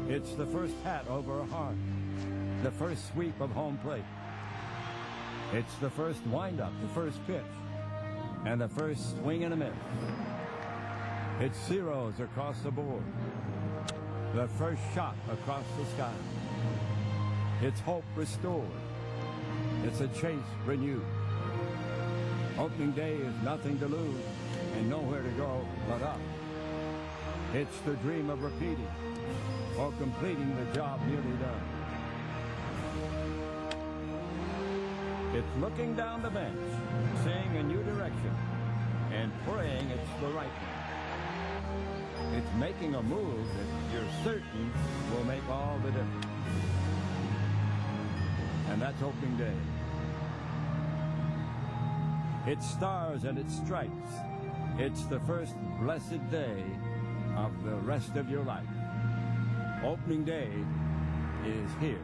It's the first hat over a heart, the first sweep of home plate. It's the first windup, the first pitch, and the first swing and a miss. It's zeros across the board, the first shot across the sky. It's hope restored. It's a chase renewed. Opening day is nothing to lose and nowhere to go but up. It's the dream of repeating or completing the job nearly done. It's looking down the bench, seeing a new direction, and praying it's the right one. It's making a move that you're certain will make all the difference. And that's opening day. It's stars and it's stripes. It's the first blessed day of the rest of your life. Opening day is here.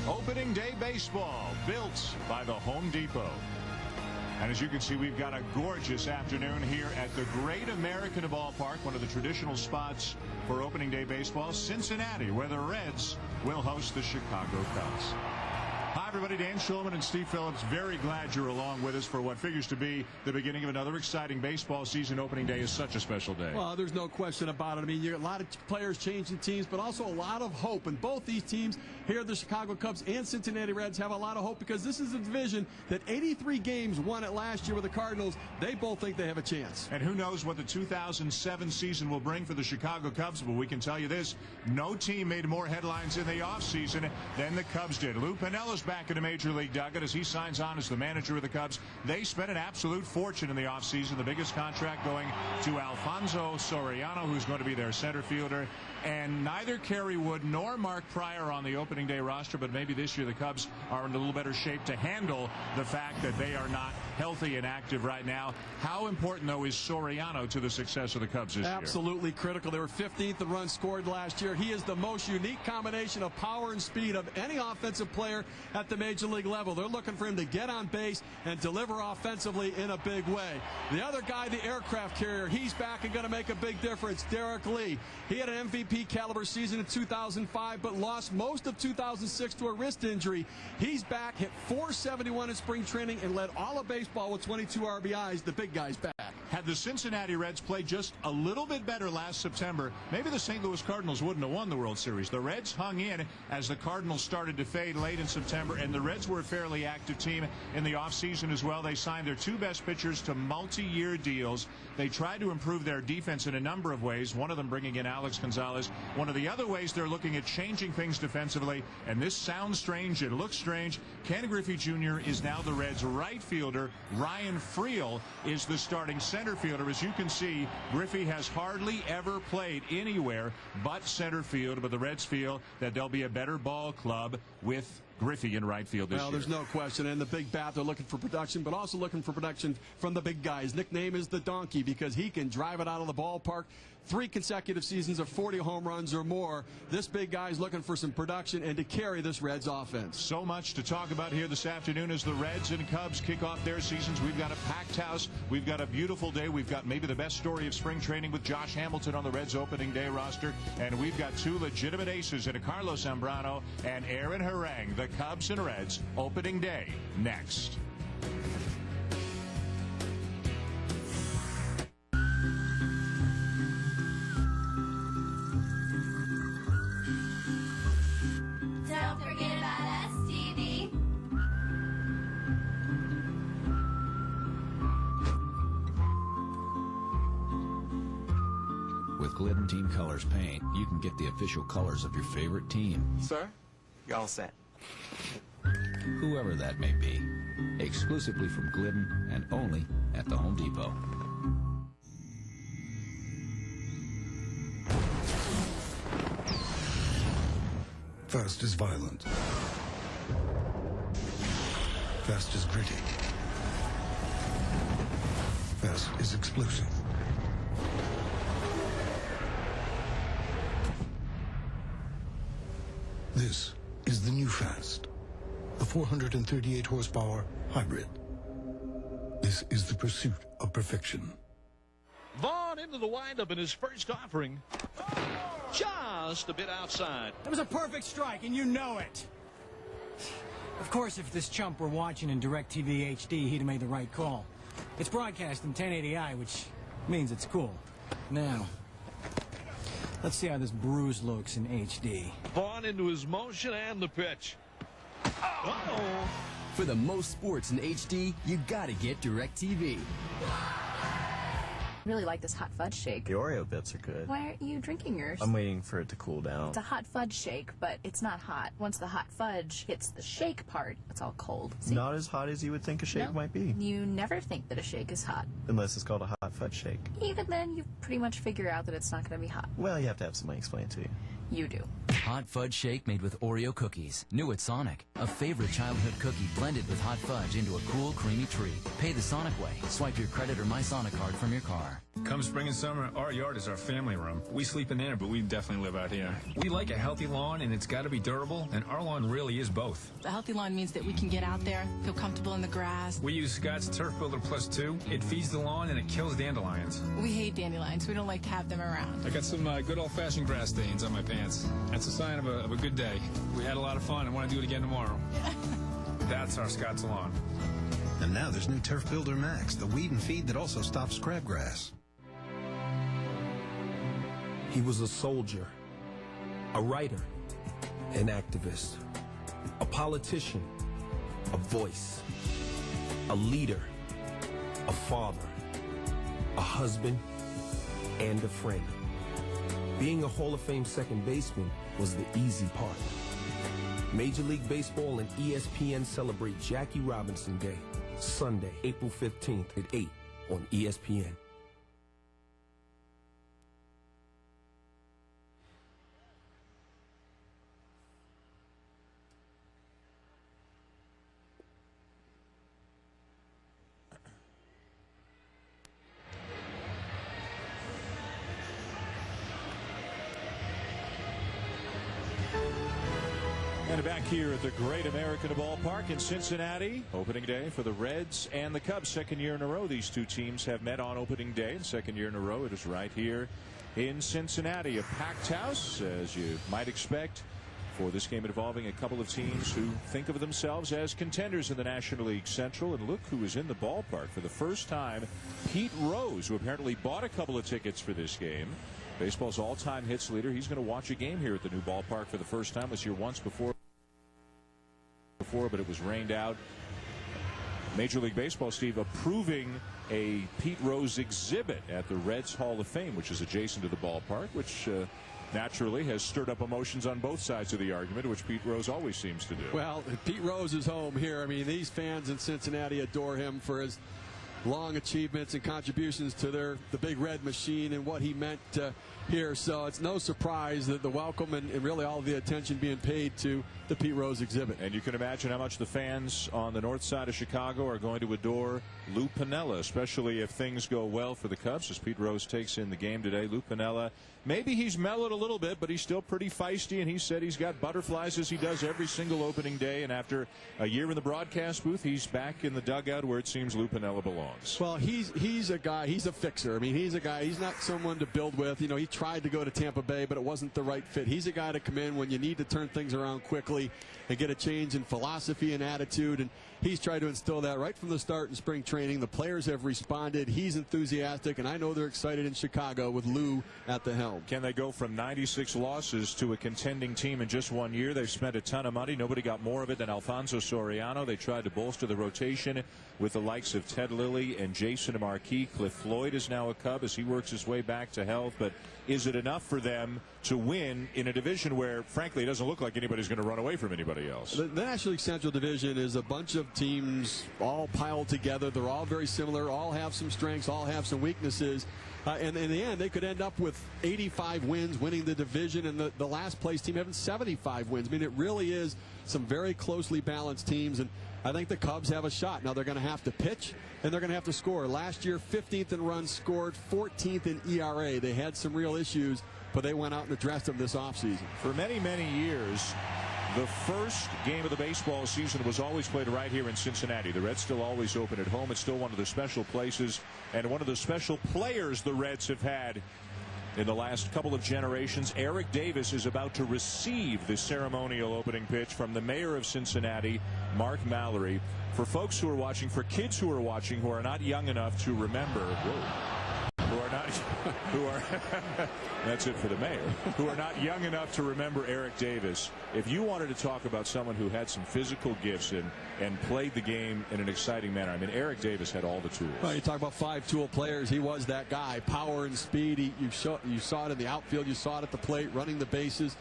Opening day baseball, built by the Home Depot. And as you can see, we've got a gorgeous afternoon here at the Great American Ballpark, one of the traditional spots for opening day baseball, Cincinnati, where the Reds will host the Chicago Cubs. Hi, everybody. Dan Shulman and Steve Phillips. Very glad you're along with us for what figures to be the beginning of another exciting baseball season. Opening day is such a special day. Well, there's no question about it. I mean, you got a lot of players changing teams, but also a lot of hope. And both these teams here, the Chicago Cubs and Cincinnati Reds, have a lot of hope because this is a division that 83 games won it last year with the Cardinals. They both think they have a chance. And who knows what the 2007 season will bring for the Chicago Cubs, but we can tell you this, no team made more headlines in the offseason than the Cubs did. Lou Piniella's back in the Major League dugout as he signs on as the manager of the Cubs. They spent an absolute fortune in the offseason, the biggest contract going to Alfonso Soriano, who's going to be their center fielder. And neither Kerry Wood nor Mark Pryor on the opening day roster, but maybe this year the Cubs are in a little better shape to handle the fact that they are not healthy and active right now. How important, though, is Soriano to the success of the Cubs this year? Absolutely critical. They were 15th in runs scored last year. He is the most unique combination of power and speed of any offensive player at the Major League level. They're looking for him to get on base and deliver offensively in a big way. The other guy, the aircraft carrier, he's back and going to make a big difference. Derek Lee. He had an MVP caliber season in 2005, but lost most of 2006 to a wrist injury. He's back, hit .471 in spring training, and led all of baseball with 22 RBIs. The big guy's back. Had the Cincinnati Reds played just a little bit better last September, maybe the St. Louis Cardinals wouldn't have won the World Series. The Reds hung in as the Cardinals started to fade late in September, and the Reds were a fairly active team in the offseason as well. They signed their two best pitchers to multi-year deals. They tried to improve their defense in a number of ways, one of them bringing in Alex Gonzalez. One of the other ways they're looking at changing things defensively, and this sounds strange, it looks strange. Ken Griffey Jr. is now the Reds' right fielder. Ryan Friel is the starting center fielder. As you can see, Griffey has hardly ever played anywhere but center field, but the Reds feel that they'll be a better ball club with Griffey in right field this year. There's no question. And the big bat, they're looking for production, but also looking for production from the big guy. His nickname is the Donkey because he can drive it out of the ballpark. 3 consecutive seasons of 40 home runs or more. This big guy is looking for some production and to carry this Reds offense. So much to talk about here this afternoon as the Reds and Cubs kick off their seasons. We've got a packed house. We've got a beautiful day. We've got maybe the best story of spring training with Josh Hamilton on the Reds opening day roster. And we've got two legitimate aces in Carlos Zambrano and Aaron Harang. The Cubs and Reds opening day next. Don't forget about STD. With Glidden Team Colors paint, you can get the official colors of your favorite team. Sir, you all set? Whoever that may be. Exclusively from Glidden and only at the Home Depot. First is violent. First is gritty. First is explosive. This is the new Fast, the 438 horsepower hybrid. This is the pursuit of perfection. Vaughn into the windup in his first offering. Just a bit outside. That was a perfect strike, and you know it. Of course, if this chump were watching in DirecTV HD, he'd have made the right call. It's broadcast in 1080i, which means it's cool. Now, let's see how this bruise looks in HD. Vaughn into his motion and the pitch. Uh-oh. For the most sports in HD, you gotta get DirecTV. Really like this hot fudge shake. The Oreo bits are good. Why aren't you drinking yours? I'm waiting for it to cool down. It's a hot fudge shake, but it's not hot. Once the hot fudge hits the shake part, it's all cold. See? Not as hot as you would think a shake might be. You never think that a shake is hot. Unless it's called a hot fudge shake. Even then, you pretty much figure out that it's not going to be hot. Well, you have to have somebody explain it to you. You do. Hot fudge shake made with Oreo cookies. New at Sonic. A favorite childhood cookie blended with hot fudge into a cool, creamy treat. Pay the Sonic way. Swipe your credit or My Sonic card from your car. Come spring and summer, our yard is our family room. We sleep in there, but we definitely live out here. We like a healthy lawn, and it's got to be durable, and our lawn really is both. A healthy lawn means that we can get out there, feel comfortable in the grass. We use Scott's Turf Builder Plus 2. It feeds the lawn, and it kills dandelions. We hate dandelions. We don't like to have them around. I got some good old-fashioned grass stains on my pants. That's a sign of a good day. We had a lot of fun and want to do it again tomorrow. That's our Scott's lawn. And now there's new Turf Builder Max, the weed and feed that also stops crabgrass. He was a soldier, a writer, an activist, a politician, a voice, a leader, a father, a husband, and a friend. Being a Hall of Fame second baseman was the easy part. Major League Baseball and ESPN celebrate Jackie Robinson Day, Sunday, April 15th at 8 on ESPN. And back here at the Great American Ballpark in Cincinnati, opening day for the Reds and the Cubs. Second year in a row these two teams have met on opening day. And second year in a row it is right here in Cincinnati. A packed house, as you might expect, for this game involving a couple of teams who think of themselves as contenders in the National League Central. And look who is in the ballpark for the first time. Pete Rose, who apparently bought a couple of tickets for this game. Baseball's all-time hits leader. He's going to watch a game here at the new ballpark for the first time. Was here once before, but it was rained out. Major League Baseball, Steve, approving a Pete Rose exhibit at the Reds Hall of Fame, which is adjacent to the ballpark, which naturally has stirred up emotions on both sides of the argument, which Pete Rose always seems to do. Well, Pete Rose is home here. I mean, these fans in Cincinnati adore him for his long achievements and contributions to the Big Red Machine and what he meant here. So it's no surprise that the welcome and really all of the attention being paid to the Pete Rose exhibit. And you can imagine how much the fans on the north side of Chicago are going to adore Lou Piniella, especially if things go well for the Cubs as Pete Rose takes in the game today. Lou Piniella, maybe he's mellowed a little bit, but he's still pretty feisty, and he said he's got butterflies as he does every single opening day. And after a year in the broadcast booth, he's back in the dugout where it seems Lou Piniella belongs. Well, he's a guy, he's a fixer. I mean, he's a guy, he's not someone to build with. You know, he tried to go to Tampa Bay, but it wasn't the right fit. He's a guy to come in when you need to turn things around quickly and get a change in philosophy and attitude, and he's tried to instill that right from the start in spring training. The players have responded. He's enthusiastic, and I know they're excited in Chicago with Lou at the helm. Can they go from 96 losses to a contending team in just 1 year? They've spent a ton of money. Nobody got more of it than Alfonso Soriano. They tried to bolster the rotation with the likes of Ted Lilly and Jason Marquis. Cliff Floyd is now a Cub as he works his way back to health, but is it enough for them to win in a division where, frankly, it doesn't look like anybody's going to run away from anybody else? The National League Central Division is a bunch of teams all piled together. They're all very similar, all have some strengths, all have some weaknesses. And in the end, they could end up with 85 wins, winning the division, and the last place team having 75 wins. I mean, it really is some very closely balanced teams, and I think the Cubs have a shot. Now, they're going to have to pitch, and they're going to have to score. Last year, 15th in runs scored, 14th in ERA. They had some real issues, but they went out and addressed them this offseason. For many, many years, The first game of the baseball season was always played right here in Cincinnati. The Reds still always open at home. It's still one of the special places and one of the special players the Reds have had in the last couple of generations. Eric Davis is about to receive the ceremonial opening pitch from the mayor of Cincinnati, Mark Mallory. For folks who are watching, for kids who are watching who are not young enough to remember, that's it for the mayor, who are not young enough to remember Eric Davis. If you wanted to talk about someone who had some physical gifts and played the game in an exciting manner, I mean, Eric Davis had all the tools. Well, you talk about 5-tool players. He was that guy. Power and speed. You saw it in the outfield. You saw it at the plate, running the bases.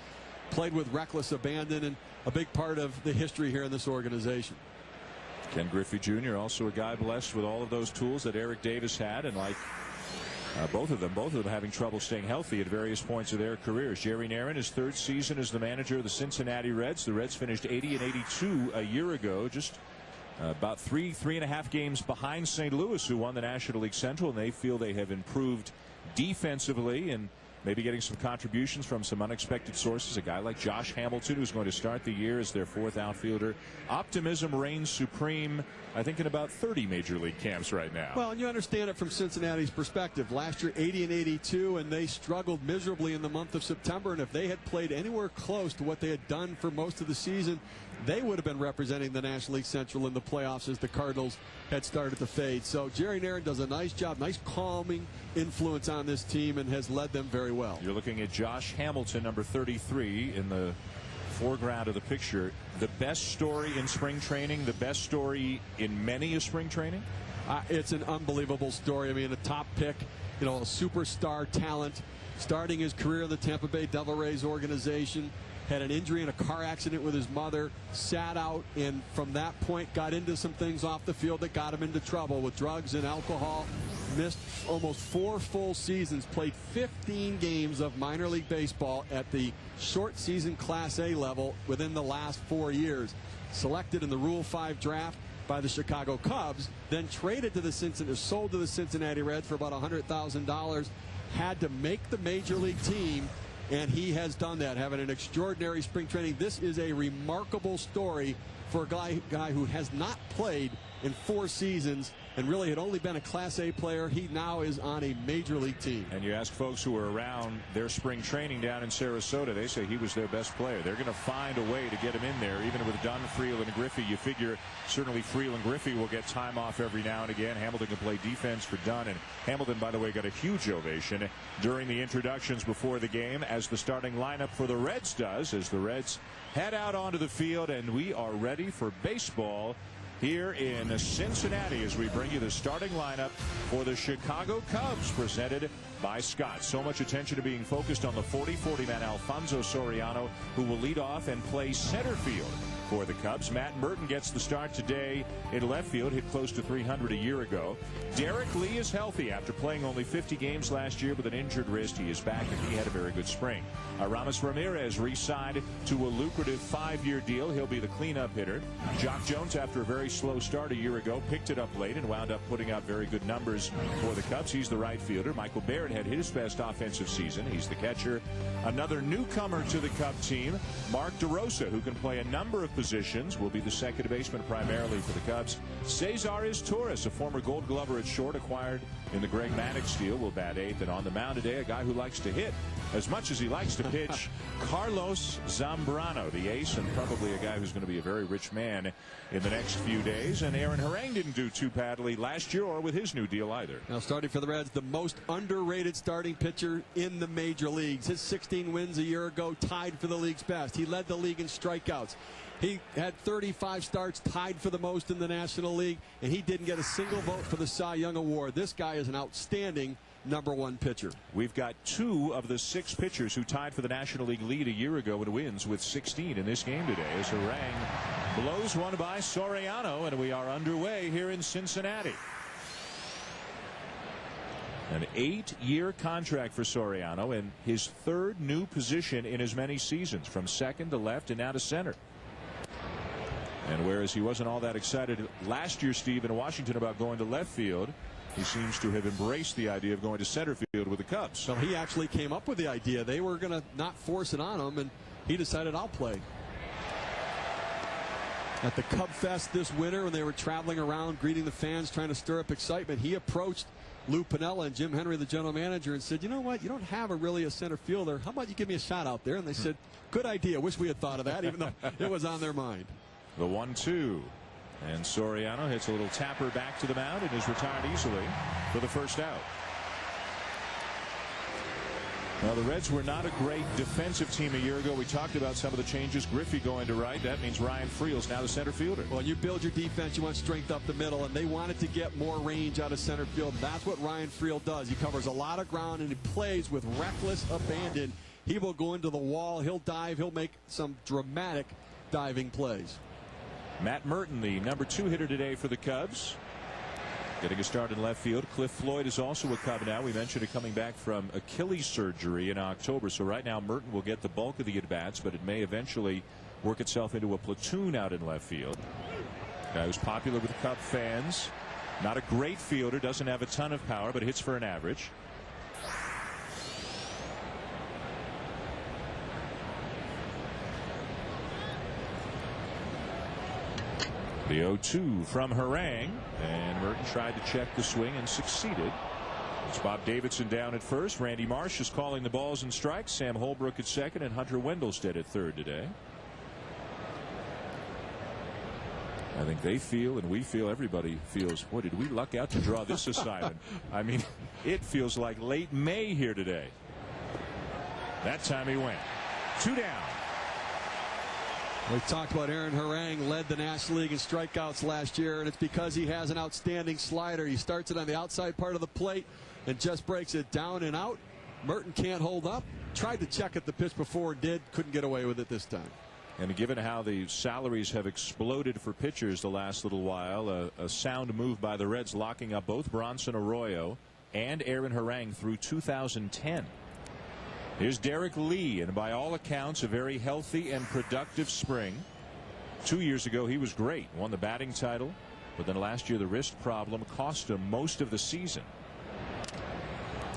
Played with reckless abandon, and a big part of the history here in this organization. Ken Griffey Jr., also a guy blessed with all of those tools that Eric Davis had, and like both of them having trouble staying healthy at various points of their careers. Jerry Narron, his third season as the manager of the Cincinnati Reds. The Reds finished 80-82 a year ago, just about three and a half games behind St. Louis, who won the National League Central, and they feel they have improved defensively and maybe getting some contributions from some unexpected sources. A guy like Josh Hamilton, who's going to start the year as their fourth outfielder. Optimism reigns supreme, I think, in about 30 major league camps right now. Well, and you understand it from Cincinnati's perspective. Last year, 80-82, and they struggled miserably in the month of September. And if they had played anywhere close to what they had done for most of the season, they would have been representing the National League Central in the playoffs as the Cardinals had started to fade. So Jerry Narron does a nice job, nice calming influence on this team, and has led them very well. You're looking at Josh Hamilton, number 33, in the foreground of the picture. The best story in spring training, the best story in many a spring training? It's an unbelievable story. I mean, a top pick, a superstar talent, starting his career in the Tampa Bay Devil Rays organization. Had an injury in a car accident with his mother, sat out, and from that point got into some things off the field that got him into trouble with drugs and alcohol. Missed almost 4 full seasons, played 15 games of minor league baseball at the short season Class A level within the last 4 years. Selected in the Rule 5 draft by the Chicago Cubs, then traded to sold to the Cincinnati Reds for about $100,000. Had to make the major league team, and he has done that, having an extraordinary spring training. This is a remarkable story for a guy who has not played in 4 seasons and really had only been a Class A player. He now is on a major league team. And you ask folks who were around their spring training down in Sarasota, they say he was their best player. They're going to find a way to get him in there, even with Dunn, Friel, and Griffey. You figure certainly Friel and Griffey will get time off every now and again. Hamilton can play defense for Dunn, and Hamilton, by the way, got a huge ovation during the introductions before the game, as the starting lineup for the Reds does, as the Reds head out onto the field, and we are ready for baseball here in Cincinnati as we bring you the starting lineup for the Chicago Cubs, presented by Scott. So much attention to being focused on the 40-man Alfonso Soriano, who will lead off and play center field for the Cubs. Matt Merton gets the start today in left field, hit close to 300 a year ago. Derek Lee is healthy after playing only 50 games last year with an injured wrist. He is back, and he had a very good spring. Ramos Ramirez re-signed to a lucrative 5-year deal. He'll be the cleanup hitter. Jock Jones, after a very slow start a year ago, picked it up late and wound up putting out very good numbers for the Cubs. He's the right fielder. Michael Barrett had his best offensive season. He's the catcher. Another newcomer to the Cub team, Mark DeRosa, who can play a number of positions, will be the second baseman primarily for the Cubs. Cesar Izturis, a former Gold Glover at short, acquired in the Greg Maddux deal, will bat 8th. And on the mound today, a guy who likes to hit as much as he likes to pitch, Carlos Zambrano, the ace, and probably a guy who's going to be a very rich man in the next few days. And Aaron Harang didn't do too badly last year or with his new deal either. Now starting for the Reds, the most underrated starting pitcher in the major leagues. His 16 wins a year ago tied for the league's best. He led the league in strikeouts. He had 35 starts, tied for the most in the National League, and he didn't get a single vote for the Cy Young Award. This guy is an outstanding #1 pitcher. We've got 2 of the 6 pitchers who tied for the National League lead a year ago in wins with 16 in this game today, as Harang blows one by Soriano, and we are underway here in Cincinnati. An 8-year contract for Soriano, and his 3rd new position in as many seasons, from second to left and now to center. And whereas he wasn't all that excited last year, Steve, in Washington about going to left field, he seems to have embraced the idea of going to center field with the Cubs. So he actually came up with the idea. They were going to not force it on him, and he decided, I'll play. At the Cub Fest this winter, when they were traveling around greeting the fans, trying to stir up excitement, he approached Lou Piniella and Jim Henry, the general manager, and said, you know what, you don't have a center fielder. How about you give me a shot out there? And they said, good idea. Wish we had thought of that, even though it was on their mind. The 1-2. And Soriano hits a little tapper back to the mound and is retired easily for the first out. Now, the Reds were not a great defensive team a year ago. We talked about some of the changes. Griffey going to right. That means Ryan Friel's now the center fielder. Well, you build your defense, you want strength up the middle, and they wanted to get more range out of center field. That's what Ryan Friel does. He covers a lot of ground, and he plays with reckless abandon. He will go into the wall. He'll dive. He'll make some dramatic diving plays. Matt Merton, the number 2 hitter today for the Cubs, getting a start in left field. Cliff Floyd is also a Cub now. We mentioned it coming back from Achilles surgery in October. So right now Merton will get the bulk of the at-bats, but it may eventually work itself into a platoon out in left field. Guy who's popular with Cub fans. Not a great fielder, doesn't have a ton of power, but hits for an average. The 0-2 from Harang, and Merton tried to check the swing and succeeded. It's Bob Davidson down at first. Randy Marsh is calling the balls and strikes. Sam Holbrook at second, and Hunter Wendelstedt at third today. I think they feel, and we feel, everybody feels, boy, did we luck out to draw this assignment. I mean, it feels like late May here today. That time he went. 2 down. We talked about Aaron Harang led the National League in strikeouts last year, and it's because he has an outstanding slider. He starts it on the outside part of the plate and just breaks it down and out. Merton can't hold up. Tried to check at the pitch before, couldn't get away with it this time. And given how the salaries have exploded for pitchers the last little while, a sound move by the Reds locking up both Bronson Arroyo and Aaron Harang through 2010. Here's Derek Lee, and by all accounts a very healthy and productive spring. 2 years ago he was great, won the batting title, but then last year the wrist problem cost him most of the season.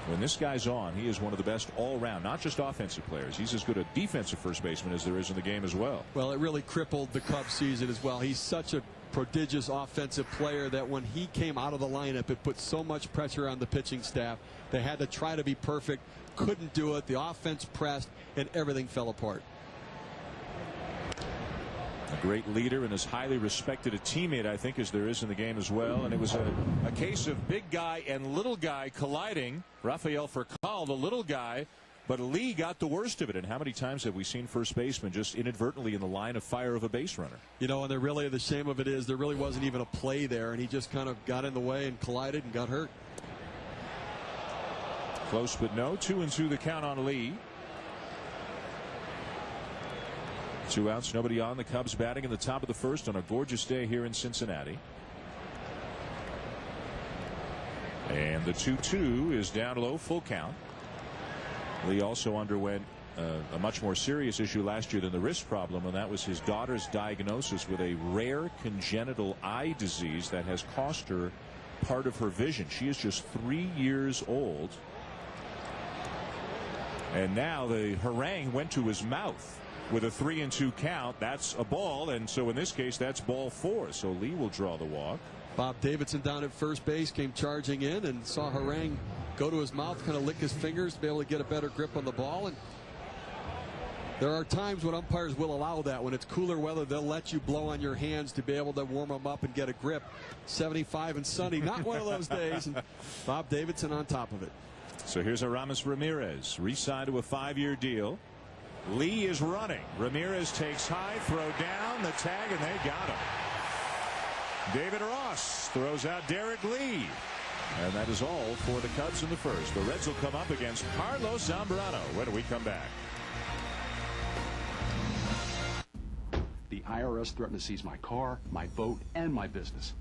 When this guy's on, he is one of the best all-round, not just offensive players. He's as good a defensive first baseman as there is in the game as well. Well, it really crippled the Cubs season as well. He's such a prodigious offensive player that when he came out of the lineup, it put so much pressure on the pitching staff. They had to try to be perfect, couldn't do it. The offense pressed, and everything fell apart. A great leader and as highly respected a teammate, I think, as there is in the game as well. And it was a case of big guy and little guy colliding. Rafael Furcal, the little guy, but Lee got the worst of it. And how many times have we seen first baseman just inadvertently in the line of fire of a base runner? You know, and the shame of it is there really wasn't even a play there, and he just kind of got in the way and collided and got hurt. Close but no. 2-2 the count on Lee. 2 outs, nobody on. The Cubs batting in the top of the first on a gorgeous day here in Cincinnati. And the 2-2 is down low, full count. Lee also underwent a much more serious issue last year than the wrist problem, and that was his daughter's diagnosis with a rare congenital eye disease that has cost her part of her vision. She is just 3 years old. And now the Harang went to his mouth with a 3-2 count. That's a ball, and so in this case that's ball 4. So Lee will draw the walk. Bob Davidson down at first base came charging in and saw Harang go to his mouth, kind of lick his fingers to be able to get a better grip on the ball. And there are times when umpires will allow that. When it's cooler weather, they'll let you blow on your hands to be able to warm them up and get a grip. 75 and sunny, not one of those days. And Bob Davidson on top of it. So here's Aramis Ramirez, re-signed to a 5-year deal. Lee is running. Ramirez takes high, throw down, the tag, and they got him. David Ross throws out Derek Lee. And that is all for the Cubs in the first. The Reds will come up against Carlos Zambrano when we come back. The IRS threatened to seize my car, my boat, and my business.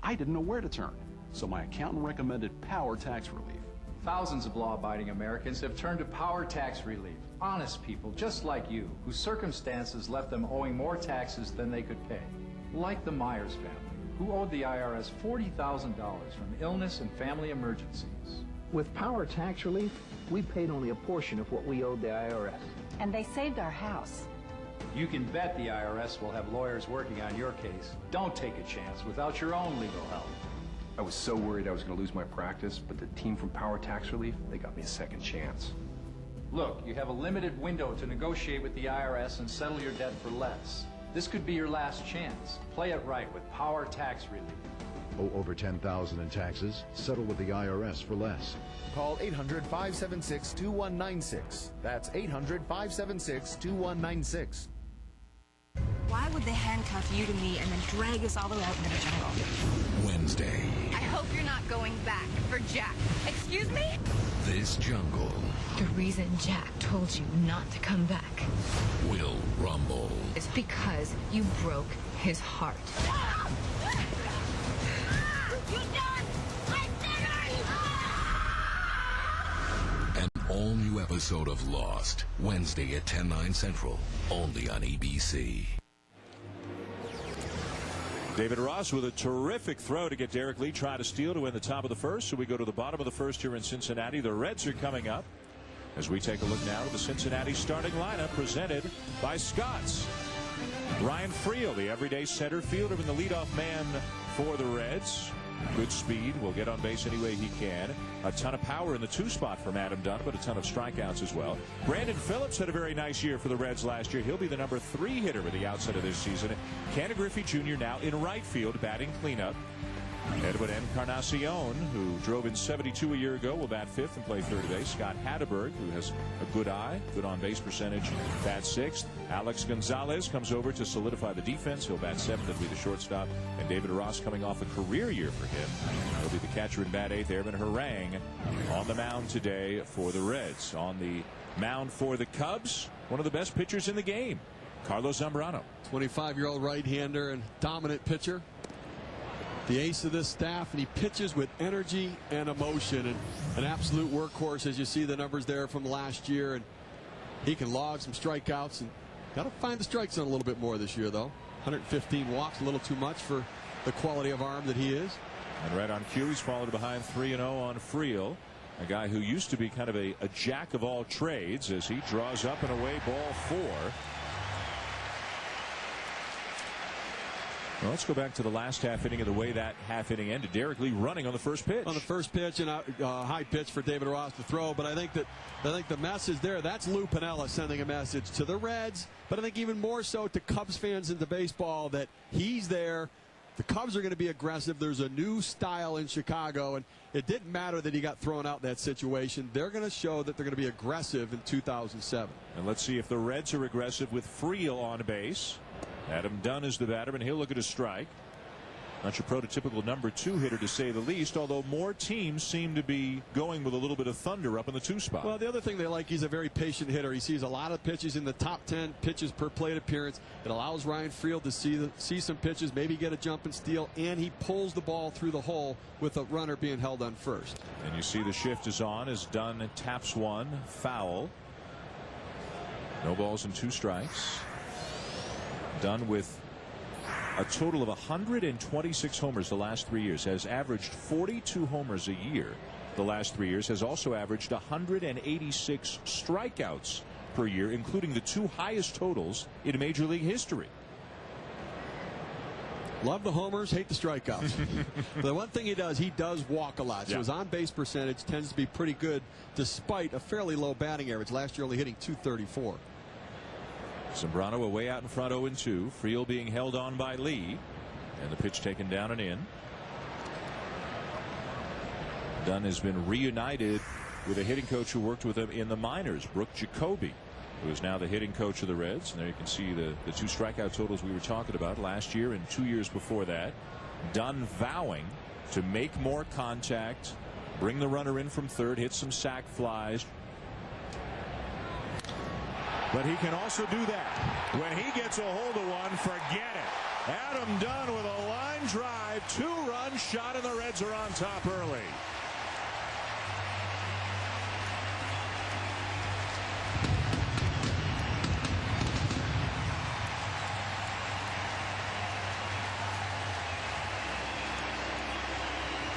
I didn't know where to turn, so my accountant recommended Power Tax Relief. Thousands of law-abiding Americans have turned to Power Tax Relief. Honest people just like you, whose circumstances left them owing more taxes than they could pay. Like the Myers family, who owed the IRS $40,000 from illness and family emergencies. With Power Tax Relief, we paid only a portion of what we owed the IRS. And they saved our house. You can bet the IRS will have lawyers working on your case. Don't take a chance without your own legal help. I was so worried I was going to lose my practice, but the team from Power Tax Relief, they got me a second chance. Look, you have a limited window to negotiate with the IRS and settle your debt for less. This could be your last chance. Play it right with Power Tax Relief. Owe over $10,000 in taxes? Settle with the IRS for less. Call 800-576-2196. That's 800-576-2196. Why would they handcuff you to me and then drag us all the way out into the jungle? Wednesday. I hope you're not going back for Jack. Excuse me? This jungle The reason Jack told you not to come back will rumble. is because you broke his heart. You done? I said An all-new episode of Lost, Wednesday at 10/9 Central, only on ABC. David Ross with a terrific throw to get Derek Lee try to steal to win the top of the first. So we go to the bottom of the first here in Cincinnati. The Reds are coming up as we take a look now at the Cincinnati starting lineup presented by Scott's. Ryan Friel, the everyday center fielder and the leadoff man for the Reds. Good speed, will get on base any way he can. A ton of power in the 2 spot from Adam Dunn, but a ton of strikeouts as well. Brandon Phillips had a very nice year for the Reds last year. He'll be the number 3 hitter with the outset of this season. Ken Griffey Jr. now in right field, batting cleanup. Edwin Encarnacion, who drove in 72 a year ago, will bat 5th and play third base. Scott Hatteberg, who has a good eye, good on-base percentage, bats 6th. Alex Gonzalez comes over to solidify the defense. He'll bat 7th and be the shortstop. And David Ross coming off a career year for him. He'll be the catcher in bat 8th. Evan Harang on the mound today for the Reds. On the mound for the Cubs, one of the best pitchers in the game, Carlos Zambrano. 25-year-old right-hander and dominant pitcher. The ace of this staff, and he pitches with energy and emotion, and an absolute workhorse as you see the numbers there from last year. And he can log some strikeouts, and got to find the strike zone a little bit more this year, though. 115 walks, a little too much for the quality of arm that he is. And right on cue, he's followed behind 3-0 on Friel, a guy who used to be kind of a jack of all trades, as he draws up and away ball 4. Well, let's go back to the last half inning and the way that half inning ended. Derek Lee running on the first pitch. On the first pitch, and a high pitch for David Ross to throw. But I think the message there, that's Lou Piniella sending a message to the Reds, but I think even more so to Cubs fans into baseball, that he's there. The Cubs are going to be aggressive. There's a new style in Chicago, and it didn't matter that he got thrown out in that situation. They're going to show that they're going to be aggressive in 2007. And let's see if the Reds are aggressive with Friel on base. Adam Dunn is the batter, and he'll look at a strike. Not your prototypical number 2 hitter, to say the least, although more teams seem to be going with a little bit of thunder up in the 2 spot. Well, the other thing they like, he's a very patient hitter. He sees a lot of pitches in the top 10 pitches per plate appearance. It allows Ryan Friel to see some pitches, maybe get a jump and steal, and he pulls the ball through the hole with a runner being held on first. And you see the shift is on as Dunn taps one, foul. No balls and 2 strikes. Dunn with a total of 126 homers the last 3 years, has averaged 42 homers a year the last 3 years, has also averaged 186 strikeouts per year, including the 2 highest totals in Major League history. Love the homers, hate the strikeouts. But the one thing he does walk a lot. So his on-base percentage tends to be pretty good despite a fairly low batting average. Last year only hitting .234. Zambrano away out in front, 0-2. Friel being held on by Lee, and the pitch taken down and in. Dunn has been reunited with a hitting coach who worked with him in the minors, Brooke Jacoby, who is now the hitting coach of the Reds. And there you can see the 2 strikeout totals we were talking about last year and 2 years before that. Dunn vowing to make more contact, bring the runner in from third, hit some sac flies. But he can also do that. When he gets a hold of one, forget it. Adam Dunn with a line drive, 2-run shot, and the Reds are on top early.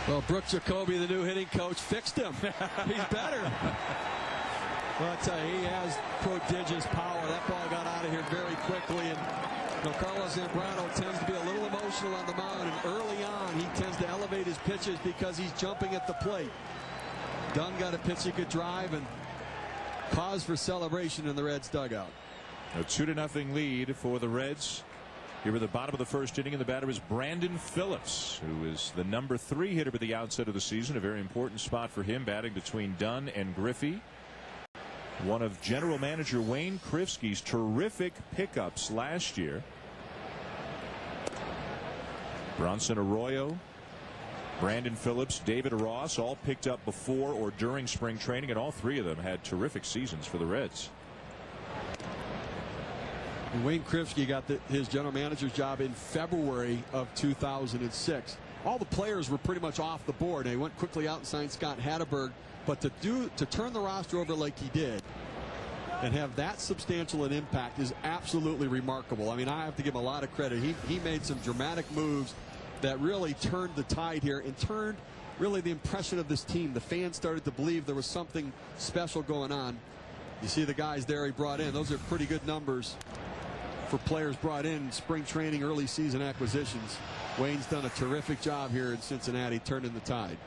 Well, Brooke Jacoby, the new hitting coach, fixed him. He's better. Well, I tell you, he has prodigious power. That ball got out of here very quickly, and Carlos Zambrano tends to be a little emotional on the mound, and early on he tends to elevate his pitches because he's jumping at the plate. Dunn got a pitch he could drive, and cause for celebration in the Reds dugout. A 2-0 lead for the Reds. Here at the bottom of the first inning, and the batter is Brandon Phillips, who is the number 3 hitter at the outset of the season. A very important spot for him, batting between Dunn and Griffey. One of general manager Wayne Krivsky's terrific pickups last year. Bronson Arroyo, Brandon Phillips, David Ross, all picked up before or during spring training, and all 3 of them had terrific seasons for the Reds. And Wayne Krivsky got his general manager's job in February of 2006. All the players were pretty much off the board. They went quickly out and signed Scott Hatteberg, but to turn the roster over like he did and have that substantial an impact is absolutely remarkable. I mean, I have to give him a lot of credit. He made some dramatic moves that really turned the tide here and turned really the impression of this team. The fans started to believe there was something special going on. You see the guys there he brought in. Those are pretty good numbers for players brought in spring training, early season acquisitions. Wayne's done a terrific job here in Cincinnati, turning the tide.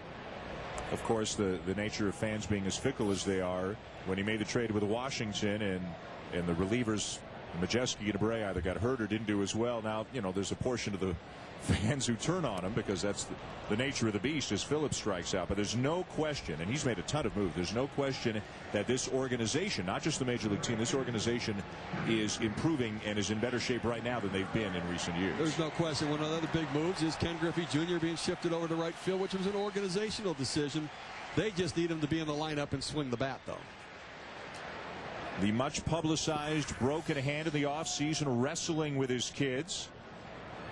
Of course, the nature of fans being as fickle as they are, when he made the trade with Washington and the relievers Majeski and Abreu either got hurt or didn't do as well. Now, you know, there's a portion of the fans who turn on him because that's the nature of the beast as Phillips strikes out. But there's no question, and he's made a ton of moves, there's no question that this organization, not just the Major League team, this organization is improving and is in better shape right now than they've been in recent years. There's no question. One of the other big moves is Ken Griffey Jr. being shifted over to right field, which was an organizational decision. They just need him to be in the lineup and swing the bat, though. The much publicized broken hand in the offseason, wrestling with his kids.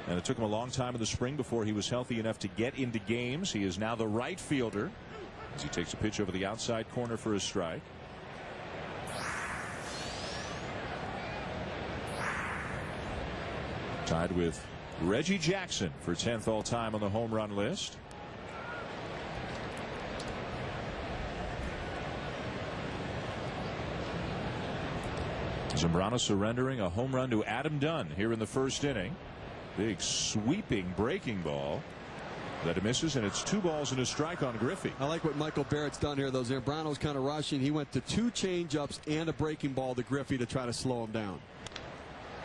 And it took him a long time in the spring before he was healthy enough to get into games. He is now the right fielder as he takes a pitch over the outside corner for a strike. Tied with Reggie Jackson for 10th all time on the home run list. Zambrano surrendering a home run to Adam Dunn here in the first inning. Big sweeping breaking ball that misses, and it's 2 balls and a strike on Griffey. I like what Michael Barrett's done here, though. Zambrano's kind of rushing. He went to 2 changeups and a breaking ball to Griffey to try to slow him down.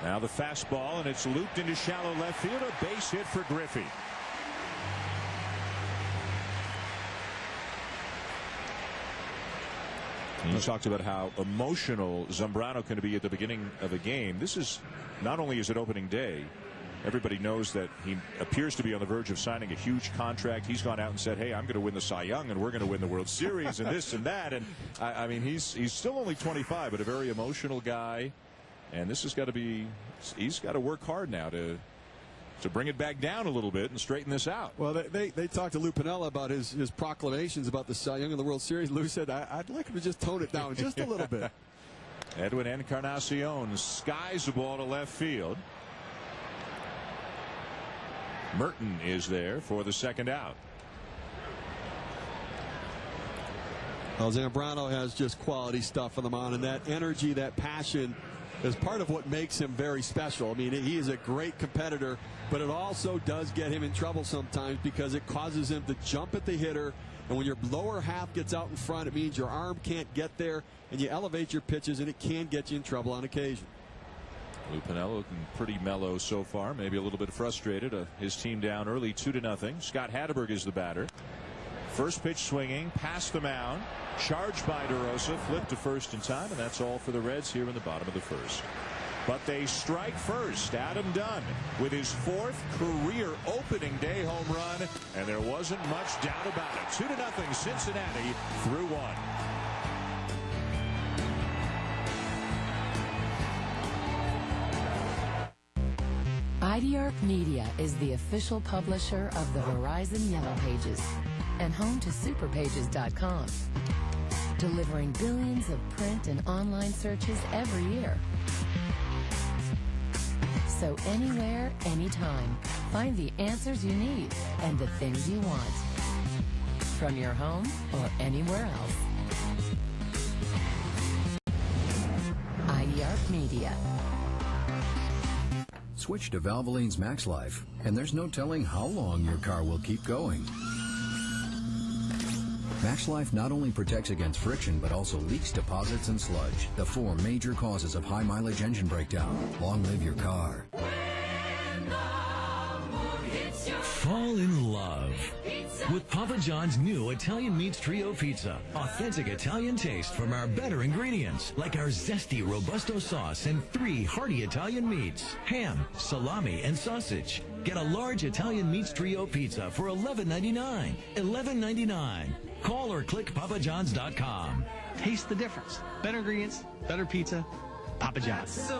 Now the fastball, and it's looped into shallow left field. A base hit for Griffey. You talked about how emotional Zambrano can be at the beginning of a game. This is not only is it opening day, everybody knows that he appears to be on the verge of signing a huge contract. He's gone out and said, hey, I'm going to win the Cy Young and we're going to win the World Series and this and that. And I mean, he's still only 25, but a very emotional guy. And this has got to be, he's got to work hard now to bring it back down a little bit and straighten this out. Well, they talked to Lou Piniella about his proclamations about the Cy Young and the World Series. Lou said, I'd like him to just tone it down just a little bit. Edwin Encarnacion skies the ball to left field. Merton is there for the second out. Well, Zambrano has just quality stuff on the mound, and that energy, that passion is part of what makes him very special. I mean, he is a great competitor, but it also does get him in trouble sometimes because it causes him to jump at the hitter, and when your lower half gets out in front, it means your arm can't get there, and you elevate your pitches, and it can get you in trouble on occasion. Lou Piniella looking pretty mellow so far, maybe a little bit frustrated. His team down early 2-0. Scott Hatteberg is the batter. First pitch swinging past the mound, charged by DeRosa, flipped to first in time, and that's all for the Reds here in the bottom of the first. But they strike first. Adam Dunn with his 4th career opening day home run, and there wasn't much doubt about it. 2-0 Cincinnati through 1. IDR Media is the official publisher of the Verizon Yellow Pages and home to superpages.com, delivering billions of print and online searches every year. So anywhere, anytime, find the answers you need and the things you want from your home or anywhere else. Media. Switch to Valvoline's Max Life, and there's no telling how long your car will keep going. Max Life not only protects against friction, but also leaks, deposits, and sludge, the 4 major causes of high-mileage engine breakdown. Long live your car. Fall in love with Papa John's new Italian Meats Trio Pizza. Authentic Italian taste from our better ingredients, like our zesty Robusto sauce and 3 hearty Italian meats, ham, salami, and sausage. Get a large Italian Meats Trio Pizza for $11.99. $11.99. Call or click papajohns.com. Taste the difference. Better ingredients, better pizza, Papa John's.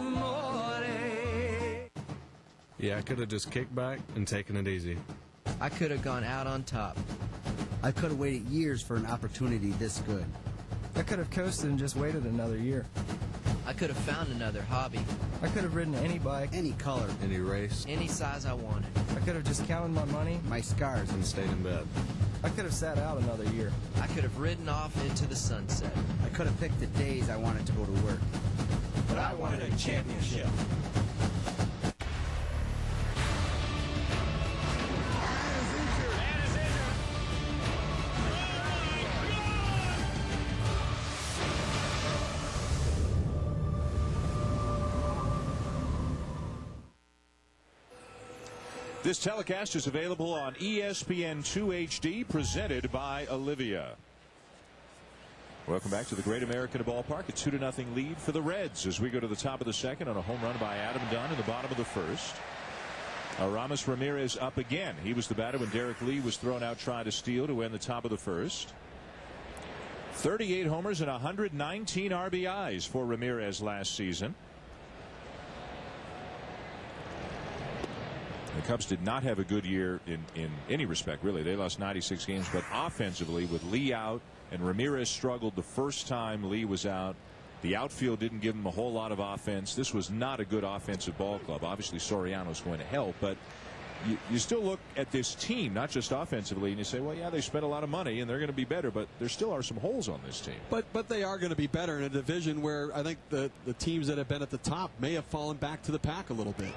Yeah, I could have just kicked back and taken it easy. I could have gone out on top. I could have waited years for an opportunity this good. I could have coasted and just waited another year. I could have found another hobby. I could have ridden any bike, any color, any race, any size I wanted. I could have just counted my money, my scars, and stayed in bed. I could have sat out another year. I could have ridden off into the sunset. I could have picked the days I wanted to go to work. But I wanted a championship. This telecast is available on ESPN2 HD, presented by Olivia. Welcome back to the Great American Ballpark. A 2-0 lead for the Reds as we go to the top of the second on a home run by Adam Dunn in the bottom of the first. Aramis Ramirez up again. He was the batter when Derek Lee was thrown out trying to steal to end the top of the first. 38 homers and 119 RBIs for Ramirez last season. The Cubs did not have a good year in any respect, really. They lost 96 games, but offensively, with Lee out and Ramirez struggled the first time Lee was out, the outfield didn't give him a whole lot of offense. This was not a good offensive ball club. Obviously, Soriano's going to help, but you still look at this team, not just offensively, and you say, well, yeah, they spent a lot of money and they're going to be better, but there still are some holes on this team. But they are going to be better in a division where I think the teams that have been at the top may have fallen back to the pack a little bit.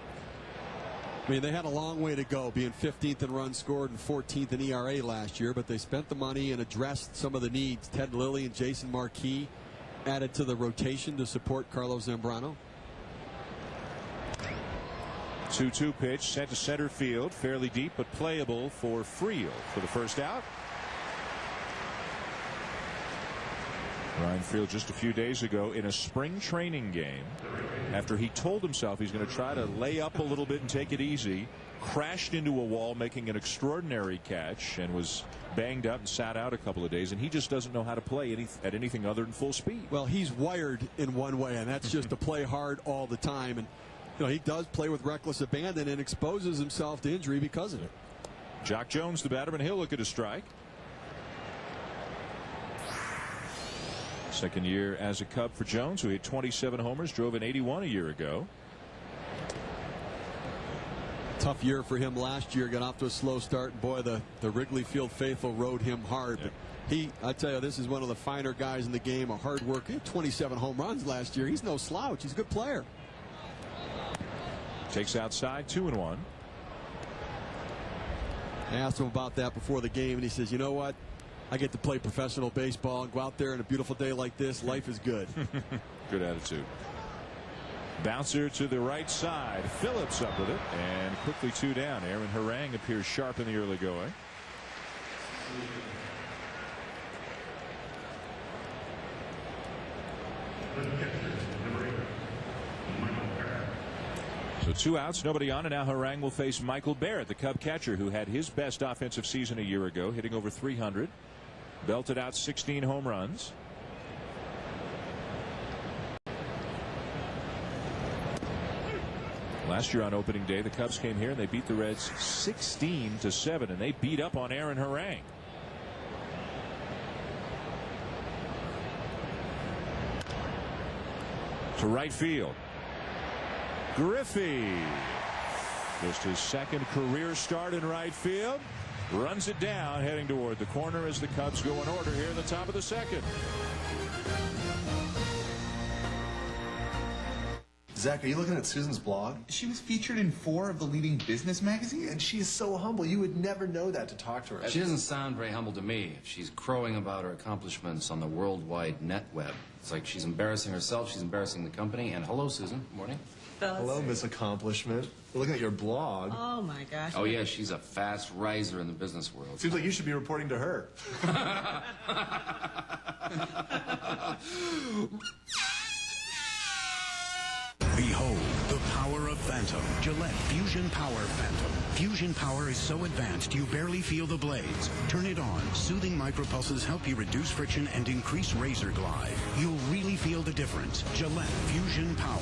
I mean, they had a long way to go, being 15th in runs scored and 14th in ERA last year, but they spent the money and addressed some of the needs. Ted Lilly and Jason Marquis added to the rotation to support Carlos Zambrano. 2-2 pitch sent to center field, fairly deep but playable for Friel for the first out. Ryan Friel just a few days ago in a spring training game, after he told himself he's going to try to lay up a little bit and take it easy, crashed into a wall making an extraordinary catch and was banged up and sat out a couple of days, and he just doesn't know how to play at anything other than full speed. Well, he's wired in one way, and that's just to play hard all the time. And you know, he does play with reckless abandon and exposes himself to injury because of it. Jock Jones, the batter, and he'll look at a strike. Second year as a Cub for Jones, who hit 27 homers, drove an 81 a year ago. Tough year for him last year. Got off to a slow start. And boy, the Wrigley Field faithful rode him hard. Yep. But I tell you, this is one of the finer guys in the game. A hard worker. He had 27 home runs last year. He's no slouch. He's a good player. Takes outside, 2-1. I asked him about that before the game, and he says, you know what? I get to play professional baseball and go out there on a beautiful day like this. Life is good. Good attitude. Bouncer to the right side. Phillips up with it, and quickly 2 down. Aaron Harang appears sharp in the early going. So 2 outs, nobody on, and now Harang will face Michael Barrett, the Cub catcher, who had his best offensive season a year ago, hitting over 300. Belted out 16 home runs. Last year on opening day, the Cubs came here and they beat the Reds 16-7, and they beat up on Aaron Harang. To right field. Griffey. Just his second career start in right field. Runs it down, heading toward the corner as the Cubs go in order here in the top of the second. Zach, are you looking at Susan's blog? She was featured in 4 of the leading business magazines. And she is so humble. You would never know that to talk to her. She doesn't sound very humble to me. She's crowing about her accomplishments on the worldwide net web. It's like she's embarrassing herself, she's embarrassing the company. And hello, Susan. Good morning. Hello, Miss Accomplishment. We're looking at your blog. Oh, my gosh. Oh, yeah, she's a fast riser in the business world. Seems like you should be reporting to her. Behold the power of Phantom. Gillette Fusion Power Phantom. Fusion power is so advanced you barely feel the blades. Turn it on. Soothing micropulses help you reduce friction and increase razor glide. You'll really feel the difference. Gillette Fusion Power.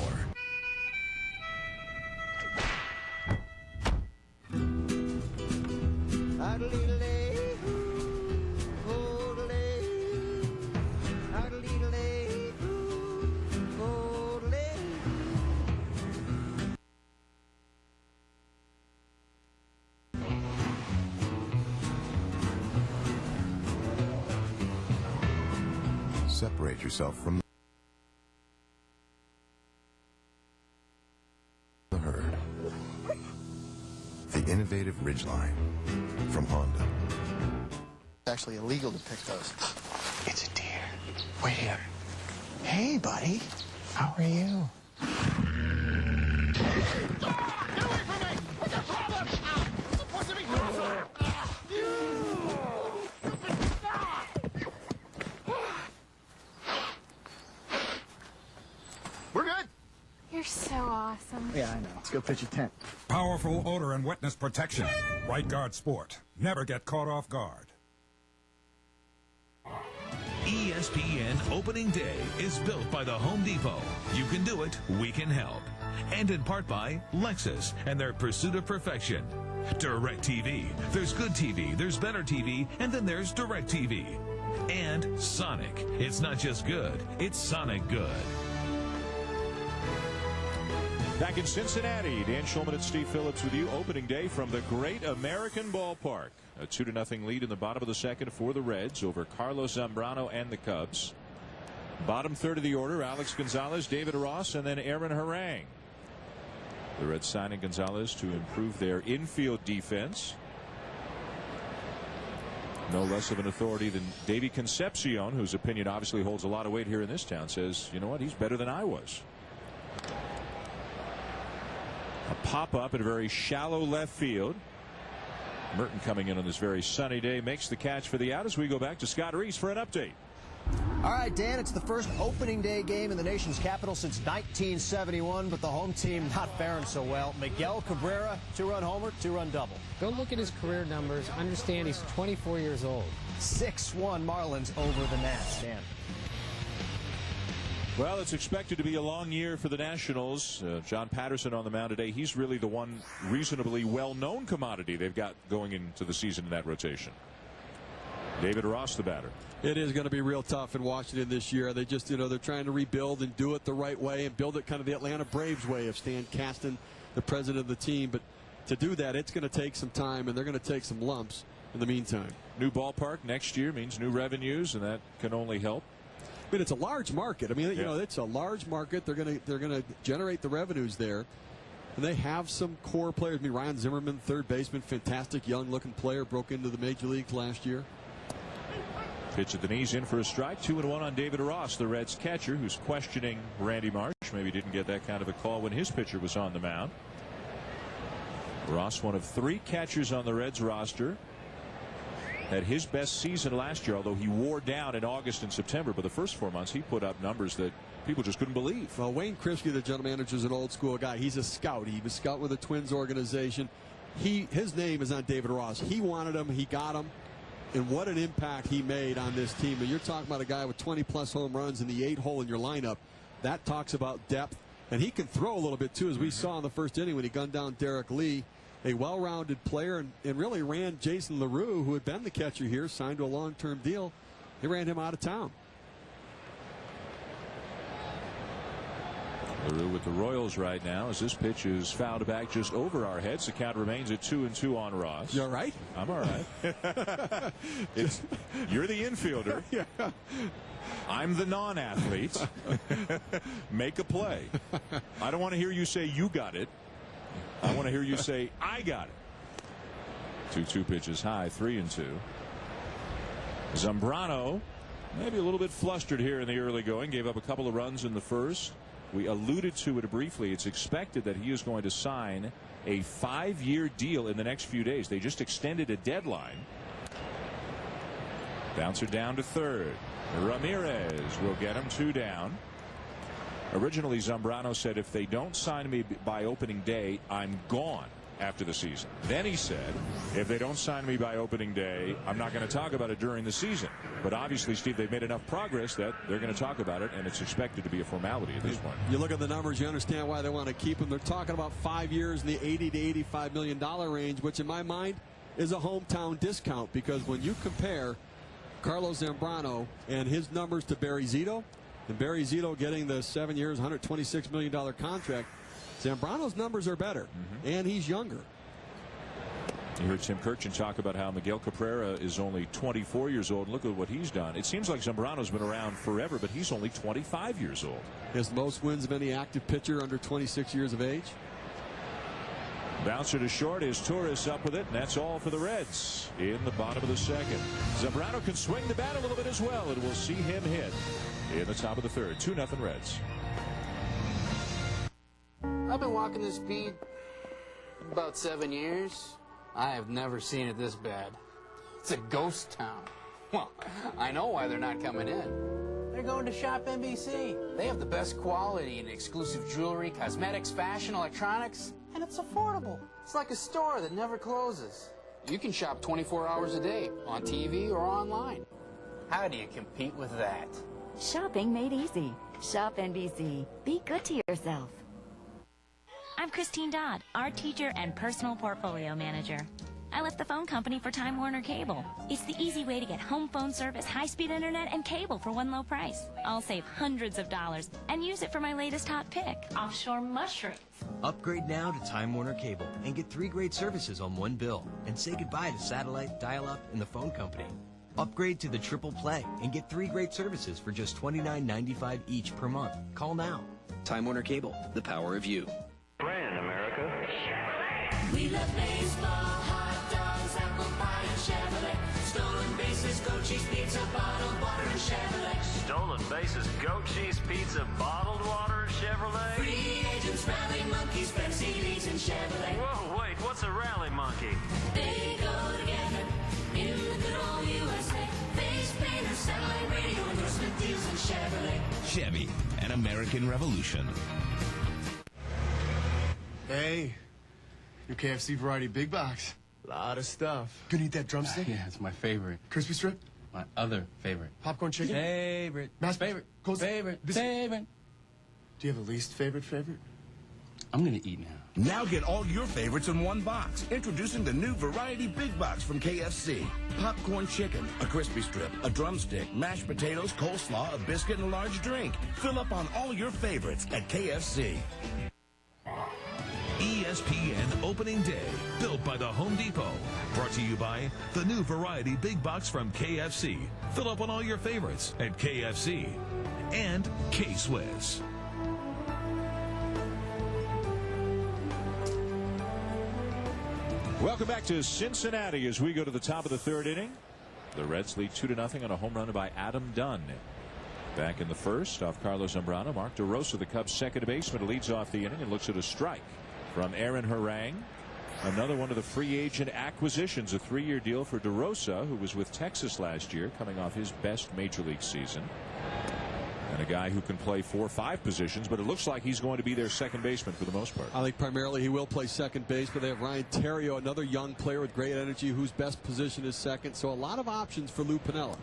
Separate yourself from the herd. The innovative Ridgeline from Honda. It's actually illegal to pick those. It's a deer. Wait here. Hey, buddy. How are you? We're good. You're so awesome. Yeah, I know. Let's go pitch a tent. Powerful odor and wetness protection. Right Guard Sport. Never get caught off guard. ESPN Opening Day is built by the Home Depot. You can do it, we can help. And in part by Lexus and their pursuit of perfection. DirecTV. There's good TV, there's better TV, and then there's DirecTV. And Sonic. It's not just good, it's Sonic good. Back in Cincinnati, Dan Shulman and Steve Phillips with you. Opening day from the Great American Ballpark. A 2-0 lead in the bottom of the second for the Reds over Carlos Zambrano and the Cubs. Bottom third of the order, Alex Gonzalez, David Ross, and then Aaron Harang. The Reds signing Gonzalez to improve their infield defense. No less of an authority than Davey Concepcion, whose opinion obviously holds a lot of weight here in this town, says, you know what, he's better than I was. A pop-up at a very shallow left field. Merton coming in on this very sunny day makes the catch for the out as we go back to Scott Reese for an update. All right, Dan, it's the first opening day game in the nation's capital since 1971, but the home team not faring so well. Miguel Cabrera, 2-run homer, 2-run double. Go look at his career numbers. Understand he's 24 years old. 6-1 Marlins over the Nats, Dan. Well, it's expected to be a long year for the Nationals. John Patterson on the mound today. He's really the one reasonably well-known commodity they've got going into the season in that rotation. David Ross, the batter. It is going to be real tough in Washington this year. They just, they're trying to rebuild and do it the right way and build it kind of the Atlanta Braves way of Stan Kasten, the president of the team. But to do that, it's going to take some time, and they're going to take some lumps in the meantime. New ballpark next year means new revenues, and that can only help. I mean, it's a large market. I mean, it's a large market. They're going to generate the revenues there. And they have some core players. I mean, Ryan Zimmerman, third baseman, fantastic young-looking player, broke into the major leagues last year. Pitch at the knees, in for a strike. 2-1 on David Ross, the Reds catcher, who's questioning Randy Marsh. Maybe didn't get that kind of a call when his pitcher was on the mound. Ross, one of 3 catchers on the Reds roster. Had his best season last year, although he wore down in August and September. But the first 4 months, he put up numbers that people just couldn't believe. Well, Wayne Kripke, the general manager, is an old-school guy. He's a scout. He was a scout with the Twins organization. His name is on David Ross. He wanted him. He got him. And what an impact he made on this team. And you're talking about a guy with 20-plus home runs in the 8-hole in your lineup. That talks about depth. And he can throw a little bit, too, as we saw in the first inning when he gunned down Derek Lee. A well-rounded player, and really ran Jason LaRue, who had been the catcher here, signed to a long-term deal. They ran him out of town. LaRue with the Royals right now as this pitch is fouled back just over our heads. The count remains at 2-2 on Ross. You all right? I'm all right. You're the infielder. Yeah. I'm the non-athlete. Make a play. I don't want to hear you say you got it. I want to hear you say I got it. 2-2 pitches high, 3-2. Zambrano maybe a little bit flustered here in the early going. Gave up a couple of runs in the first. We alluded to it briefly. It's expected that he is going to sign a 5-year deal in the next few days. They just extended a deadline. Bouncer down to third. Ramirez will get him 2 down. Originally, Zambrano said, if they don't sign me by opening day, I'm gone after the season. Then he said, if they don't sign me by opening day, I'm not going to talk about it during the season. But obviously, Steve, they've made enough progress that they're going to talk about it, and it's expected to be a formality at this point. You look at the numbers, you understand why they want to keep him. They're talking about 5 years in the $80 to $85 million range, which in my mind is a hometown discount, because when you compare Carlos Zambrano and his numbers to Barry Zito, and Barry Zito getting the 7 years, $126 million contract, Zambrano's numbers are better, and he's younger. You heard Tim Kirchin talk about how Miguel Cabrera is only 24 years old. Look at what he's done. It seems like Zambrano's been around forever, but he's only 25 years old. His most wins of any active pitcher under 26 years of age. Bouncer to short is Torres up with it, and that's all for the Reds in the bottom of the second. Zambrano can swing the bat a little bit as well, and we'll see him hit in the top of the third. 2-0 Reds. I've been walking this beat about 7 years. I have never seen it this bad. It's a ghost town. Well, I know why they're not coming in. They're going to Shop NBC. They have the best quality in exclusive jewelry, cosmetics, fashion, electronics, and it's affordable. It's like a store that never closes. You can shop 24 hours a day on TV or online. How do you compete with that? Shopping made easy. Shop NBC. Be good to yourself. I'm Christine Dodd, art teacher and personal portfolio manager. I left the phone company for Time Warner Cable. It's the easy way to get home phone service, high-speed internet, and cable for one low price. I'll save hundreds of dollars and use it for my latest hot pick, offshore mushrooms. Upgrade now to Time Warner Cable and get 3 great services on one bill. And say goodbye to satellite, dial-up, and the phone company. Upgrade to the Triple Play and get 3 great services for just $29.95 each per month. Call now. Time Warner Cable, the power of you. Brand America. We love baseball, hot dogs, apple pie, and Chevrolet. Stolen bases, goat cheese, pizza, bottled water, and Chevrolet. Stolen bases, goat cheese, pizza, bottled water, and Chevrolet. Free agents, rally monkeys, CDTs, and Chevrolet. Whoa, wait, what's a rally monkey? They go together in the good old USA. Face painters, satellite radio, endorsement deals, and Chevrolet. Chevy, an American revolution. Hey, your KFC variety big box. Lot of stuff. Gonna eat that drumstick? Yeah, it's my favorite. Crispy strip? My other favorite. Popcorn chicken? Favorite. Mashed favorite. Cold Favorite. Favorite. Do you have a least favorite? I'm gonna eat now. Now get all your favorites in one box. Introducing the new Variety Big Box from KFC. Popcorn chicken, a crispy strip, a drumstick, mashed potatoes, coleslaw, a biscuit, and a large drink. Fill up on all your favorites at KFC. ESPN Opening Day, built by the Home Depot. Brought to you by the new Variety Big Box from KFC. Fill up on all your favorites at KFC. And K-Swiss. Welcome back to Cincinnati as we go to the top of the third inning. The Reds lead 2-0 on a home run by Adam Dunn. Back in the first, off Carlos Zambrano, Mark DeRosa, the Cubs' second baseman, leads off the inning and looks at a strike from Aaron Harang. Another one of the free agent acquisitions, a 3-year deal for DeRosa, who was with Texas last year, coming off his best major league season. And a guy who can play 4 or 5 positions, but it looks like he's going to be their second baseman for the most part. I think primarily he will play second base, but they have Ryan Theriot, another young player with great energy, whose best position is second. So a lot of options for Lou Piniella.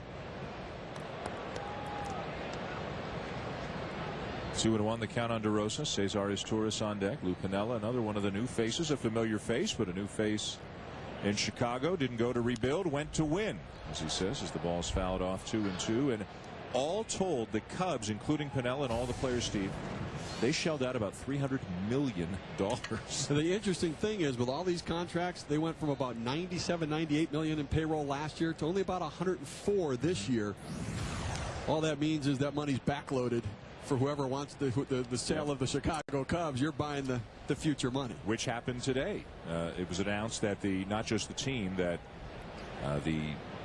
2-1 the count on DeRosa. Cesar Torres on deck. Lou Piniella, another one of the new faces, a familiar face, but a new face in Chicago. Didn't go to rebuild, went to win, as he says, as the ball's fouled off 2-2. And all told, the Cubs, including Piniella and all the players, Steve, they shelled out about $300 million. And the interesting thing is, with all these contracts, they went from about $97, $98 million in payroll last year to only about $104 this year. All that means is that money's backloaded for whoever wants the sale of the Chicago Cubs. You're buying the future money. Which happened today. It was announced that not just the team, that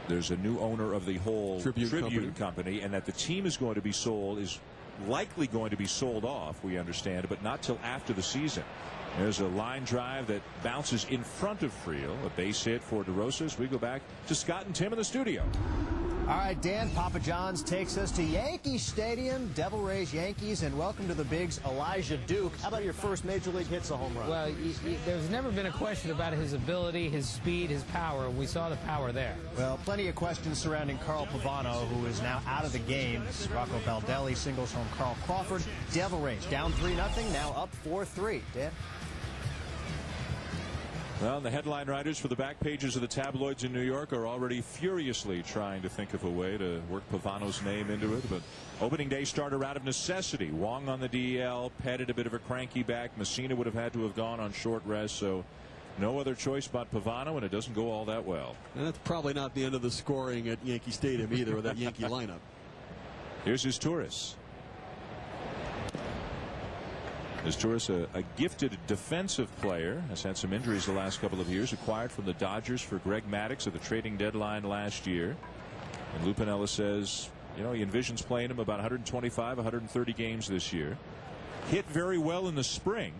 there's a new owner of the whole tribute company, and that the team is going to be sold, is likely going to be sold off, we understand, but not till after the season. There's a line drive that bounces in front of Friel, a base hit for DeRosa. As we go back to Scott and Tim in the studio. All right, Dan, Papa John's takes us to Yankee Stadium, Devil Rays Yankees, and welcome to the Bigs, Elijah Duke. How about your first Major League hits a home run? Well, there's never been a question about his ability, his speed, his power. We saw the power there. Well, plenty of questions surrounding Carl Pavano, who is now out of the game. Rocco Baldelli singles home Carl Crawford. Devil Rays down 3-0, now up 4-3. Dan? Well, the headline writers for the back pages of the tabloids in New York are already furiously trying to think of a way to work Pavano's name into it. But opening day starter out of necessity. Wong on the DL, Pettit a bit of a cranky back. Messina would have had to have gone on short rest, so no other choice but Pavano, and it doesn't go all that well. And that's probably not the end of the scoring at Yankee Stadium either with that Yankee lineup. Here's his Torres. Torres, a gifted defensive player, has had some injuries the last couple of years, acquired from the Dodgers for Greg Maddux at the trading deadline last year. And Lou Piniella says, he envisions playing him about 125, 130 games this year. Hit very well in the spring.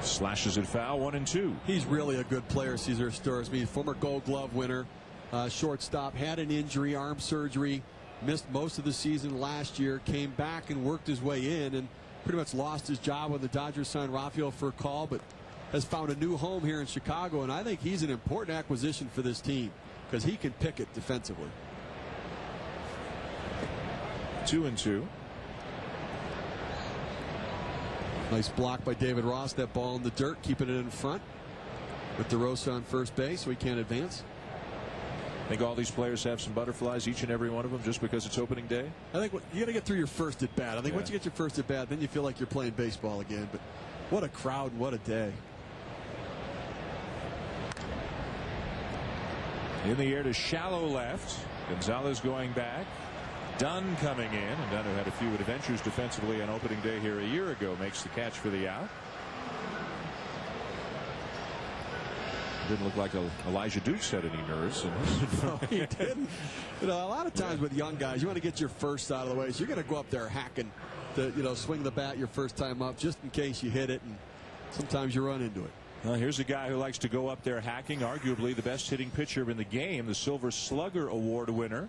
Slashes it foul, 1-2. He's really a good player, Cesar Torres. Former Gold Glove winner, shortstop, had an injury, arm surgery. Missed most of the season last year, came back and worked his way in, and pretty much lost his job when the Dodgers signed Rafael Furcal, but has found a new home here in Chicago, and I think he's an important acquisition for this team because he can pick it defensively. 2-2. Nice block by David Ross. That ball in the dirt, keeping it in front with DeRosa on first base, so he can't advance. I think all these players have some butterflies, each and every one of them, just because it's opening day. I think you got to get through your first at bat. I think once you get your first at bat, then you feel like you're playing baseball again. But what a crowd and what a day. In the air to shallow left. Gonzalez going back. Dunn coming in. And Dunn, who had a few adventures defensively on opening day here a year ago, makes the catch for the out. Didn't look like Elijah Dukes had any nerves. No, he didn't. A lot of times with young guys, you want to get your first out of the way, so you're going to go up there hacking to swing the bat your first time up, just in case you hit it, and sometimes you run into it. Well, here's a guy who likes to go up there hacking, arguably the best hitting pitcher in the game, the Silver Slugger Award winner.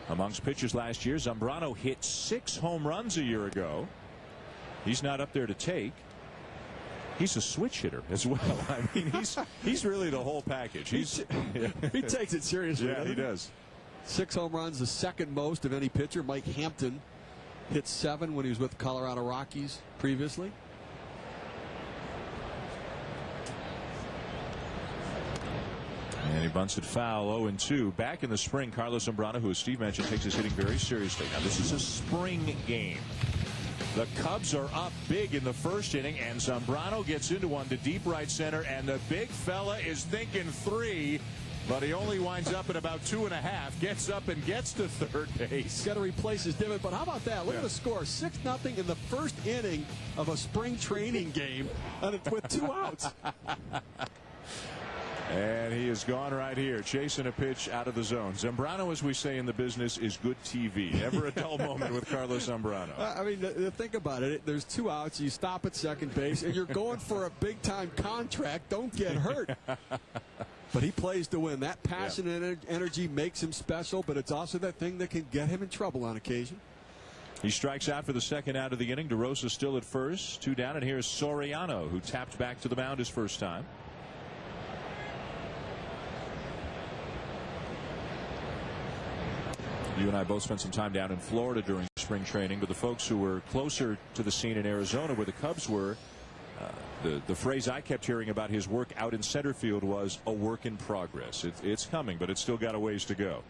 Amongst pitchers last year, Zambrano hit 6 home runs a year ago. He's not up there to take. He's a switch hitter as well. I mean, he's really the whole package. He takes it seriously. Yeah, he does. 6 home runs, the second most of any pitcher. Mike Hampton hit 7 when he was with the Colorado Rockies previously. And he bunts it foul, 0-2. Back in the spring, Carlos Zambrano, who, as Steve mentioned, takes his hitting very seriously. Now, this is a spring game. The Cubs are up big in the first inning, and Zambrano gets into one to deep right center, and the big fella is thinking 3, but he only winds up at about 2.5, gets up and gets to third base. Got to replace his divot, but how about that? Look at the score, 6-0 in the first inning of a spring training game, and it's with 2 outs. And he is gone right here, chasing a pitch out of the zone. Zambrano, as we say in the business, is good TV. Never a dull moment with Carlos Zambrano. I mean, think about it. There's 2 outs. You stop at second base, and you're going for a big-time contract. Don't get hurt. But he plays to win. That passion and energy makes him special, but it's also that thing that can get him in trouble on occasion. He strikes out for the second out of the inning. DeRosa still at first, 2 down, and here's Soriano, who tapped back to the mound his first time. You and I both spent some time down in Florida during spring training, but the folks who were closer to the scene in Arizona where the Cubs were, the phrase I kept hearing about his work out in center field was a work in progress. It's coming, but it's still got a ways to go.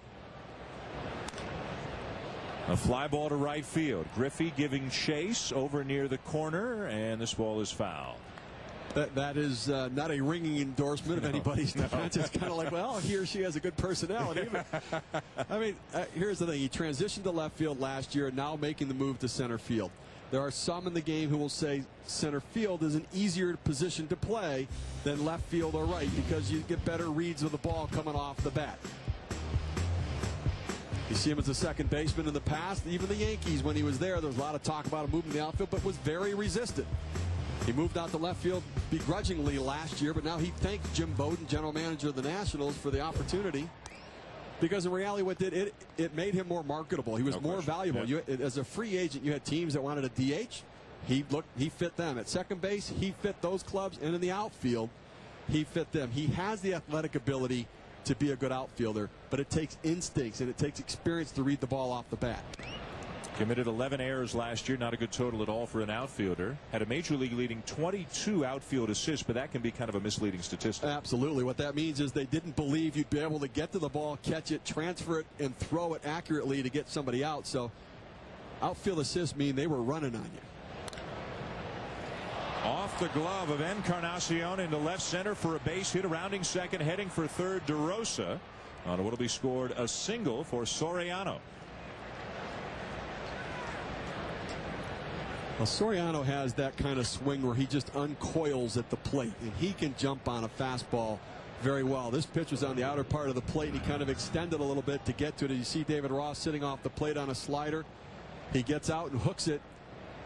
A fly ball to right field. Griffey giving chase over near the corner, and this ball is foul. That is not a ringing endorsement of anybody's defense. It's kind of like, well, he or she has a good personality. I mean, here's the thing. He transitioned to left field last year, now making the move to center field. There are some in the game who will say center field is an easier position to play than left field or right because you get better reads of the ball coming off the bat. You see him as a second baseman in the past. Even the Yankees, when he was there was a lot of talk about him moving the outfield, but was very resistant. He moved out to left field begrudgingly last year, but now he thanked Jim Bowden, general manager of the Nationals, for the opportunity. Because in reality, what did it made him more marketable. He was more valuable. Yeah. As a free agent, you had teams that wanted a DH. He fit them. At second base, he fit those clubs, and in the outfield, he fit them. He has the athletic ability to be a good outfielder, but it takes instincts and it takes experience to read the ball off the bat. Committed 11 errors last year, not a good total at all for an outfielder. Had a major league leading 22 outfield assists, but that can be kind of a misleading statistic. Absolutely. What that means is they didn't believe you'd be able to get to the ball, catch it, transfer it, and throw it accurately to get somebody out. So outfield assists mean they were running on you. Off the glove of Encarnacion into left center for a base hit, rounding second, heading for third, DeRosa. On what will be scored a single for Soriano. Well, Soriano has that kind of swing where he just uncoils at the plate, and he can jump on a fastball very well. This pitch was on the outer part of the plate, and he kind of extended a little bit to get to it. You see David Ross sitting off the plate on a slider. He gets out and hooks it.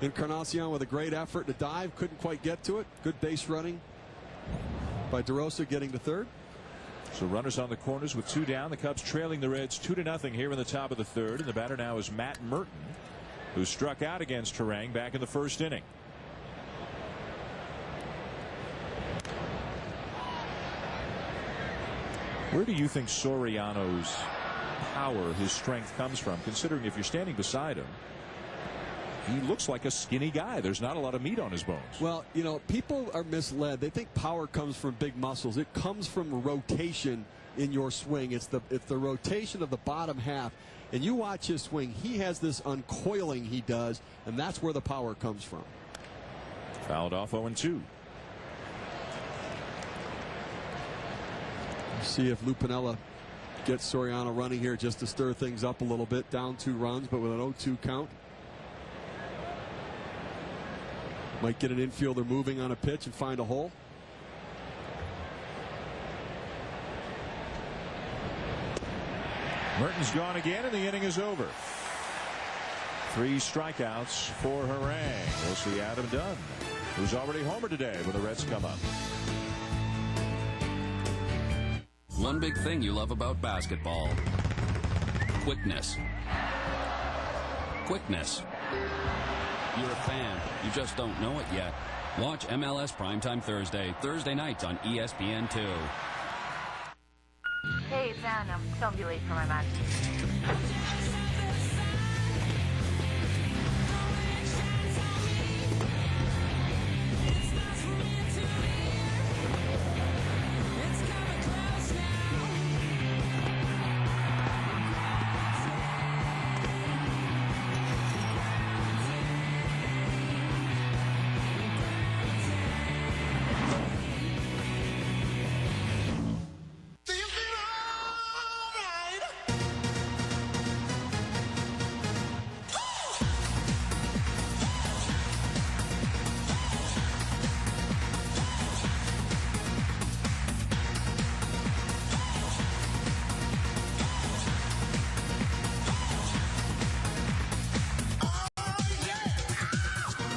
Encarnacion with a great effort to dive, couldn't quite get to it. Good base running by DeRosa, getting to third. So runners on the corners with 2 down. The Cubs trailing the Reds 2-0 here in the top of the third. And the batter now is Matt Merton, who struck out against Terang back in the first inning. Where do you think Soriano's power, his strength, comes from, considering if you're standing beside him, he looks like a skinny guy. There's not a lot of meat on his bones. Well, you know, people are misled. They think power comes from big muscles. It comes from rotation in your swing. It's the rotation of the bottom half. And you watch his swing. He has this uncoiling he does, and that's where the power comes from. Fouled off 0-2. See if Lou Piniella gets Soriano running here just to stir things up a little bit. Down 2 runs, but with an 0-2 count. Might get an infielder moving on a pitch and find a hole. Merton's gone again, and the inning is over. 3 strikeouts for Harang. We'll see Adam Dunn, who's already homered today when the Reds come up. One big thing you love about basketball: quickness. Quickness. You're a fan. You just don't know it yet. Watch MLS Primetime Thursday nights on ESPN2. Hey, it's Anna. Don't be late for my match.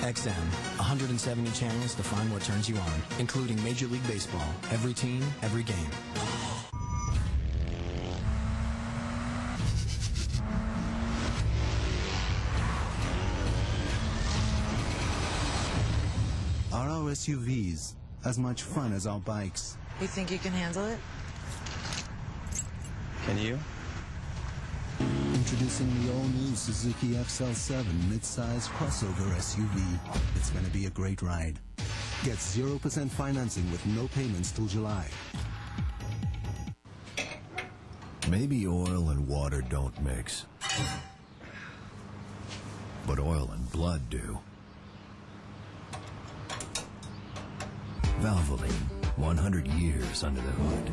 XM, 170 channels to find what turns you on, including Major League Baseball. Every team, every game. Are our SUVs as much fun as our bikes? You think you can handle it? Can you? Introducing the all-new Suzuki XL7 midsize crossover SUV. It's going to be a great ride. Get 0% financing with no payments till July. Maybe oil and water don't mix, but oil and blood do. Valvoline, 100 years under the hood.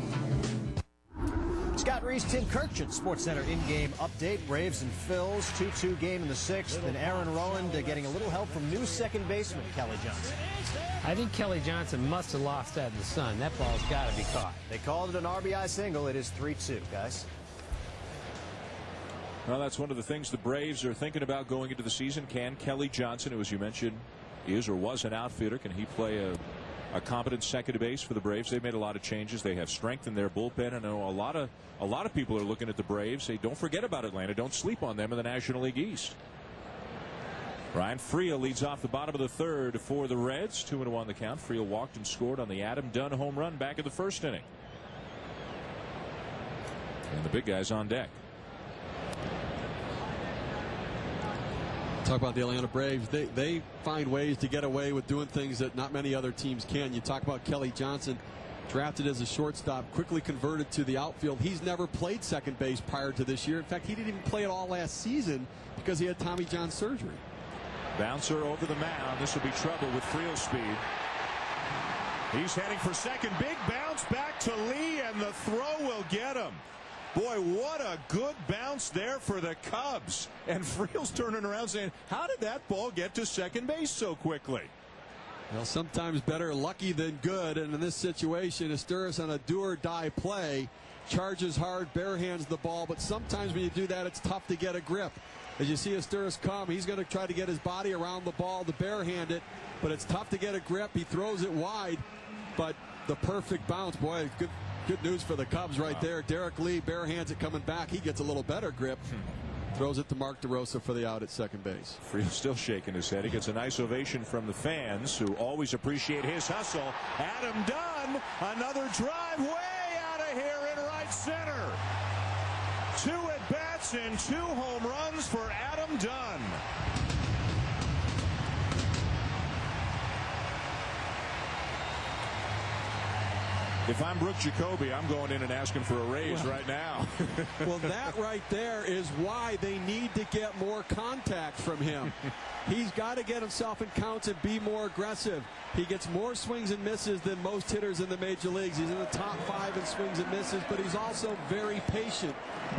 Scott Reese, Tim Kirchin, SportsCenter in-game update. Braves and Phils, 2-2 game in the sixth. And Aaron Rowland getting a little help from new second baseman Kelly Johnson. I think Kelly Johnson must have lost that in the sun. That ball's got to be caught. They called it an RBI single. It is 3-2, guys. Well, that's one of the things the Braves are thinking about going into the season. Can Kelly Johnson, who, as you mentioned, is or was an outfielder, can he play a competent second base for the Braves? They've made a lot of changes. They have strengthened their bullpen. I know a lot of people are looking at the Braves. Say, don't forget about Atlanta. Don't sleep on them in the National League East. Ryan Friel leads off the bottom of the third for the Reds. 2-1 the count. Friel walked and scored on the Adam Dunn home run back in the first inning. And the big guy's on deck. Talk about the Atlanta Braves. They find ways to get away with doing things that not many other teams can. You talk about Kelly Johnson, drafted as a shortstop, quickly converted to the outfield. He's never played second base prior to this year. In fact, he didn't even play it all last season because he had Tommy John surgery. Bouncer over the mound. This will be trouble with Friel's speed. He's heading for second. Big bounce back to Lee, and the throw will get him. Boy, what a good bounce there for the Cubs. And Friel's turning around saying, how did that ball get to second base so quickly? Well, sometimes better lucky than good. And in this situation, Asturis on a do-or-die play charges hard, barehands the ball. But sometimes when you do that, it's tough to get a grip. As you see Asturis come, he's going to try to get his body around the ball to barehand it. But it's tough to get a grip. He throws it wide. But the perfect bounce, boy, good news for the Cubs right there. Derek Lee barehands it coming back. He gets a little better grip. Throws it to Mark DeRosa for the out at second base. Friel's still shaking his head. He gets a nice ovation from the fans who always appreciate his hustle. Adam Dunn, another drive way out of here in right center. 2 at-bats and 2 home runs for Adam Dunn. If I'm Brooke Jacoby, I'm going in and asking for a raise right now. Well, that right there is why they need to get more contact from him. He's got to get himself in counts and be more aggressive. He gets more swings and misses than most hitters in the major leagues. He's in the top 5 in swings and misses, but he's also very patient.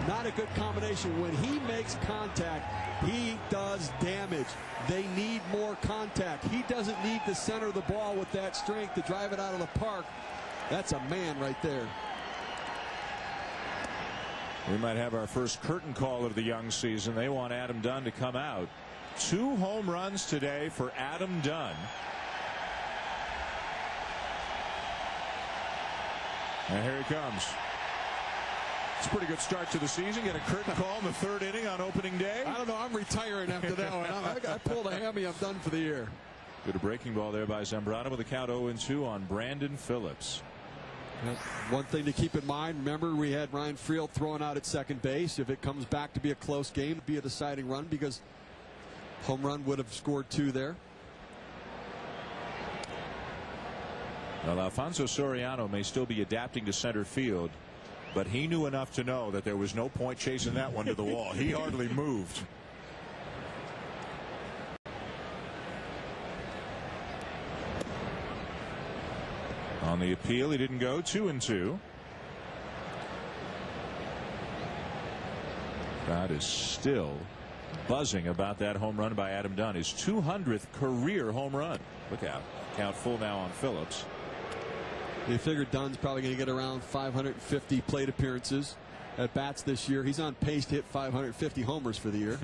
Not a good combination. When he makes contact, he does damage. They need more contact. He doesn't need to center the ball with that strength to drive it out of the park. That's a man right there. We might have our first curtain call of the young season. They want Adam Dunn to come out. 2 home runs today for Adam Dunn. And here he comes. It's a pretty good start to the season. Get a curtain call in the 3rd inning on opening day. I don't know. I'm retiring after that one. I pulled a hammy. I'm done for the year. Good breaking ball there by Zambrano with a count 0-2 on Brandon Phillips. One thing to keep in mind, remember we had Ryan Friel throwing out at second base. If it comes back to be a close game, it'd be a deciding run because home run would have scored 2 there. Well, Alfonso Soriano may still be adapting to center field, but he knew enough to know that there was no point chasing that one to the wall. He hardly moved. On the appeal, he didn't go. 2-2. God is still buzzing about that home run by Adam Dunn. His 200th career home run. Look out. Count full now on Phillips. You figure Dunn's probably going to get around 550 plate appearances at bats this year. He's on pace to hit 550 homers for the year.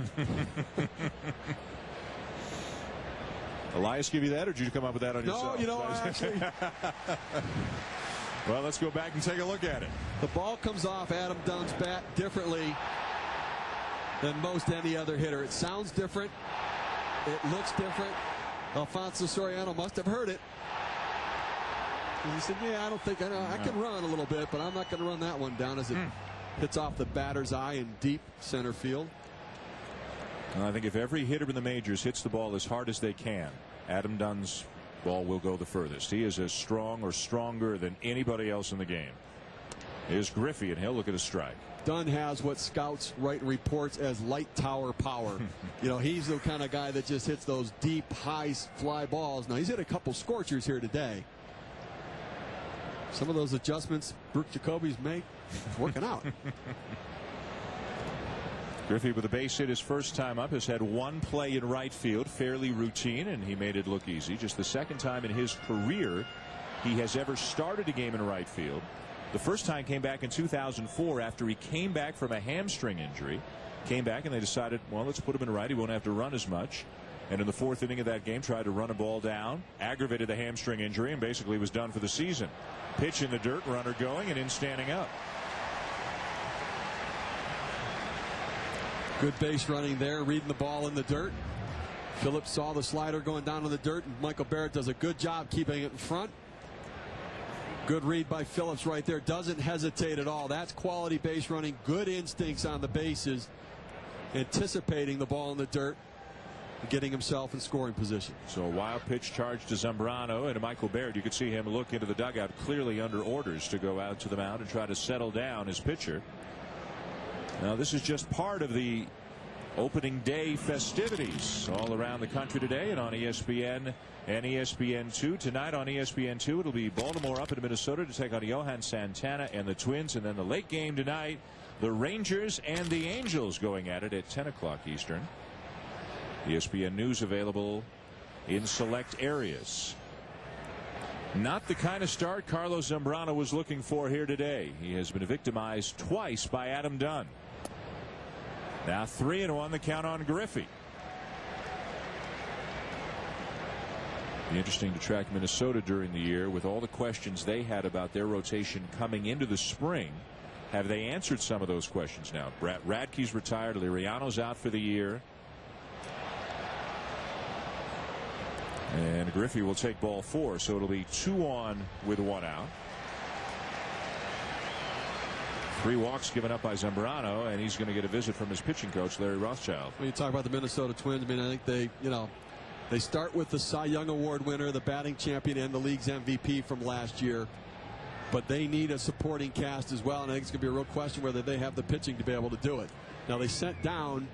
Elias give you that, or did you come up with that on yourself? No, you know, actually. Well, let's go back and take a look at it. The ball comes off Adam Dunn's bat differently than most any other hitter. It sounds different. It looks different. Alfonso Soriano must have heard it. And he said, yeah, I don't think I can run a little bit, but I'm not going to run that one down as it hits off the batter's eye in deep center field. And I think if every hitter in the majors hits the ball as hard as they can, Adam Dunn's ball will go the furthest. He is as strong or stronger than anybody else in the game. Here's Griffey, and he'll look at a strike. Dunn has what scouts write reports as light tower power. You know, he's the kind of guy that just hits those deep, high fly balls. Now, he's hit a couple scorchers here today. Some of those adjustments Brooke Jacoby's make, working out. Griffey with a base hit his first time up, has had one play in right field, fairly routine, and he made it look easy. Just the second time in his career he has ever started a game in right field. The first time came back in 2004 after he came back from a hamstring injury. Came back and they decided, well, let's put him in right. He won't have to run as much. And in the fourth inning of that game, tried to run a ball down, aggravated the hamstring injury, and basically was done for the season. Pitch in the dirt, runner going, and in standing up. Good base running there, reading the ball in the dirt. Phillips saw the slider going down in the dirt, and Michael Barrett does a good job keeping it in front. Good read by Phillips right there. Doesn't hesitate at all. That's quality base running. Good instincts on the bases. Anticipating the ball in the dirt. Getting himself in scoring position. So a wild pitch charge to Zambrano, and to Michael Barrett. You could see him look into the dugout, clearly under orders to go out to the mound and try to settle down his pitcher. Now this is just part of the opening day festivities all around the country today and on ESPN and ESPN2. Tonight on ESPN2 it'll be Baltimore up in Minnesota to take on Johan Santana and the Twins, and then the late game tonight, the Rangers and the Angels going at it at 10 o'clock Eastern. ESPN News available in select areas. Not the kind of start Carlos Zambrano was looking for here today. He has been victimized twice by Adam Dunn. Now 3-1 the count on Griffey. Be interesting to track Minnesota during the year with all the questions they had about their rotation coming into the spring. Have they answered some of those questions now? Radke's retired. Liriano's out for the year. And Griffey will take ball 4, so it'll be 2 on with 1 out. 3 walks given up by Zambrano, and he's going to get a visit from his pitching coach, Larry Rothschild. When you talk about the Minnesota Twins, I mean, I think they start with the Cy Young Award winner, the batting champion, and the league's MVP from last year. But they need a supporting cast as well, and I think it's going to be a real question whether they have the pitching to be able to do it. Now, they sent down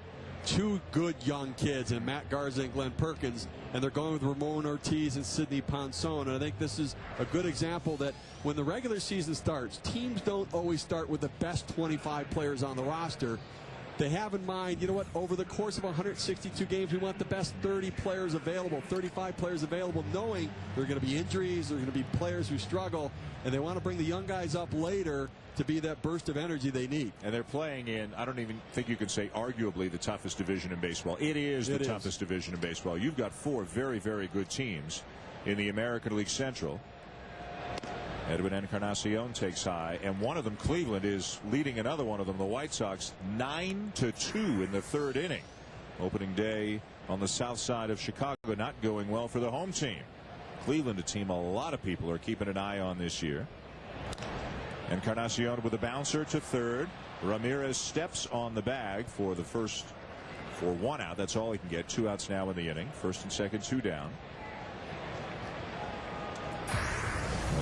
2 good young kids in Matt Garza and Glenn Perkins, and they're going with Ramon Ortiz and Sidney Ponson. And I think this is a good example that when the regular season starts, teams don't always start with the best 25 players on the roster. They have in mind, you know what, over the course of 162 games, we want the best 30 players available, 35 players available, knowing there are going to be injuries, there are going to be players who struggle, and they want to bring the young guys up later to be that burst of energy they need. And they're playing in, I don't even think you can say arguably the toughest division in baseball. It is the toughest division in baseball. You've got 4 very, very good teams in the American League Central. Edwin Encarnacion takes high, and one of them, Cleveland, is leading another one of them, the White Sox, 9-2 in the 3rd inning. Opening day on the south side of Chicago, not going well for the home team. Cleveland, a team a lot of people are keeping an eye on this year. Encarnacion with a bouncer to 3rd. Ramirez steps on the bag for the first, for 1 out. That's all he can get. 2 outs now in the inning. 1st and 2nd, 2 down.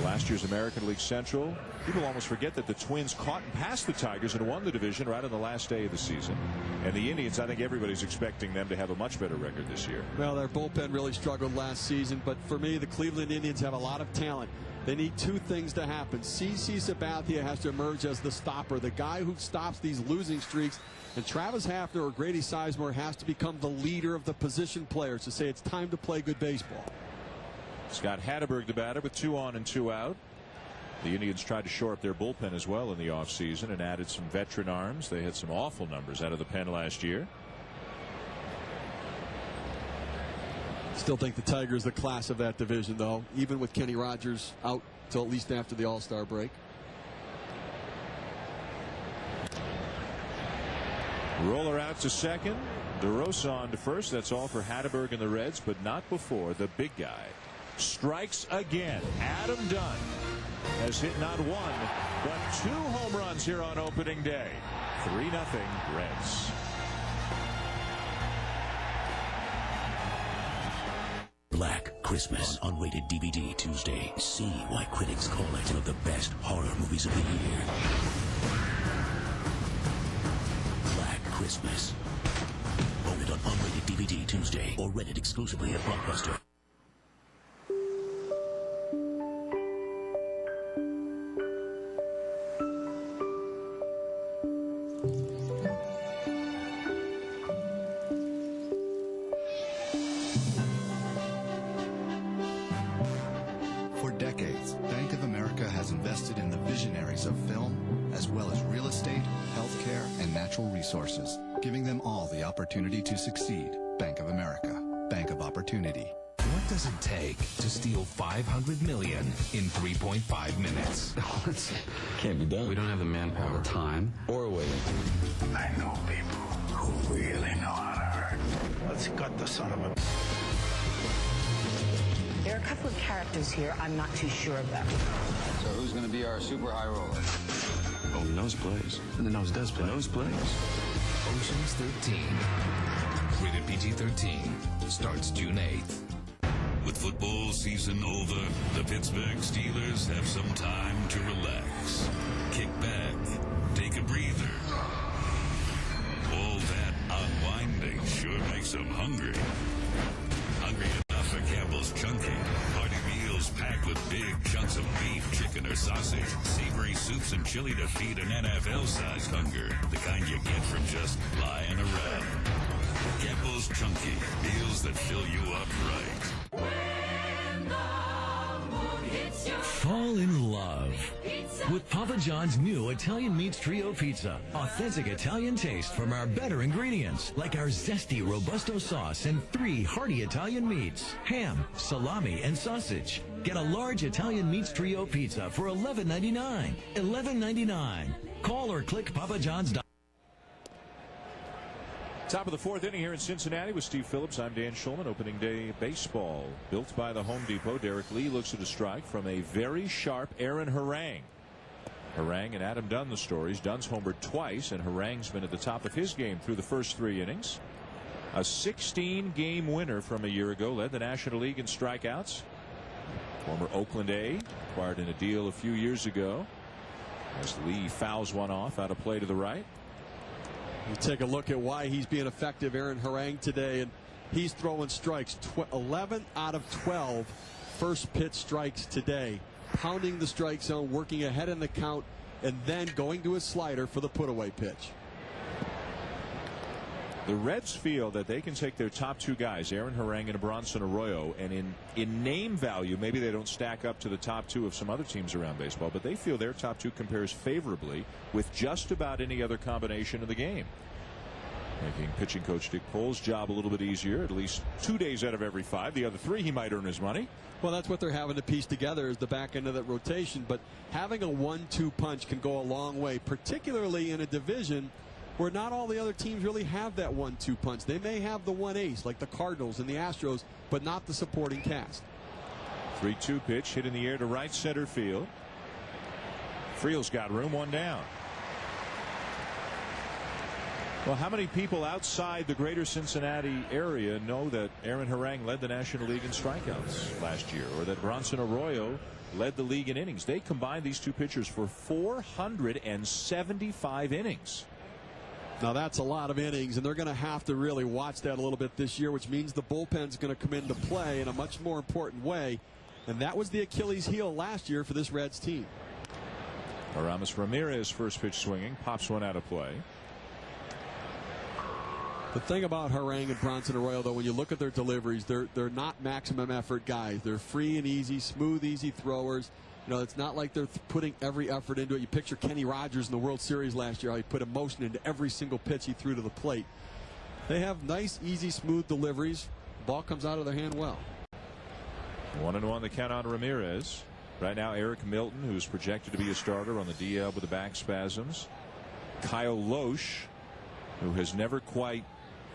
Last year's American League Central, people almost forget that the Twins caught and passed the Tigers and won the division right on the last day of the season. And the Indians, I think everybody's expecting them to have a much better record this year. Well, their bullpen really struggled last season, but for me, the Cleveland Indians have a lot of talent. They need 2 things to happen. CC Sabathia has to emerge as the stopper, the guy who stops these losing streaks. And Travis Hafner or Grady Sizemore has to become the leader of the position players to say it's time to play good baseball. Scott Hatteberg, the batter, with 2 on and 2 out. The Indians tried to shore up their bullpen as well in the offseason and added some veteran arms. They had some awful numbers out of the pen last year. Still think the Tigers the class of that division, though, even with Kenny Rogers out till at least after the All-Star break. Roller out to 2nd. DeRosa on to 1st. That's all for Hatteberg and the Reds, but not before the big guy strikes again. Adam Dunn has hit not 1, but 2 home runs here on opening day. 3-0 Reds. Black Christmas on unrated DVD Tuesday. See why critics call it one of the best horror movies of the year. Black Christmas. Own it on unrated DVD Tuesday or rent it exclusively at Blockbuster. natural resources, giving them all the opportunity to succeed. Bank of America. Bank of Opportunity. What does it take to steal $500 million in 3.5 minutes? Can't be done. We don't have the manpower, time, or a way. I know people who really know how to hurt. Let's gut the son of a... There are a couple of characters here I'm not too sure about. So who's going to be our super high roller? Oh, the nose plays. And the nose does play. The nose plays. Ocean's 13. Rated PG-13. Starts June 8th. With football season over, the Pittsburgh Steelers have some time to relax. Kick back. Take a breather. All that unwinding sure makes them hungry. Hungry enough for Campbell's Chunky. Hearty meals packed with big chunks of beef, chicken, or sausage. Savory soups and chili to feed an NFL-sized hunger. The kind you get from just lying around. Campbell's Chunky. Meals that fill you up right. Fall in love with Papa John's new Italian Meats Trio Pizza. Authentic Italian taste from our better ingredients, like our zesty Robusto sauce and 3 hearty Italian meats, ham, salami, and sausage. Get a large Italian Meats Trio Pizza for $11.99. $11.99. Call or click papajohns.com. Top of the 4th inning here in Cincinnati with Steve Phillips. I'm Dan Shulman. Opening day baseball built by the Home Depot. Derek Lee looks at a strike from a very sharp Aaron Harang. Harang and Adam Dunn the stories. Dunn's homered twice, and Harang's been at the top of his game through the first 3 innings. A 16-game winner from a year ago. Led the National League in strikeouts. Former Oakland A. Acquired in a deal a few years ago. As Lee fouls one off out of play to the right. You take a look at why he's being effective, Aaron Harang, today, and he's throwing strikes. 11 out of 12 first pitch strikes today. Pounding the strike zone, working ahead in the count, and then going to his slider for the put-away pitch. The Reds feel that they can take their top 2 guys, Aaron Harang and Bronson Arroyo, and in name value, maybe they don't stack up to the top 2 of some other teams around baseball, but they feel their top 2 compares favorably with just about any other combination of the game. Making pitching coach Dick Pohl's job a little bit easier, at least 2 days out of every 5. The other 3, he might earn his money. Well, that's what they're having to piece together is the back end of that rotation, but having a 1-2 punch can go a long way, particularly in a division where not all the other teams really have that 1-2 punch. They may have the 1 ace like the Cardinals and the Astros, but not the supporting cast. 3-2 pitch hit in the air to right center field. Friel's got room, 1 down. Well, how many people outside the greater Cincinnati area know that Aaron Harang led the National League in strikeouts last year, or that Bronson Arroyo led the league in innings? They combined, these 2 pitchers, for 475 innings. Now that's a lot of innings, and they're going to have to really watch that a little bit this year, which means the bullpen's going to come into play in a much more important way, and that was the Achilles heel last year for this Reds team. Aramis Ramirez, first pitch swinging, pops one out of play. The thing about Harang and Bronson Arroyo, though, when you look at their deliveries, they're not maximum effort guys. They're free and easy, smooth, easy throwers. You know, it's not like they're putting every effort into it. You picture Kenny Rogers in the World Series last year, how he put emotion into every single pitch he threw to the plate. They have nice, easy, smooth deliveries. Ball comes out of their hand well. 1-1 the count on Ramirez. Right now, Eric Milton, who's projected to be a starter on the DL with the back spasms. Kyle Loesch, who has never quite,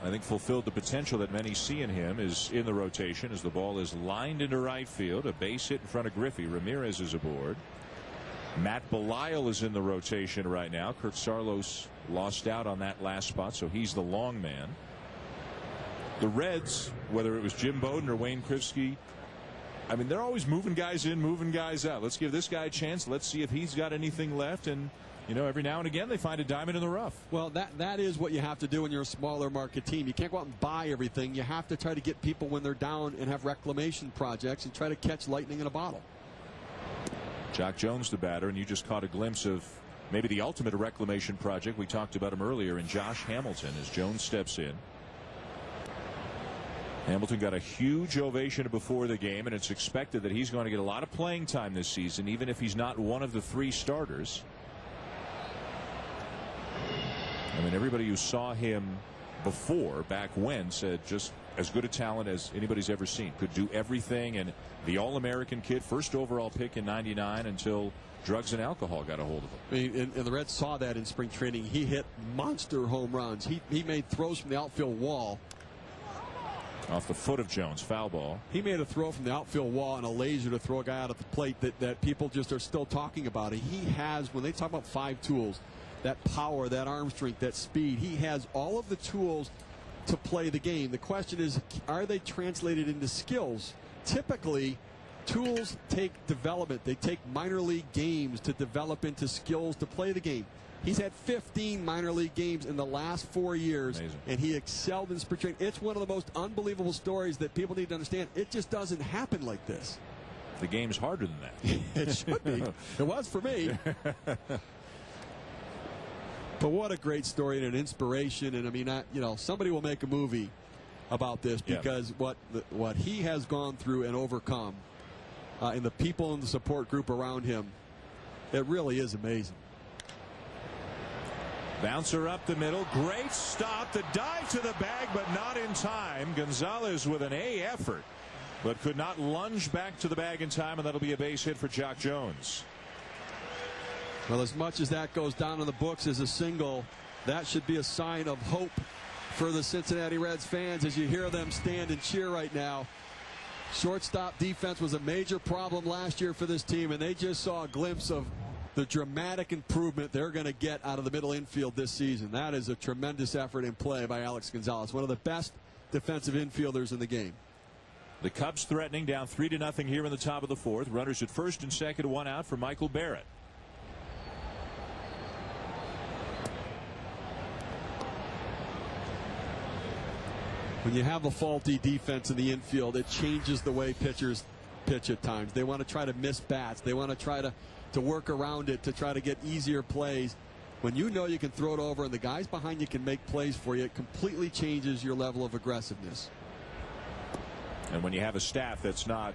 I think, fulfilled the potential that many see in him, is in the rotation as the ball is lined into right field. A base hit in front of Griffey. Ramirez is aboard. Matt Belisle is in the rotation right now. Kirk Saarloos lost out on that last spot, so he's the long man. The Reds, whether it was Jim Bowden or Wayne Krivsky, I mean, they're always moving guys in, moving guys out. Let's give this guy a chance. Let's see if he's got anything left. And you know, every now and again they find a diamond in the rough. Well, that is what you have to do when you're a smaller market team. You can't go out and buy everything. You have to try to get people when they're down and have reclamation projects and try to catch lightning in a bottle. Jock Jones, the batter, and you just caught a glimpse of maybe the ultimate reclamation project. We talked about him earlier in Josh Hamilton as Jones steps in. Hamilton got a huge ovation before the game, and it's expected that he's going to get a lot of playing time this season, even if he's not one of the 3 starters. I mean, everybody who saw him before, back when, said just as good a talent as anybody's ever seen. Could do everything, and the All-American kid, first overall pick in '99 until drugs and alcohol got a hold of him. I mean, and the Reds saw that in spring training. He hit monster home runs. He made throws from the outfield wall. Off the foot of Jones, foul ball. He made a throw from the outfield wall and a laser to throw a guy out at the plate that people just are still talking about. He has, when they talk about 5 tools, that power, that arm strength, that speed, he has all of the tools to play the game. The question is, are they translated into skills? Typically, tools take development. They take minor league games to develop into skills to play the game. He's had 15 minor league games in the last 4 years. Amazing. And he excelled in spring training. It's one of the most unbelievable stories that people need to understand. It just doesn't happen like this. The game's harder than that. It should be. It was for me. But what a great story and an inspiration. And I mean, somebody will make a movie about this because what he has gone through and overcome, and the people in the support group around him, it really is amazing. Bouncer up the middle. Great stop. The dive to the bag, but not in time. Gonzalez with an A effort, but could not lunge back to the bag in time, and that'll be a base hit for Jock Jones. Well, as much as that goes down in the books as a single, that should be a sign of hope for the Cincinnati Reds fans as you hear them stand and cheer right now. Shortstop defense was a major problem last year for this team, and they just saw a glimpse of the dramatic improvement they're going to get out of the middle infield this season. That is a tremendous effort in play by Alex Gonzalez, one of the best defensive infielders in the game. The Cubs threatening, down 3-0 here in the top of the 4th. Runners at first and second, 1 out for Michael Barrett. When you have a faulty defense in the infield, it changes the way pitchers pitch at times. They want to try to miss bats. They want to try to work around it to try to get easier plays. When you know you can throw it over and the guys behind you can make plays for you, it completely changes your level of aggressiveness. And when you have a staff that's not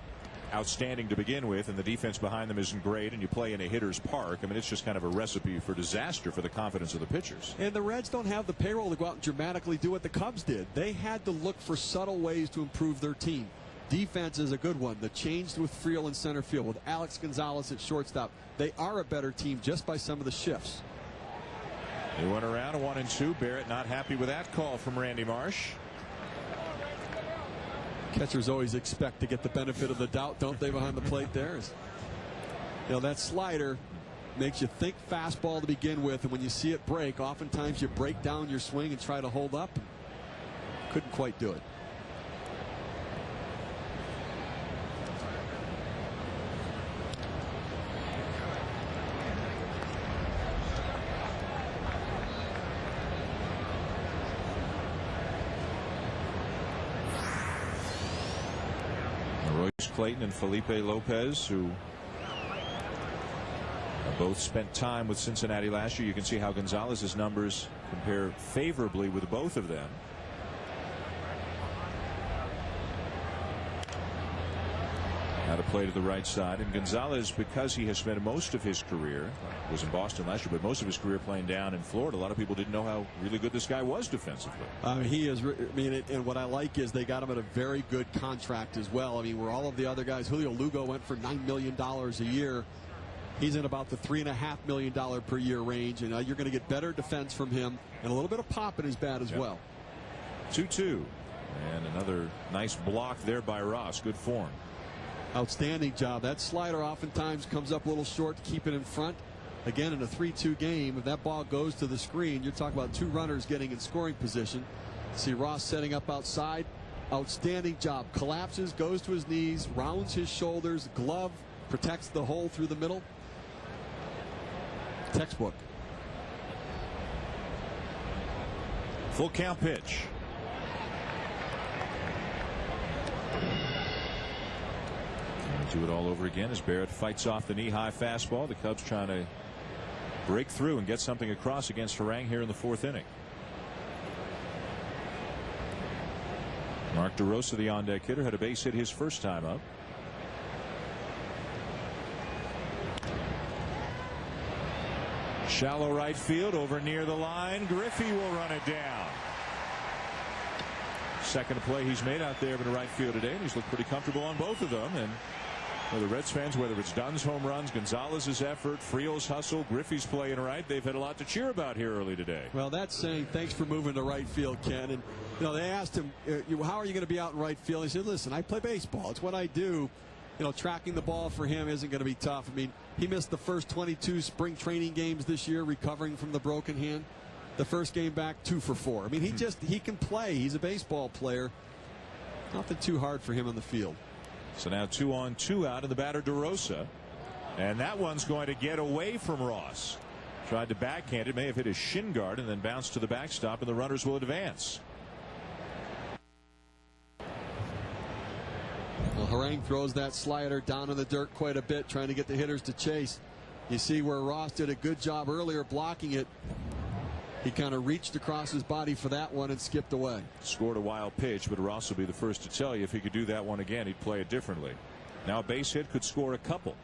outstanding to begin with and the defense behind them isn't great and you play in a hitter's park, I mean, it's just kind of a recipe for disaster for the confidence of the pitchers. And the Reds don't have the payroll to go out and dramatically do what the Cubs did. They had to look for subtle ways to improve their team. Defense is a good one. The change with Friel in center field, with Alex Gonzalez at shortstop. They are a better team just by some of the shifts. They went around a 1-2. Barrett not happy with that call from Randy Marsh. Catchers always expect to get the benefit of the doubt, don't they, behind the plate there? That slider makes you think fastball to begin with, and when you see it break, oftentimes you break down your swing and try to hold up. Couldn't quite do it. Clayton and Felipe Lopez, who both spent time with Cincinnati last year. You can see how Gonzalez's numbers compare favorably with both of them. Now to play to the right side, and Gonzalez, because he has spent most of his career, was in Boston last year, but most of his career playing down in Florida. A lot of people didn't know how really good this guy was defensively. He is. And what I like is they got him at a very good contract as well. I mean, where all of the other guys, Julio Lugo went for $9 million a year. He's in about the $3.5 million per year range, and you're going to get better defense from him and a little bit of pop in his bat as well. 2-2, and another nice block there by Ross. Good form. Outstanding job. That slider oftentimes comes up a little short to keep it in front. Again, in a 3-2 game, if that ball goes to the screen, you're talking about 2 runners getting in scoring position. See Ross setting up outside. Outstanding job. Collapses, goes to his knees, rounds his shoulders, glove, protects the hole through the middle. Textbook. Full count pitch. Do it all over again as Barrett fights off the knee-high fastball. The Cubs trying to break through and get something across against Harang here in the 4th inning. Mark DeRosa, the on-deck hitter, had a base hit his first time up. Shallow right field over near the line. Griffey will run it down. Second play he's made out there in the right field today, and he's looked pretty comfortable on both of them. And for the Reds fans, whether it's Dunn's home runs, Gonzalez's effort, Friel's hustle, Griffey's playing right, they've had a lot to cheer about here early today. Well, that's saying thanks for moving to right field, Ken. And they asked him, how are you going to be out in right field? He said, listen, I play baseball. It's what I do. Tracking the ball for him isn't going to be tough. I mean, he missed the first 22 spring training games this year, recovering from the broken hand. The first game back, 2 for 4. I mean, he can play. He's a baseball player. Nothing too hard for him on the field. So now 2 on 2 out, and the batter DeRosa. And that one's going to get away from Ross. Tried to backhand it, may have hit his shin guard, and then bounced to the backstop, and the runners will advance. Well, Harang throws that slider down in the dirt quite a bit, trying to get the hitters to chase. You see where Ross did a good job earlier blocking it. He kind of reached across his body for that one and skipped away. Scored a wild pitch, but Ross will be the first to tell you if he could do that one again, he'd play it differently. Now a base hit could score a couple.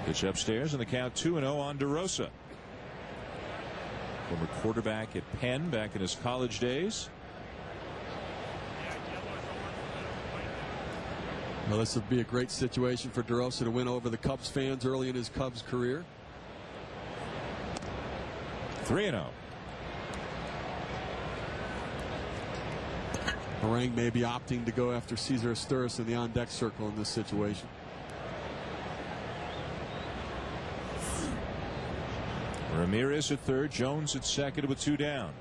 Pitch upstairs, and the count 2-0 on DeRosa. Former quarterback at Penn back in his college days. Well, this would be a great situation for DeRosa to win over the Cubs fans early in his Cubs career. 3-0. Harang may be opting to go after Cesar Asturis in the on-deck circle in this situation. Ramirez at third, Jones at second with 2 down.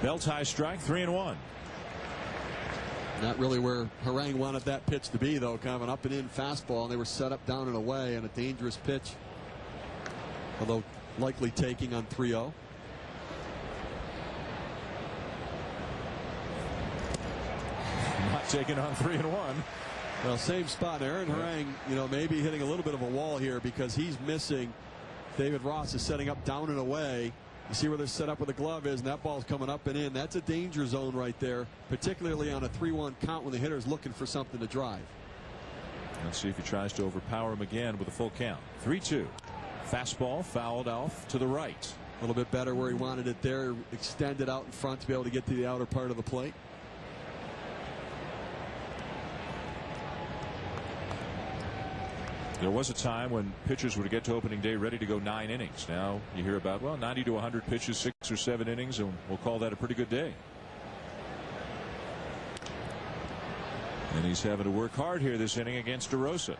Belt high strike, 3-1. Not really where Harang wanted that pitch to be, though. Kind of an up and in fastball, and they were set up down and away, and a dangerous pitch. Although likely taking on 3-0. Not taking on 3-1. Well, same spot. Aaron Harang, maybe hitting a little bit of a wall here because he's missing. David Ross is setting up down and away. You see where they're set up where the glove is, and that ball's coming up and in. That's a danger zone right there, particularly on a 3-1 count when the hitter's looking for something to drive. Let's see if he tries to overpower him again with a full count. 3-2. Fastball fouled off to the right. A little bit better where he wanted it there. Extended out in front to be able to get to the outer part of the plate. There was a time when pitchers would get to opening day ready to go 9 innings. Now you hear about, 90 to 100 pitches, 6 or 7 innings, and we'll call that a pretty good day. And he's having to work hard here this inning against DeRosa.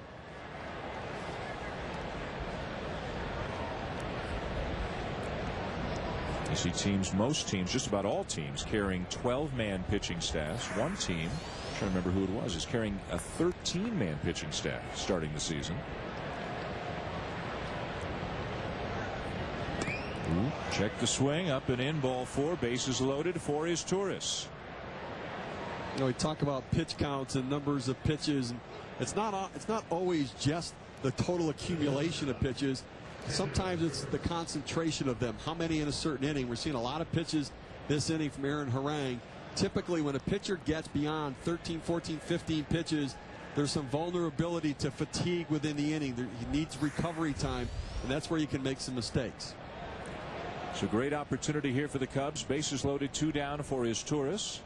You see most teams, just about all teams, carrying 12-man pitching staffs. One team, I'm trying to remember who it was, is carrying a 13-man pitching staff starting the season. Check the swing, up and in, ball 4, bases loaded for his Torres. We talk about pitch counts and numbers of pitches, and it's not always just the total accumulation of pitches. Sometimes it's the concentration of them. How many in a certain inning? We're seeing a lot of pitches this inning from Aaron Harang. Typically, when a pitcher gets beyond 13, 14, 15 pitches, there's some vulnerability to fatigue within the inning. He needs recovery time, and that's where you can make some mistakes. So great opportunity here for the Cubs. Bases loaded, 2 down for his Torres.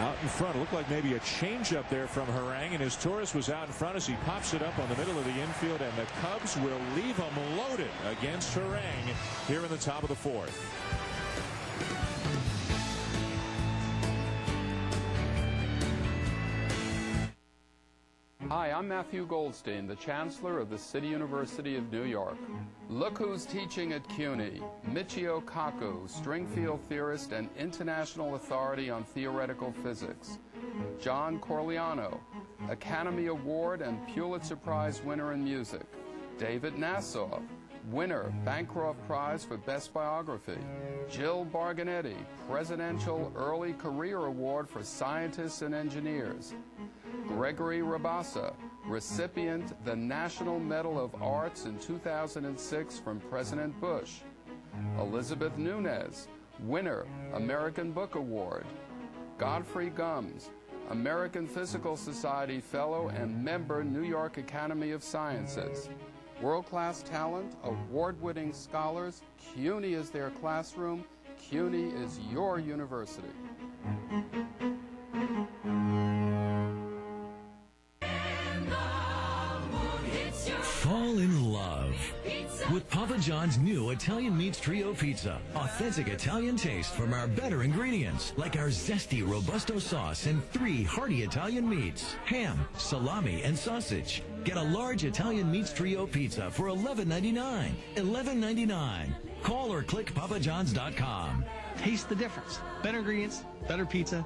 Out in front, it looked like maybe a changeup there from Harang, and his Torres was out in front as he pops it up on the middle of the infield, and the Cubs will leave him loaded against Harang here in the top of the 4th. Hi, I'm Matthew Goldstein, the Chancellor of the City University of New York. Look who's teaching at CUNY. Michio Kaku, string field theorist and international authority on theoretical physics. John Corleano, Academy Award and Pulitzer Prize winner in music. David Nassau, winner, Bancroft Prize for Best Biography. Jill Barganetti, Presidential Early Career Award for Scientists and Engineers. Gregory Rabassa, recipient the National Medal of Arts in 2006 from President Bush. Elizabeth Nunez, winner, American Book Award. Godfrey Gums, American Physical Society Fellow and member, New York Academy of Sciences. World-class talent, award-winning scholars, CUNY is their classroom, CUNY is your university. Fall in love with Papa John's new Italian Meats Trio Pizza. Authentic Italian taste from our better ingredients, like our zesty Robusto sauce and 3 hearty Italian meats, ham, salami, and sausage. Get a large Italian Meats Trio Pizza for $11.99. $11.99. Call or click papajohns.com. Taste the difference. Better ingredients, better pizza,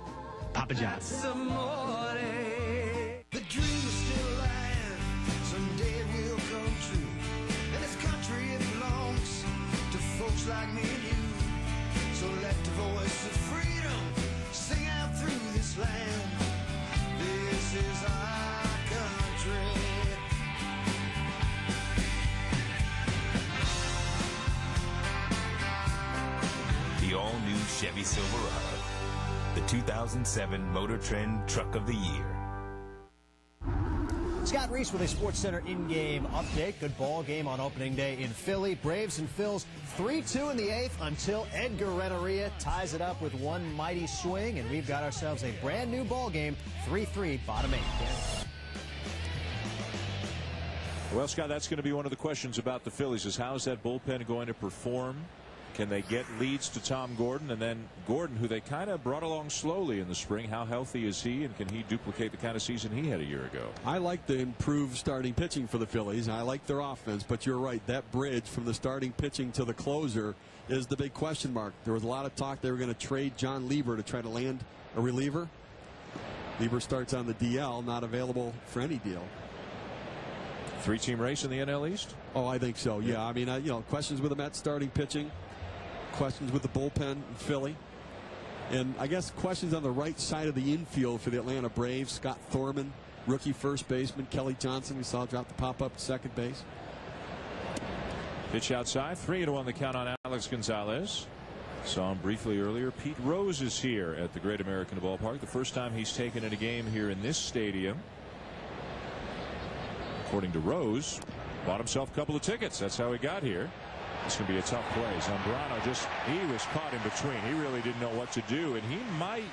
Papa John's. The dream is still alive. Someday it will come true. And this country, it belongs to folks like me and you. So let the voice of freedom sing out through this land. This is our country. The all-new Chevy Silverado, the 2007 Motor Trend Truck of the Year. Scott Reese with a SportsCenter in-game update. Good ball game on opening day in Philly. Braves and Phils 3-2 in the 8th until Edgar Renteria ties it up with one mighty swing, and we've got ourselves a brand new ball game, 3-3 bottom 8. Well, Scott, that's going to be one of the questions about the Phillies is how is that bullpen going to perform? Can they get leads to Tom Gordon? And then Gordon, who they kind of brought along slowly in the spring, how healthy is he, and can he duplicate the kind of season he had a year ago? I like the improved starting pitching for the Phillies. I like their offense, but you're right. That bridge from the starting pitching to the closer is the big question mark. There was a lot of talk they were going to trade John Lieber to try to land a reliever. Lieber starts on the DL, not available for any deal. 3-team race in the NL East? Oh, I think so, yeah. I mean, you know, questions with the Mets starting pitching. Questions with the bullpen in Philly. And I guess questions on the right side of the infield for the Atlanta Braves. Scott Thorman, rookie first baseman. Kelly Johnson, we saw drop the pop-up at second base. Pitch outside. 3-1 the count on Alex Gonzalez. Saw him briefly earlier. Pete Rose is here at the Great American Ballpark. The first time he's taken in a game here in this stadium. According to Rose, bought himself a couple of tickets. That's how he got here. It's going to be a tough play. Zambrano he was caught in between. He really didn't know what to do, and he might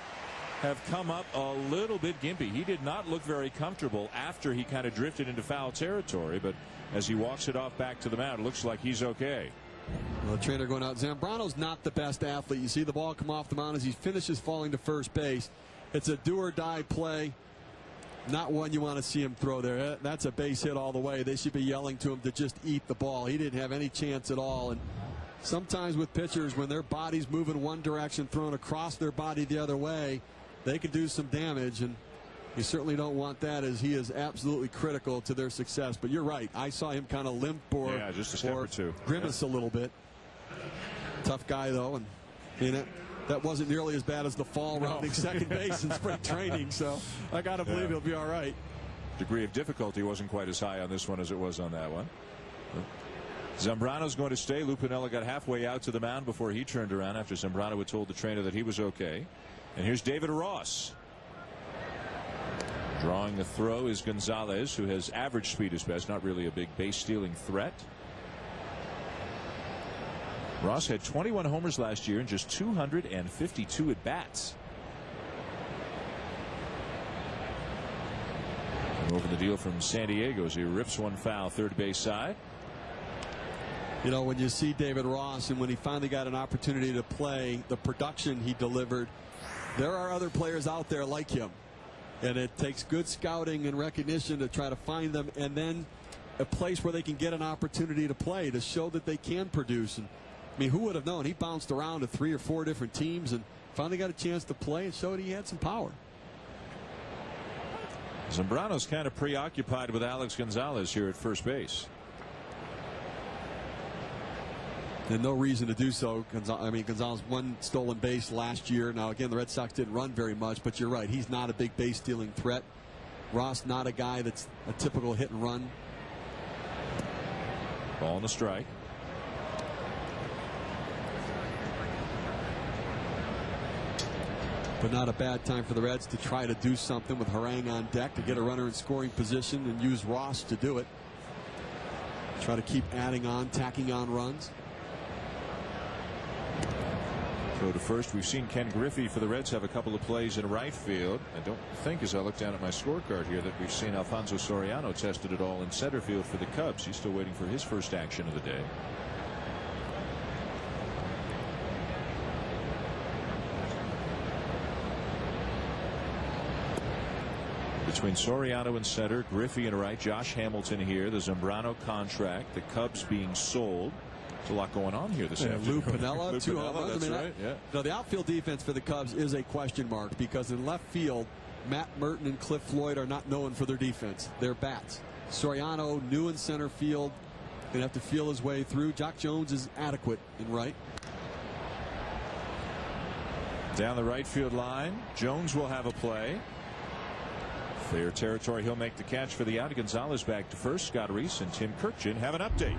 have come up a little bit gimpy. He did not look very comfortable after he kind of drifted into foul territory, but as he walks it off back to the mound, it looks like he's okay. Well, the trainer going out. Zambrano's not the best athlete. You see the ball come off the mound as he finishes falling to first base. It's a do-or-die play. Not one you want to see him throw there. That's a base hit all the way. They should be yelling to him to just eat the ball. He didn't have any chance at all. And sometimes with pitchers, when their body's moving one direction, thrown across their body the other way, they can do some damage. And you certainly don't want that, as he is absolutely critical to their success. But you're right. I saw him kind of limp or just a step or two. Grimace a little bit. Tough guy, though. And that wasn't nearly as bad as the fall rounding second base in spring training, so I got to believe he'll be all right. Degree of difficulty wasn't quite as high on this one as it was on that one. Zambrano's going to stay. Lou Piniella got halfway out to the mound before he turned around after Zambrano had told the trainer that he was okay. And here's David Ross. Drawing the throw is Gonzalez, who has average speed as best, not really a big base stealing threat. Ross had 21 homers last year and just 252 at bats. Over the deal from San Diego as he rips one foul third base side. You know, when you see David Ross and when he finally got an opportunity to play, the production he delivered, there are other players out there like him. And it takes good scouting and recognition to try to find them, and then a place where they can get an opportunity to play to show that they can produce. And I mean, who would have known? He bounced around to 3 or 4 different teams and finally got a chance to play and showed he had some power. Zambrano's kind of preoccupied with Alex Gonzalez here at first base. And no reason to do so. Gonzalez one stolen base last year. Now, again, the Red Sox didn't run very much, but you're right. He's not a big base stealing threat. Ross, not a guy that's a typical hit and run. Ball and a strike. but not a bad time for the Reds to try to do something with Harang on deck to get a runner in scoring position and use Ross to do it. Try to keep adding on, tacking on runs. Go to first. We've seen Ken Griffey for the Reds have a couple of plays in right field. I don't think, as I look down at my scorecard here, that we've seen Alfonso Soriano tested at all in center field for the Cubs. He's still waiting for his first action of the day. Between Soriano and center, Griffey and right, Josh Hamilton here, the Zambrano contract, the Cubs being sold. There's a lot going on here this afternoon. Lou Piniella, 2 home runs. That's right. Yeah. Now, the outfield defense for the Cubs is a question mark because in left field, Matt Merton and Cliff Floyd are not known for their defense. They're bats. Soriano, new in center field, going to have to feel his way through. Jock Jones is adequate in right. Down the right field line, Jones will have a play. Clear territory. He'll make the catch for the out. Gonzalez back to first. Scott Reese and Tim Kirkjian have an update.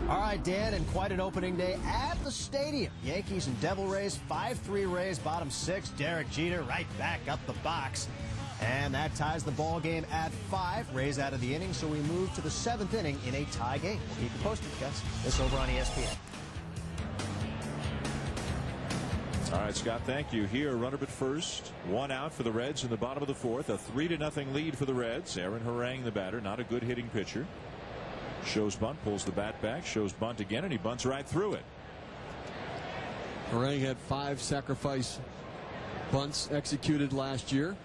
All right, Dan, and quite an opening day at the stadium. Yankees and Devil Rays, 5-3 Rays, bottom 6. Derek Jeter right back up the box. And that ties the ball game at 5. Rays out of the inning, so we move to the 7th inning in a tie game. We'll keep you posted, guys. This over on ESPN. All right, Scott, thank you. Here, runner at first, 1 out for the Reds in the bottom of the 4th. A 3-0 lead for the Reds. Aaron Harang, the batter, not a good hitting pitcher. Shows bunt, pulls the bat back, shows bunt again, and he bunts right through it. Harang had 5 sacrifice bunts executed last year.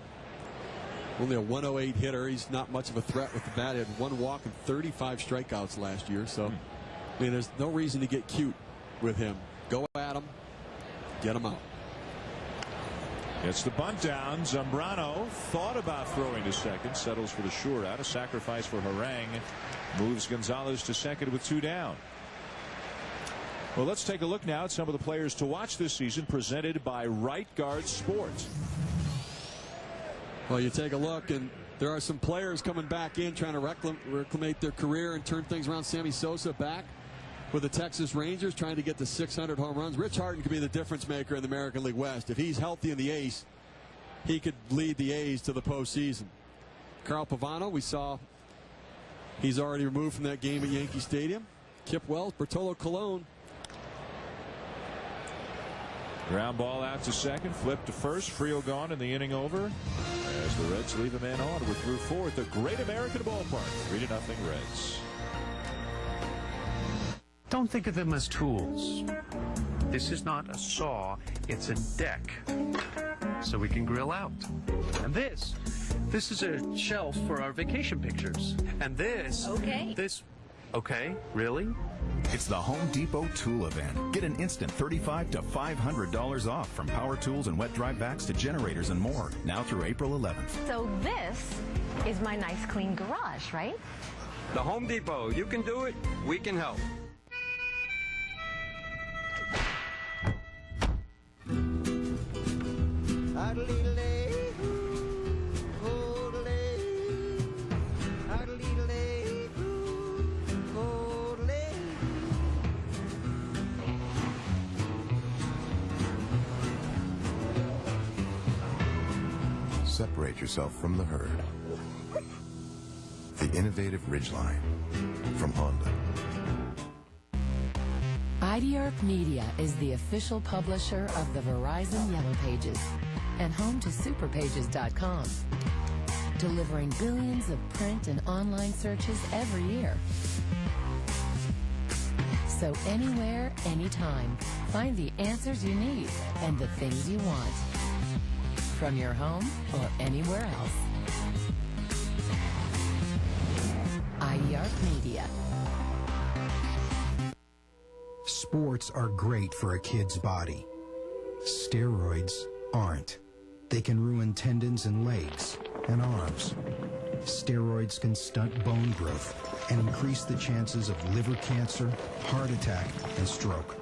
Only a 108 hitter. He's not much of a threat with the bat. He had 1 walk and 35 strikeouts last year. So, I mean, there's no reason to get cute with him. Go at him. Get him out. It's the bunt down. Zambrano thought about throwing to second. Settles for the sure out. A sacrifice for Harang. Moves Gonzalez to second with 2 down. Well, let's take a look now at some of the players to watch this season, presented by Right Guard Sports. Well, you take a look, and there are some players coming back in trying to reclaim their career and turn things around. Sammy Sosa back with the Texas Rangers, trying to get to 600 home runs. Rich Harden could be the difference maker in the American League West. If he's healthy in the ace, he could lead the A's to the postseason. Carl Pavano, we saw he's already removed from that game at Yankee Stadium. Kip Wells, Bartolo Colon. Ground ball out to second, flip to first, Frio gone and the inning over. As the Reds leave a man on, we're through 4 at the Great American Ballpark. 3-0 Reds. Don't think of them as tools. This is not a saw, it's a deck. So we can grill out. And this is a shelf for our vacation pictures. And this, okay, really? It's the Home Depot Tool Event. Get an instant $35 to $500 off from power tools and wet dry vacs to generators and more. Now through April 11th. So this is my nice clean garage, right? The Home Depot. You can do it. We can help. Separate yourself from the herd. The innovative Ridgeline from Honda. IDARC Media is the official publisher of the Verizon Yellow Pages and home to superpages.com, delivering billions of print and online searches every year. So anywhere, anytime, find the answers you need and the things you want, from your home or anywhere else. IDARC Media. Sports are great for a kid's body. Steroids aren't. They can ruin tendons in legs and arms. Steroids can stunt bone growth and increase the chances of liver cancer, heart attack, and stroke.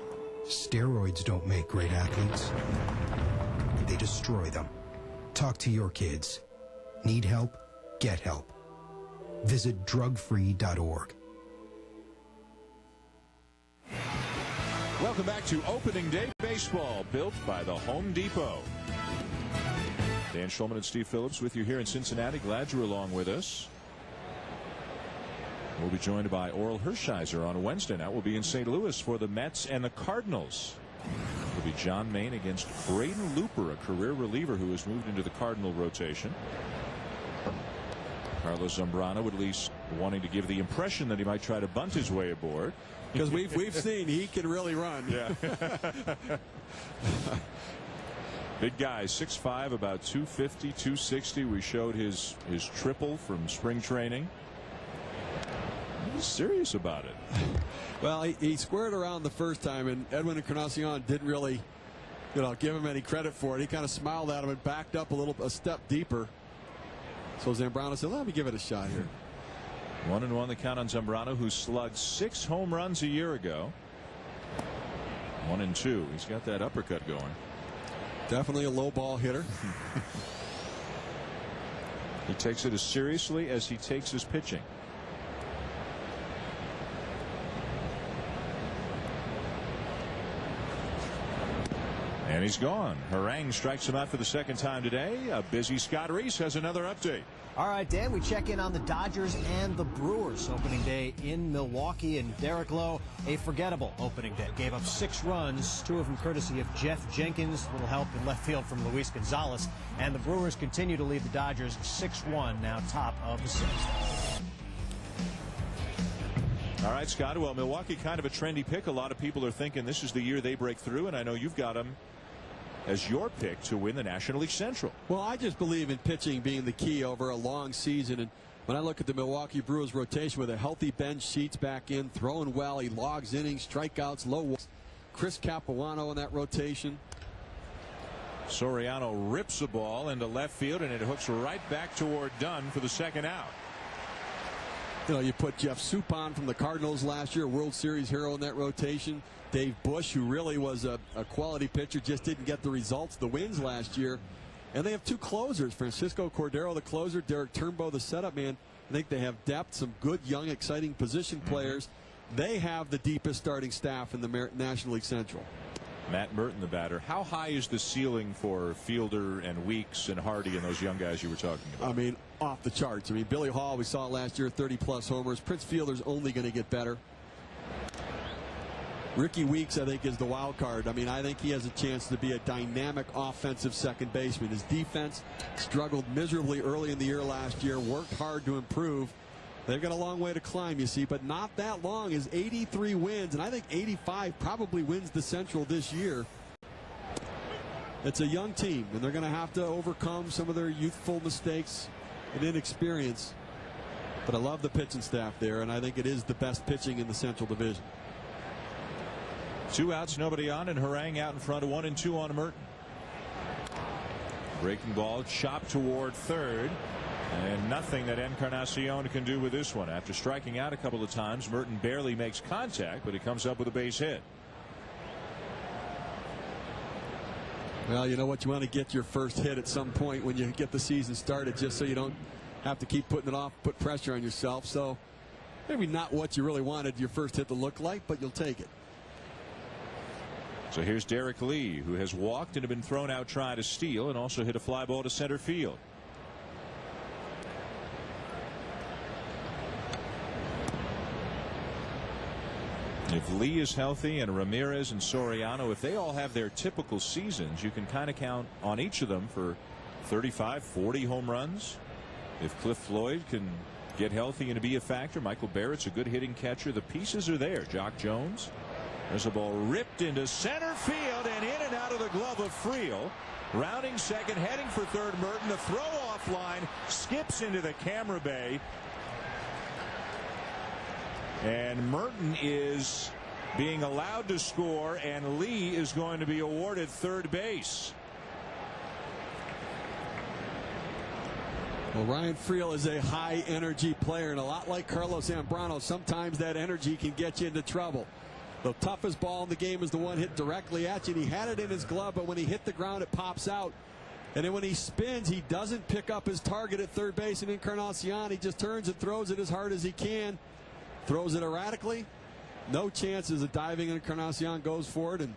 Steroids don't make great athletes. They destroy them. Talk to your kids. Need help? Get help. Visit drugfree.org. Welcome back to Opening Day Baseball, built by the Home Depot. Dan Shulman and Steve Phillips with you here in Cincinnati. Glad you're along with us. We'll be joined by Oral Hershiser on Wednesday. Now we'll be in St. Louis for the Mets and the Cardinals. It'll be John Maine against Braden Looper, a career reliever who has moved into the Cardinal rotation. Carlos Zambrano at least wanting to give the impression that he might try to bunt his way aboard. Because we've seen he can really run. Yeah. Big guy, 6'5", about 250, 260. We showed his triple from spring training. He's serious about it. Well, he squared around the first time, and Edwin Encarnacion didn't really, give him any credit for it. He kind of smiled at him and backed up a step deeper. So Zambrano said, "Let me give it a shot here." 1-1 the count on Zambrano, who slugged 6 home runs a year ago. 1-2. He's got that uppercut going. Definitely a low ball hitter. He takes it as seriously as he takes his pitching. And he's gone. Harang strikes him out for the second time today. A busy Scott Reese has another update. All right, Dan, we check in on the Dodgers and the Brewers opening day in Milwaukee. And Derek Lowe, a forgettable opening day. Gave up 6 runs, 2 of them courtesy of Jeff Jenkins. A little help in left field from Luis Gonzalez. And the Brewers continue to lead the Dodgers 6-1, now top of the 6th. All right, Scott. Well, Milwaukee kind of a trendy pick. A lot of people are thinking this is the year they break through, and I know you've got them as your pick to win the National League Central. Well, I just believe in pitching being the key over a long season. And when I look at the Milwaukee Brewers rotation with a healthy bench, Sheets back in, throwing well, he logs innings, strikeouts, low walks. Chris Capuano in that rotation. Soriano rips the ball into left field, and it hooks right back toward Dunn for the second out. You put Jeff Suppan from the Cardinals last year, World Series hero in that rotation. Dave Bush, who really was a quality pitcher, just didn't get the results, the wins last year. And they have 2 closers, Francisco Cordero, the closer, Derek Turnbow, the setup man. I think they have depth, some good, young, exciting position players. They have the deepest starting staff in the National League Central. Matt Merton, the batter. How high is the ceiling for Fielder and Weeks and Hardy and those young guys you were talking about? I mean, off the charts. I mean, Billy Hall, we saw last year, 30-plus homers. Prince Fielder's only going to get better. Ricky Weeks, I think, is the wild card. I mean, I think he has a chance to be a dynamic offensive second baseman. His defense struggled miserably early in the year last year, worked hard to improve. They've got a long way to climb, you see, but not that long. Is 83 wins, and I think 85 probably wins the Central this year. It's a young team, and they're going to have to overcome some of their youthful mistakes and inexperience. But I love the pitching staff there, and I think it is the best pitching in the Central Division. 2 outs, nobody on, and Harang out in front of 1-2 on Merton. Breaking ball chopped toward third. And nothing that Encarnacion can do with this one. After striking out a couple of times, Merton barely makes contact, but he comes up with a base hit. Well, you know what? You want to get your first hit at some point when you get the season started, just so you don't have to keep putting it off, put pressure on yourself. So maybe not what you really wanted your first hit to look like, but you'll take it. So here's Derek Lee, who has walked and have been thrown out trying to steal, and also hit a fly ball to center field. If Lee is healthy and Ramirez and Soriano, if they all have their typical seasons, you can kind of count on each of them for 35, 40 home runs. If Cliff Floyd can get healthy and be a factor, Michael Barrett's a good hitting catcher. The pieces are there. Jock Jones. There's a ball ripped into center field and in and out of the glove of Friel. Rounding second, heading for third, Merton. The throw off line skips into the camera bay. And Merton is being allowed to score, and Lee is going to be awarded third base. Well, Ryan Friel is a high energy player, and a lot like Carlos Zambrano, sometimes that energy can get you into trouble. The toughest ball in the game is the one hit directly at you, and he had it in his glove, but when he hit the ground, it pops out. And then when he spins, he doesn't pick up his target at third base in Encarnacion. He just turns and throws it as hard as he can. Throws it erratically. No chances of diving. Encarnacion goes for it and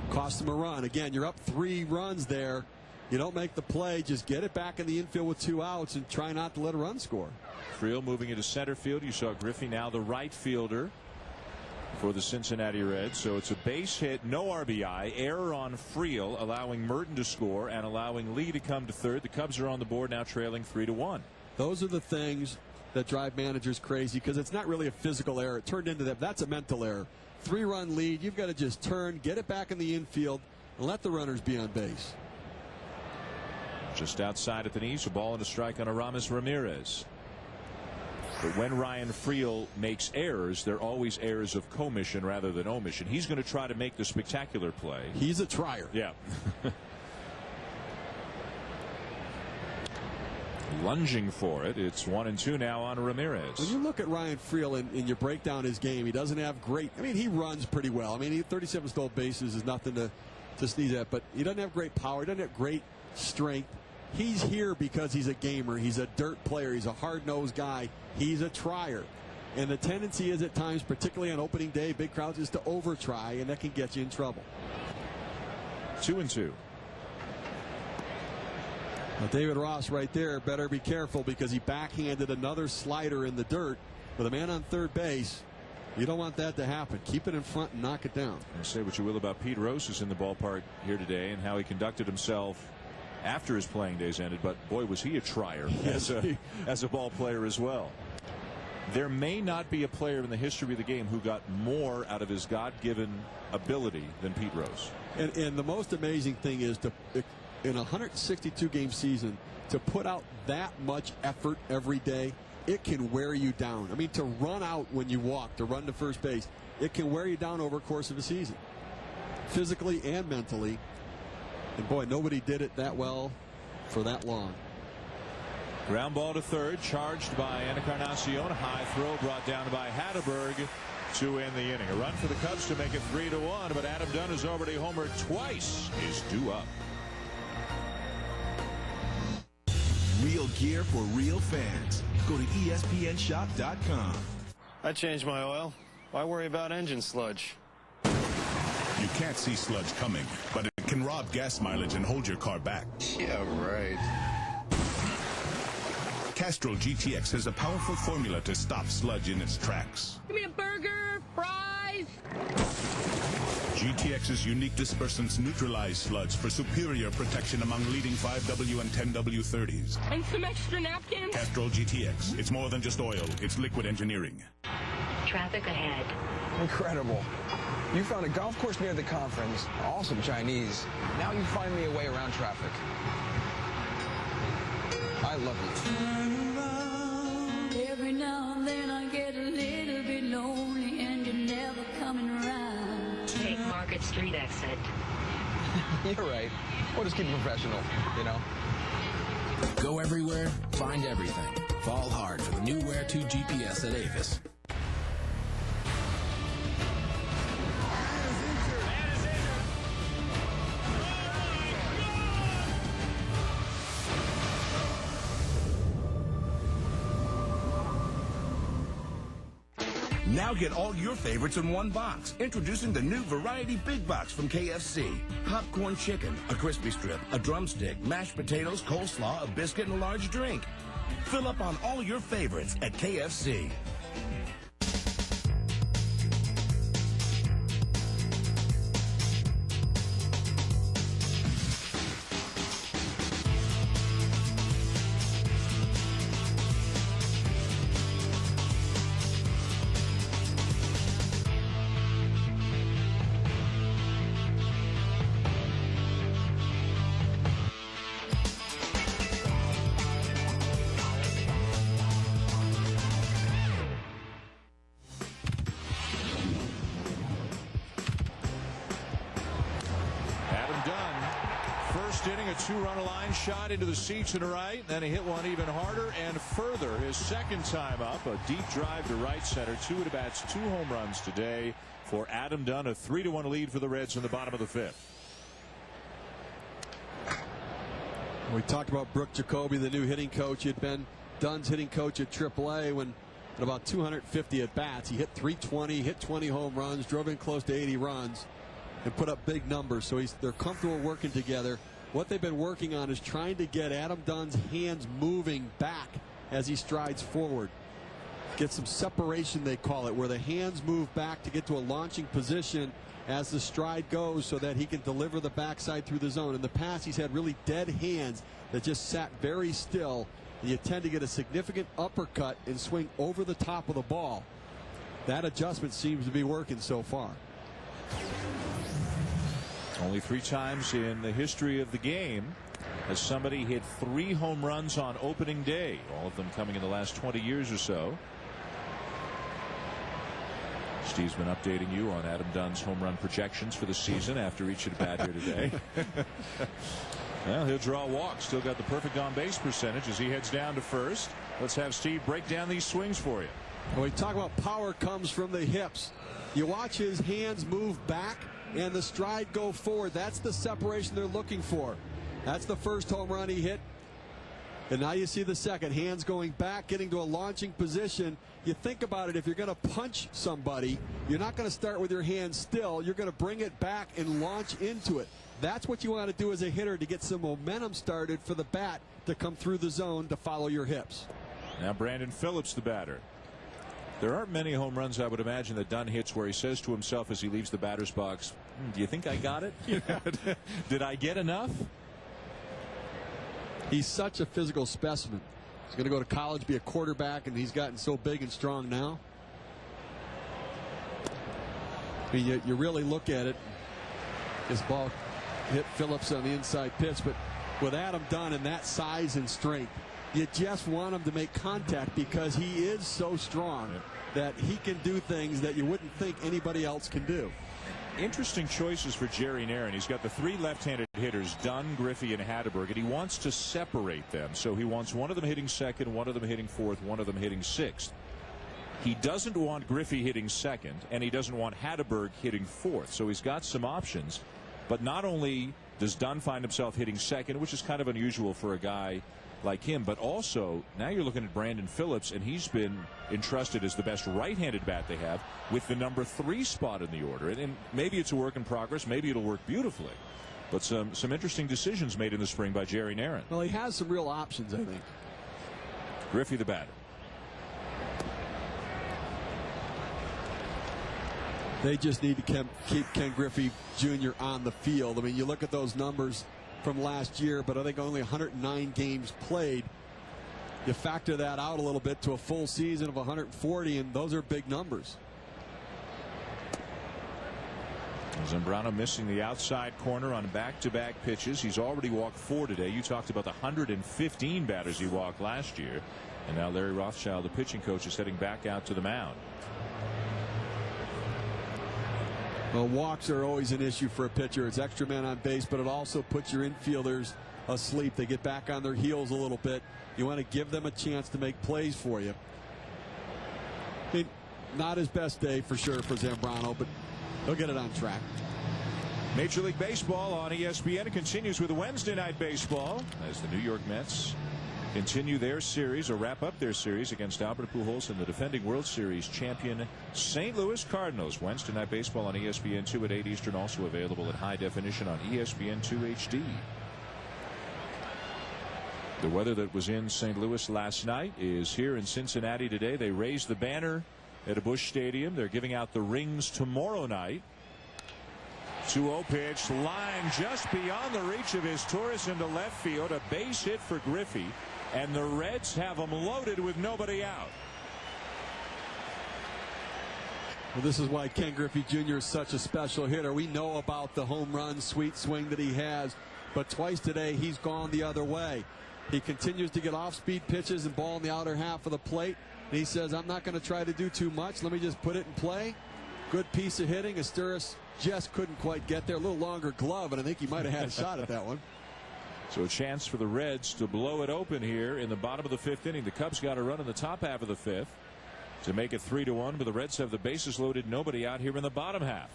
costs him a run. Again, you're up 3 runs there. You don't make the play, just get it back in the infield with 2 outs and try not to let a run score. Friel moving into center field. You saw Griffey, now the right fielder for the Cincinnati Reds. So it's a base hit, no RBI, error on Friel, allowing Merton to score and allowing Lee to come to third. The Cubs are on the board now, trailing 3-1. Those are the things that drive managers crazy, because it's not really a physical error. It turned into that. That's a mental error. 3-run lead. You've got to just turn, get it back in the infield, and let the runners be on base. Just outside at the knees, a ball and a strike on Aramis Ramirez. But when Ryan Friel makes errors, they're always errors of commission rather than omission. He's going to try to make the spectacular play. He's a trier. Yeah. Lunging for it. It's 1-2 now on Ramirez. When you look at Ryan Friel and you break down his game, he doesn't have great. I mean, he runs pretty well. I mean, 37 stolen bases is nothing to sneeze at, but he doesn't have great power. He doesn't have great strength. He's here because he's a gamer. He's a dirt player. He's a hard-nosed guy. He's a trier. And the tendency is at times, particularly on opening day, big crowds, is to over-try, and that can get you in trouble. 2-2. Now, David Ross right there better be careful, because he backhanded another slider in the dirt with a man on third base. You don't want that to happen. Keep it in front and knock it down. Say what you will about Pete Rose, who's in the ballpark here today, and how he conducted himself after his playing days ended, but boy, was he a trier as a ball player as well. There may not be a player in the history of the game who got more out of his God-given ability than Pete Rose. And the most amazing thing is, in a 162-game season, to put out that much effort every day, it can wear you down. I mean, to run out when you walk, to run to first base, it can wear you down over the course of a season, physically and mentally. And boy, nobody did it that well for that long. Ground ball to third, charged by Encarnacion. High throw brought down by Hatteberg to end the inning. A run for the Cubs to make it 3-1, but Adam Dunn, has already homered twice, is due up. Real gear for real fans. Go to ESPNshop.com. I changed my oil. Why worry about engine sludge? You can't see sludge coming, but it can rob gas mileage and hold your car back. Yeah, right. Castrol GTX has a powerful formula to stop sludge in its tracks. Give me a burger, fries. GTX's unique dispersants neutralize sludge for superior protection among leading 5W and 10W30s. And some extra napkins. Castrol GTX. It's more than just oil. It's liquid engineering. Traffic ahead. Incredible. You found a golf course near the conference. Awesome Chinese. Now you find me a way around traffic. I love you. Every now and then I get a little bit lonely and you're never coming around. Take Market Street exit. You're right. We'll just keep it professional, you know? Go everywhere, find everything. Fall hard for the new Wear 2 GPS at Avis. Now get all your favorites in one box. Introducing the new Variety Big Box from KFC. Popcorn chicken, a crispy strip, a drumstick, mashed potatoes, coleslaw, a biscuit, and a large drink. Fill up on all your favorites at KFC. Two-run line shot into the seats to the right. Then he hit one even harder and further. His second time up, a deep drive to right center. 2 at-bats, 2 home runs today for Adam Dunn. A 3-1 lead for the Reds in the bottom of the 5th. We talked about Brooke Jacoby, the new hitting coach. He had been Dunn's hitting coach at AAA when at about 250 at-bats. He hit 320, hit 20 home runs, drove in close to 80 runs, and put up big numbers. So they're comfortable working together. what they've been working on is trying to get Adam Dunn's hands moving back as he strides forward. Get some separation, they call it, where the hands move back to get to a launching position as the stride goes so that he can deliver the backside through the zone. In the past, he's had really dead hands that just sat very still. And you tend to get a significant uppercut and swing over the top of the ball. That adjustment seems to be working so far. Only 3 times in the history of the game has somebody hit 3 home runs on opening day, all of them coming in the last 20 years or so. Steve's been updating you on Adam Dunn's home run projections for the season after each at bat here today. Well, he'll draw a walk. Still got the perfect on-base percentage as he heads down to first. Let's have Steve break down these swings for you. When we talk about power comes from the hips. You watch his hands move back and the stride go forward. That's the separation they're looking for. That's the first home run he hit. And now you see the second. Hands going back, getting to a launching position. You think about it, if you're going to punch somebody, you're not going to start with your hands still. You're going to bring it back and launch into it. That's what you want to do as a hitter to get some momentum started for the bat to come through the zone to follow your hips. Now Brandon Phillips, the batter. There aren't many home runs, I would imagine, that Dunn hits where he says to himself as he leaves the batter's box, do you think I got it? Did I get enough? He's such a physical specimen. He's going to go to college, be a quarterback, and he's gotten so big and strong now. I mean, you really look at it. His ball hit Phillips on the inside pitch, but with Adam Dunn and that size and strength, you just want him to make contact because he is so strong that he can do things that you wouldn't think anybody else can do. Interesting choices for Jerry Naron. He's got the 3 left-handed hitters, Dunn, Griffey, and Hatterberg, and he wants to separate them. So he wants one of them hitting second, one of them hitting fourth, one of them hitting sixth. He doesn't want Griffey hitting second, and he doesn't want Hatterberg hitting fourth. So he's got some options. But not only does Dunn find himself hitting second, which is kind of unusual for a guy like him, but also now you're looking at Brandon Phillips, and he's been entrusted as the best right-handed bat they have with the number 3 spot in the order. And maybe it's a work in progress. Maybe it'll work beautifully. But some interesting decisions made in the spring by Jerry Naron. Well, he has some real options, I think. Griffey, the batter. They just need to keep Ken Griffey Jr. on the field. I mean, you look at those numbers from last year, but I think only 109 games played. You factor that out a little bit to a full season of 140, and those are big numbers. Zambrano missing the outside corner on back-to-back pitches. He's already walked 4 today. You talked about the 115 batters he walked last year. And now Larry Rothschild, the pitching coach, is heading back out to the mound. Well, walks are always an issue for a pitcher. It's extra man on base, but it also puts your infielders asleep. They get back on their heels a little bit. You want to give them a chance to make plays for you. I mean, not his best day for sure for Zambrano, but he'll get it on track. Major League Baseball on ESPN continues with Wednesday Night Baseball as the New York Mets continue their series or wrap up their series against Albert Pujols and the defending World Series champion St. Louis Cardinals. Wednesday Night Baseball on ESPN2 at 8 Eastern, also available in high definition on ESPN2 HD. The weather that was in St. Louis last night is here in Cincinnati today. They raised the banner at a Busch Stadium. They're giving out the rings tomorrow night. 2-0 pitch, line just beyond the reach of his Torres into left field. A base hit for Griffey, and the Reds have him loaded with nobody out. Well, this is why Ken Griffey Jr. is such a special hitter. We know about the home run sweet swing that he has, but twice today he's gone the other way. He continues to get off-speed pitches and ball in the outer half of the plate. And he says, I'm not going to try to do too much. Let me just put it in play. Good piece of hitting. Asturis just couldn't quite get there. A little longer glove, and I think he might have had a shot at that one. So a chance for the Reds to blow it open here in the bottom of the 5th inning. The Cubs got a run in the top half of the 5th to make it 3-1, but the Reds have the bases loaded, nobody out here in the bottom half.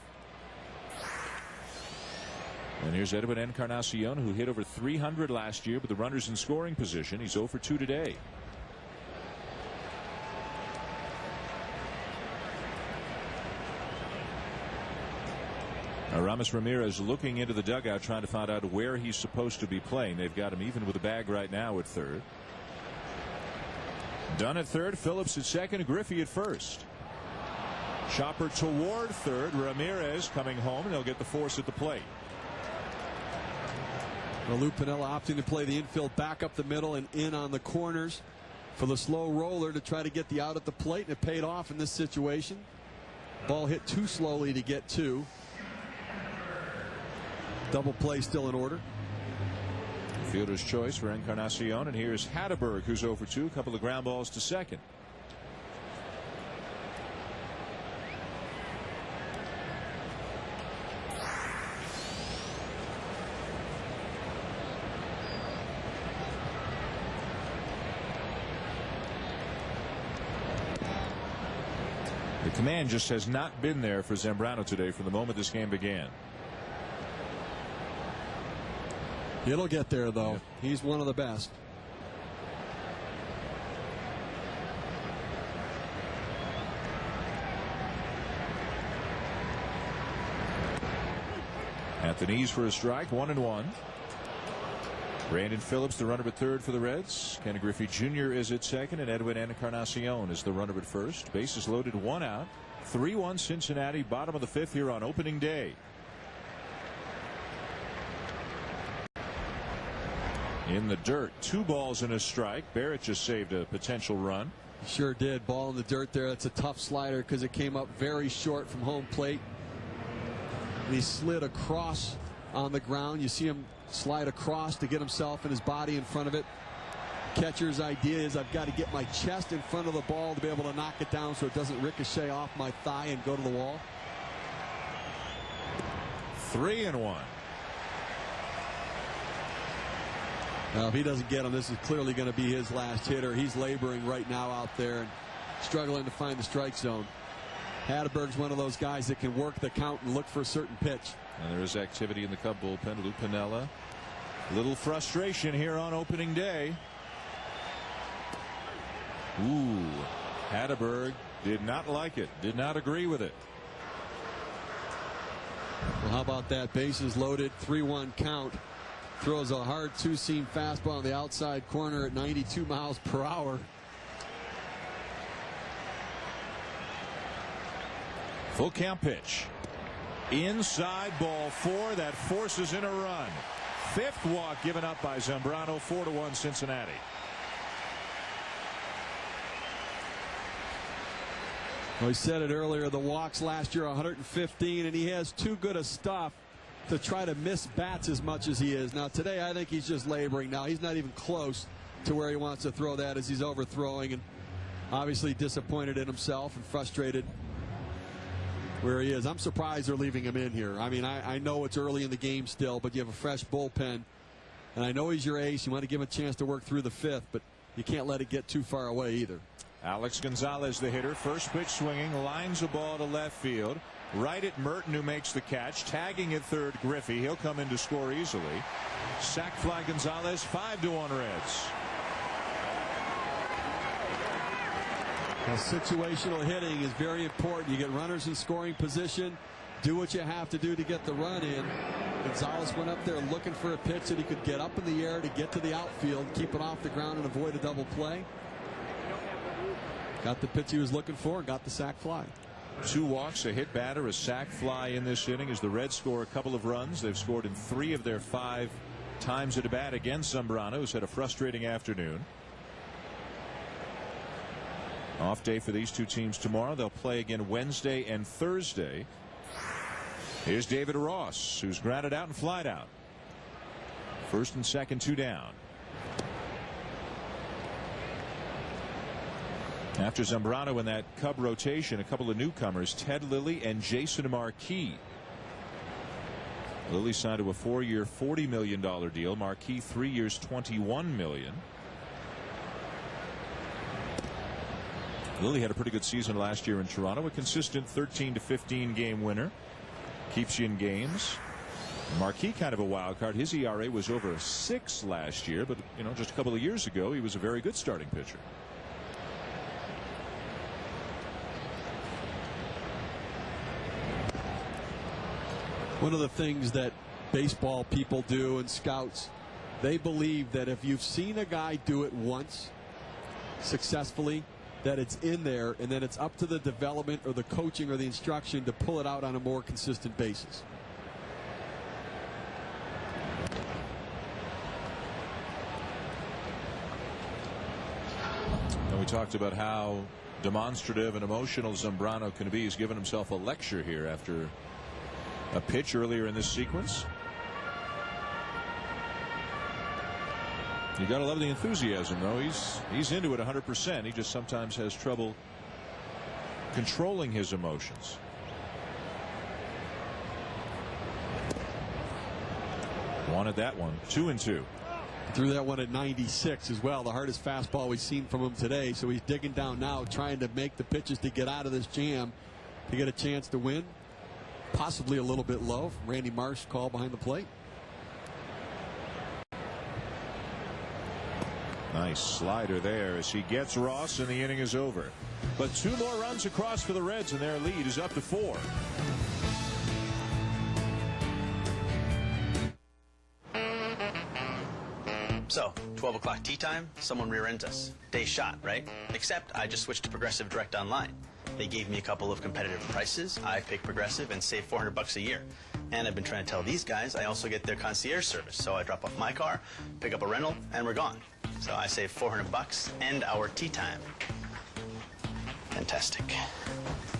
And here's Edwin Encarnacion, who hit over 300 last year, but the runner's in scoring position. He's 0 for 2 today. Aramis Ramirez looking into the dugout trying to find out where he's supposed to be playing. They've got him even with a bag right now at third. Dunn at third, Phillips at second, Griffey at first. Chopper toward third, Ramirez coming home, and they'll get the force at the plate. Well, Lou Piniella opting to play the infield back up the middle and in on the corners for the slow roller to try to get the out at the plate, and it paid off in this situation. Ball hit too slowly to get to. Double play still in order. Fielder's choice for Encarnacion, and here's Hatteberg, who's 0 for 2, a couple of ground balls to second. The command just has not been there for Zambrano today from the moment this game began. It'll get there, though. Yep. He's one of the best. At the knees for a strike, 1-1. Brandon Phillips, the runner at third for the Reds. Ken Griffey Jr. is at second, and Edwin Encarnacion is the runner at first. Bases loaded, 1 out. 3-1 Cincinnati, bottom of the 5th here on opening day. In the dirt, 2 balls and a strike. Barrett just saved a potential run. Sure did. Ball in the dirt there. That's a tough slider because it came up very short from home plate. And he slid across on the ground. You see him slide across to get himself and his body in front of it. Catcher's idea is I've got to get my chest in front of the ball to be able to knock it down so it doesn't ricochet off my thigh and go to the wall. 3-1. Now, if he doesn't get him, this is clearly going to be his last hitter. He's laboring right now out there and struggling to find the strike zone. Hatteberg's one of those guys that can work the count and look for a certain pitch. And there is activity in the Cub bullpen. Lou Piniella. Little frustration here on opening day. Ooh, Hatteberg did not like it, did not agree with it. Well, how about that? Bases loaded, 3-1 count. Throws a hard 2-seam fastball on the outside corner at 92 miles per hour. Full count pitch. Inside, ball 4. That forces in a run. 5th walk given up by Zambrano. 4-1 Cincinnati. Well, he said it earlier, the walks last year 115, and he has too good a stuff to try to miss bats as much as he is. Now today I think he's just laboring. Now he's not even close to where he wants to throw that as he's overthrowing and obviously disappointed in himself and frustrated where he is. I'm surprised they're leaving him in here. I mean, I know it's early in the game still, but you have a fresh bullpen, and I know he's your ace. You want to give him a chance to work through the 5th, but you can't let it get too far away either. Alex Gonzalez, the hitter, first pitch swinging, lines a ball to left field. Right at Merton, who makes the catch. Tagging at third, Griffey. He'll come in to score easily. Sac fly Gonzalez, 5-1 Reds. Well, situational hitting is very important. You get runners in scoring position. Do what you have to do to get the run in. Gonzalez went up there looking for a pitch that he could get up in the air to get to the outfield, keep it off the ground, and avoid a double play. Got the pitch he was looking for and got the sac fly. 2 walks, a hit batter, a sac fly in this inning as the Reds score a couple of runs. They've scored in 3 of their 5 times at a bat against Zambrano, who's had a frustrating afternoon. Off day for these 2 teams tomorrow. They'll play again Wednesday and Thursday. Here's David Ross, who's grounded out and flied out. First and second, 2 down. After Zambrano in that Cub rotation, a couple of newcomers, Ted Lilly and Jason Marquis. Lilly signed to a 4-year, $40 million deal. Marquis 3 years, $21 million. Lilly had a pretty good season last year in Toronto, a consistent 13 to 15 game winner. Keeps you in games. Marquis kind of a wild card. His ERA was over 6 last year, but you know, just a couple of years ago he was a very good starting pitcher. One of the things that baseball people do and scouts, they believe that if you've seen a guy do it once successfully, that it's in there, and then it's up to the development or the coaching or the instruction to pull it out on a more consistent basis. And we talked about how demonstrative and emotional Zambrano can be. He's given himself a lecture here after a pitch earlier in this sequence. You gotta love the enthusiasm, though. He's into it 100%. He just sometimes has trouble controlling his emotions. Wanted that one. 2-2. Threw that one at 96 as well, the hardest fastball we've seen from him today. So he's digging down now, trying to make the pitches to get out of this jam to get a chance to win. Possibly a little bit low. Randy Marsh call behind the plate. Nice slider there as he gets Ross, and the inning is over. But 2 more runs across for the Reds, and their lead is up to 4. So, 12 o'clock tea time, someone rear-ends us. Day shot, right? Except I just switched to Progressive Direct Online. They gave me a couple of competitive prices. I picked Progressive and saved $400 a year. And I've been trying to tell these guys I also get their concierge service. So I drop off my car, pick up a rental, and we're gone. So I save $400 and our tea time. Fantastic.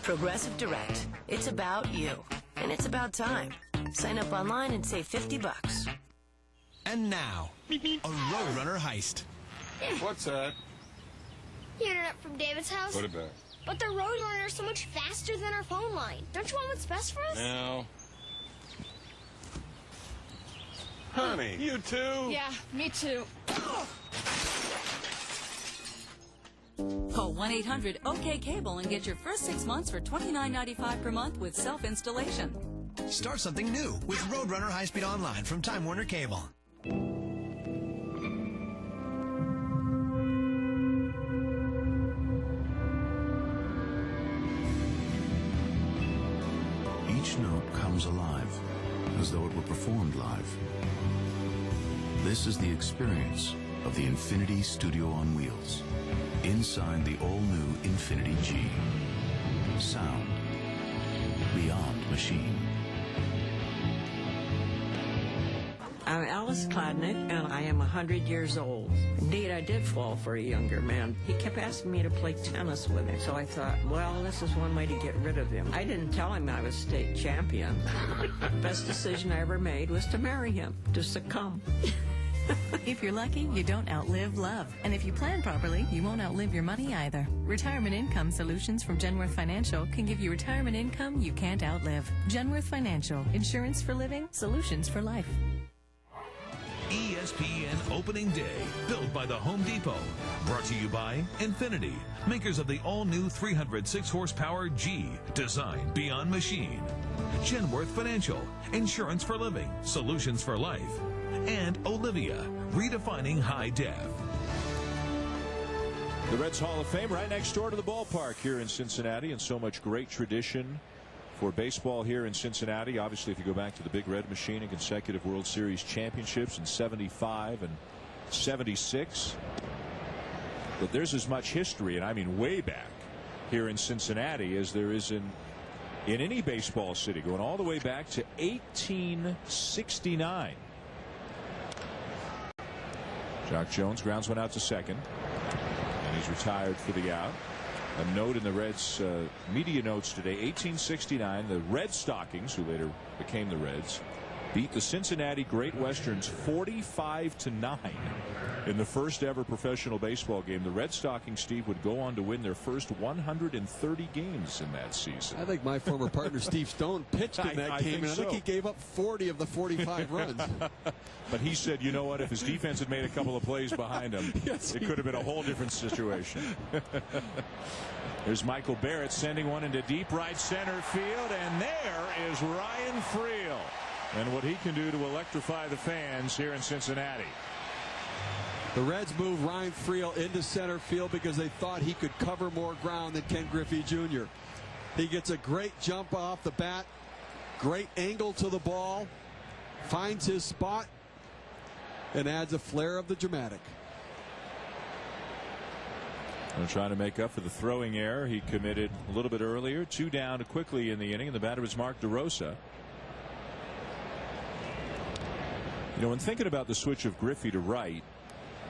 Progressive Direct. It's about you. And it's about time. Sign up online and save $50. And now, a Roadrunner heist. What's that? The internet from David's house. What about? But the Roadrunner is so much faster than our phone line. Don't you want what's best for us? No. Honey, you too? Yeah, me too. Call 1-800-OK-CABLE and get your first 6 months for $29.95 per month with self-installation. Start something new with Roadrunner High-Speed Online from Time Warner Cable. Each note comes alive, as though it were performed live. This is the experience of the Infinity Studio on Wheels. Inside the all-new Infinity G. Sound beyond machine. I'm Alice Klodnick, and I am 100 years old. Indeed, I did fall for a younger man. He kept asking me to play tennis with him, so I thought, well, this is one way to get rid of him. I didn't tell him I was state champion. Best decision I ever made was to marry him, to succumb. If you're lucky, you don't outlive love. And if you plan properly, you won't outlive your money either. Retirement Income Solutions from Genworth Financial can give you retirement income you can't outlive. Genworth Financial. Insurance for living, solutions for life. ESPN Opening Day, built by the Home Depot. Brought to you by Infinity, makers of the all-new 306 horsepower G, designed beyond machine. Genworth Financial, insurance for living, solutions for life. And Olivia, redefining high def. The Reds Hall of Fame right next door to the ballpark here in Cincinnati, and so much great tradition for baseball here in Cincinnati. Obviously, if you go back to the Big Red Machine and consecutive World Series championships in '75 and '76. But there's as much history, and I mean way back, here in Cincinnati as there is in any baseball city, going all the way back to 1869. Jock Jones grounds one out to second, and he's retired for the out. A note in the Reds media notes today, 1869, the Red Stockings, who later became the Reds, beat the Cincinnati Great Westerns 45-9 in the first ever professional baseball game. The Red Stockings, Steve, would go on to win their first 130 games in that season. I think my former partner Steve Stone pitched in that game, and I think he gave up 40 of the 45 runs. But he said, you know what, if his defense had made a couple of plays behind him, it could have been a whole different situation. There's Michael Barrett sending one into deep right center field, and there is Ryan Friel, and what he can do to electrify the fans here in Cincinnati. The Reds move Ryan Friel into center field because they thought he could cover more ground than Ken Griffey Jr. He gets a great jump off the bat, great angle to the ball, finds his spot, and adds a flair of the dramatic. And trying to make up for the throwing error he committed a little bit earlier. 2 down quickly in the inning, and the batter is Mark DeRosa. You know, when thinking about the switch of Griffey to right,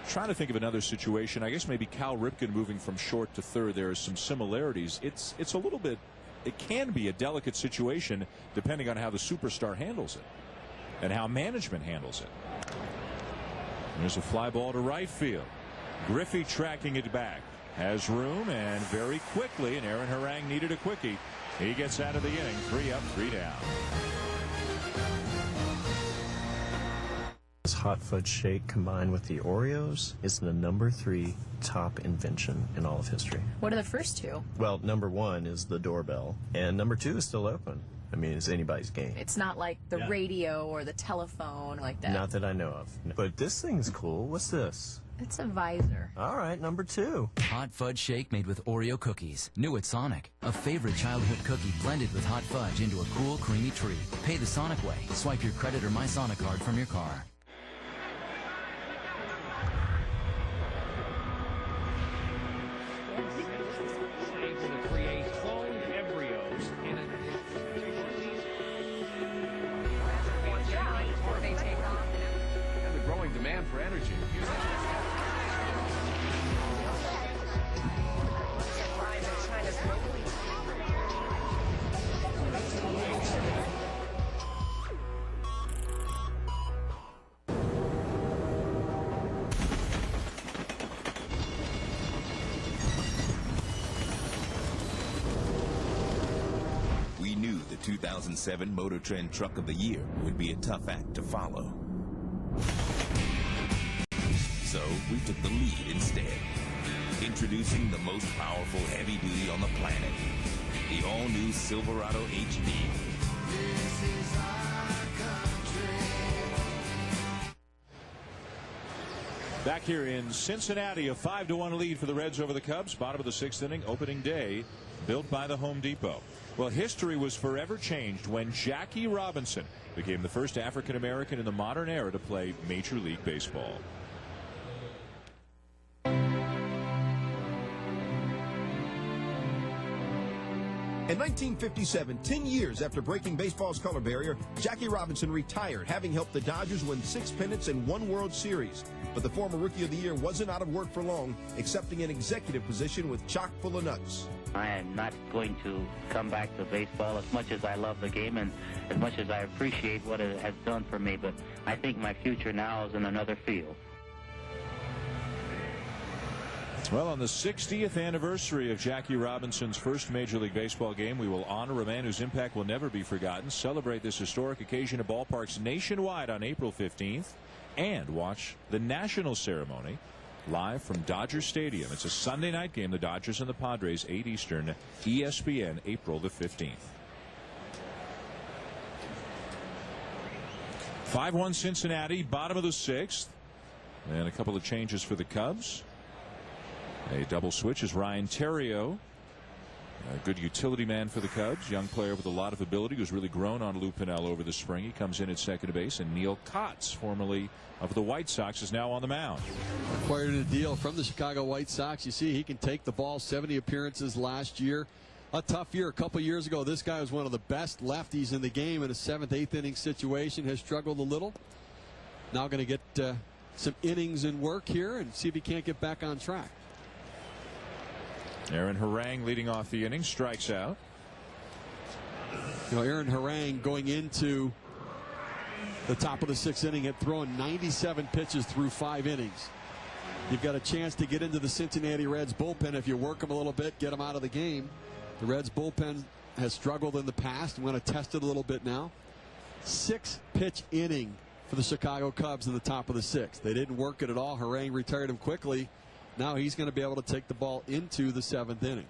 trying to think of another situation, I guess maybe Cal Ripken moving from short to third. There are some similarities. It's a little bit, it can be a delicate situation depending on how the superstar handles it and how management handles it. There's a fly ball to right field. Griffey tracking it back. Has room, and very quickly, and Aaron Harang needed a quickie. He gets out of the inning. 3 up, 3 down. This hot fudge shake combined with the Oreos is the #3 top invention in all of history. What are the first two? Well, #1 is the doorbell, and #2 is still open. I mean, it's anybody's game. It's not like the radio or the telephone like that. Not that I know of. But this thing's cool. What's this? It's a visor. All right, #2. Hot fudge shake made with Oreo cookies. New at Sonic. A favorite childhood cookie blended with hot fudge into a cool, creamy treat. Pay the Sonic way. Swipe your credit or My Sonic card from your car. Demand for energy. We knew the 2007 Motor Trend Truck of the Year would be a tough act to follow. So we took the lead instead. Introducing the most powerful heavy duty on the planet, the all-new Silverado HD. This is our country. Back here in Cincinnati, a 5-1 lead for the Reds over the Cubs. Bottom of the 6th inning, opening day, built by the Home Depot. Well, history was forever changed when Jackie Robinson became the first African American in the modern era to play Major League Baseball. In 1957, 10 years after breaking baseball's color barrier, Jackie Robinson retired, having helped the Dodgers win 6 pennants and 1 World Series. But the former Rookie of the Year wasn't out of work for long, accepting an executive position with chock full of nuts. I am not going to come back to baseball as much as I love the game and as much as I appreciate what it has done for me, but I think my future now is in another field. Well, on the 60th anniversary of Jackie Robinson's first Major League Baseball game, we will honor a man whose impact will never be forgotten, celebrate this historic occasion at ballparks nationwide on April 15th, and watch the national ceremony live from Dodger Stadium. It's a Sunday night game, the Dodgers and the Padres, 8 Eastern, ESPN, April the 15th. 5-1 Cincinnati, bottom of the 6th. And a couple of changes for the Cubs. A double switch is Ryan Terrio, a good utility man for the Cubs, young player with a lot of ability who's really grown on Lou Piniella over the spring. He comes in at second base, and Neil Kotz, formerly of the White Sox, is now on the mound. Acquired a deal from the Chicago White Sox. You see, he can take the ball. 70 appearances last year. A tough year a couple years ago. This guy was one of the best lefties in the game in a 7th, 8th inning situation. Has struggled a little. Now going to get some innings in work here and see if he can't get back on track. Aaron Harang leading off the inning, strikes out. You know, Aaron Harang going into the top of the 6th inning had thrown 97 pitches through 5 innings. You've got a chance to get into the Cincinnati Reds bullpen if you work them a little bit, get them out of the game. The Reds bullpen has struggled in the past. I'm going to test it a little bit now. 6-pitch inning for the Chicago Cubs in the top of the 6th. They didn't work it at all. Harang retired him quickly. Now he's going to be able to take the ball into the 7th inning.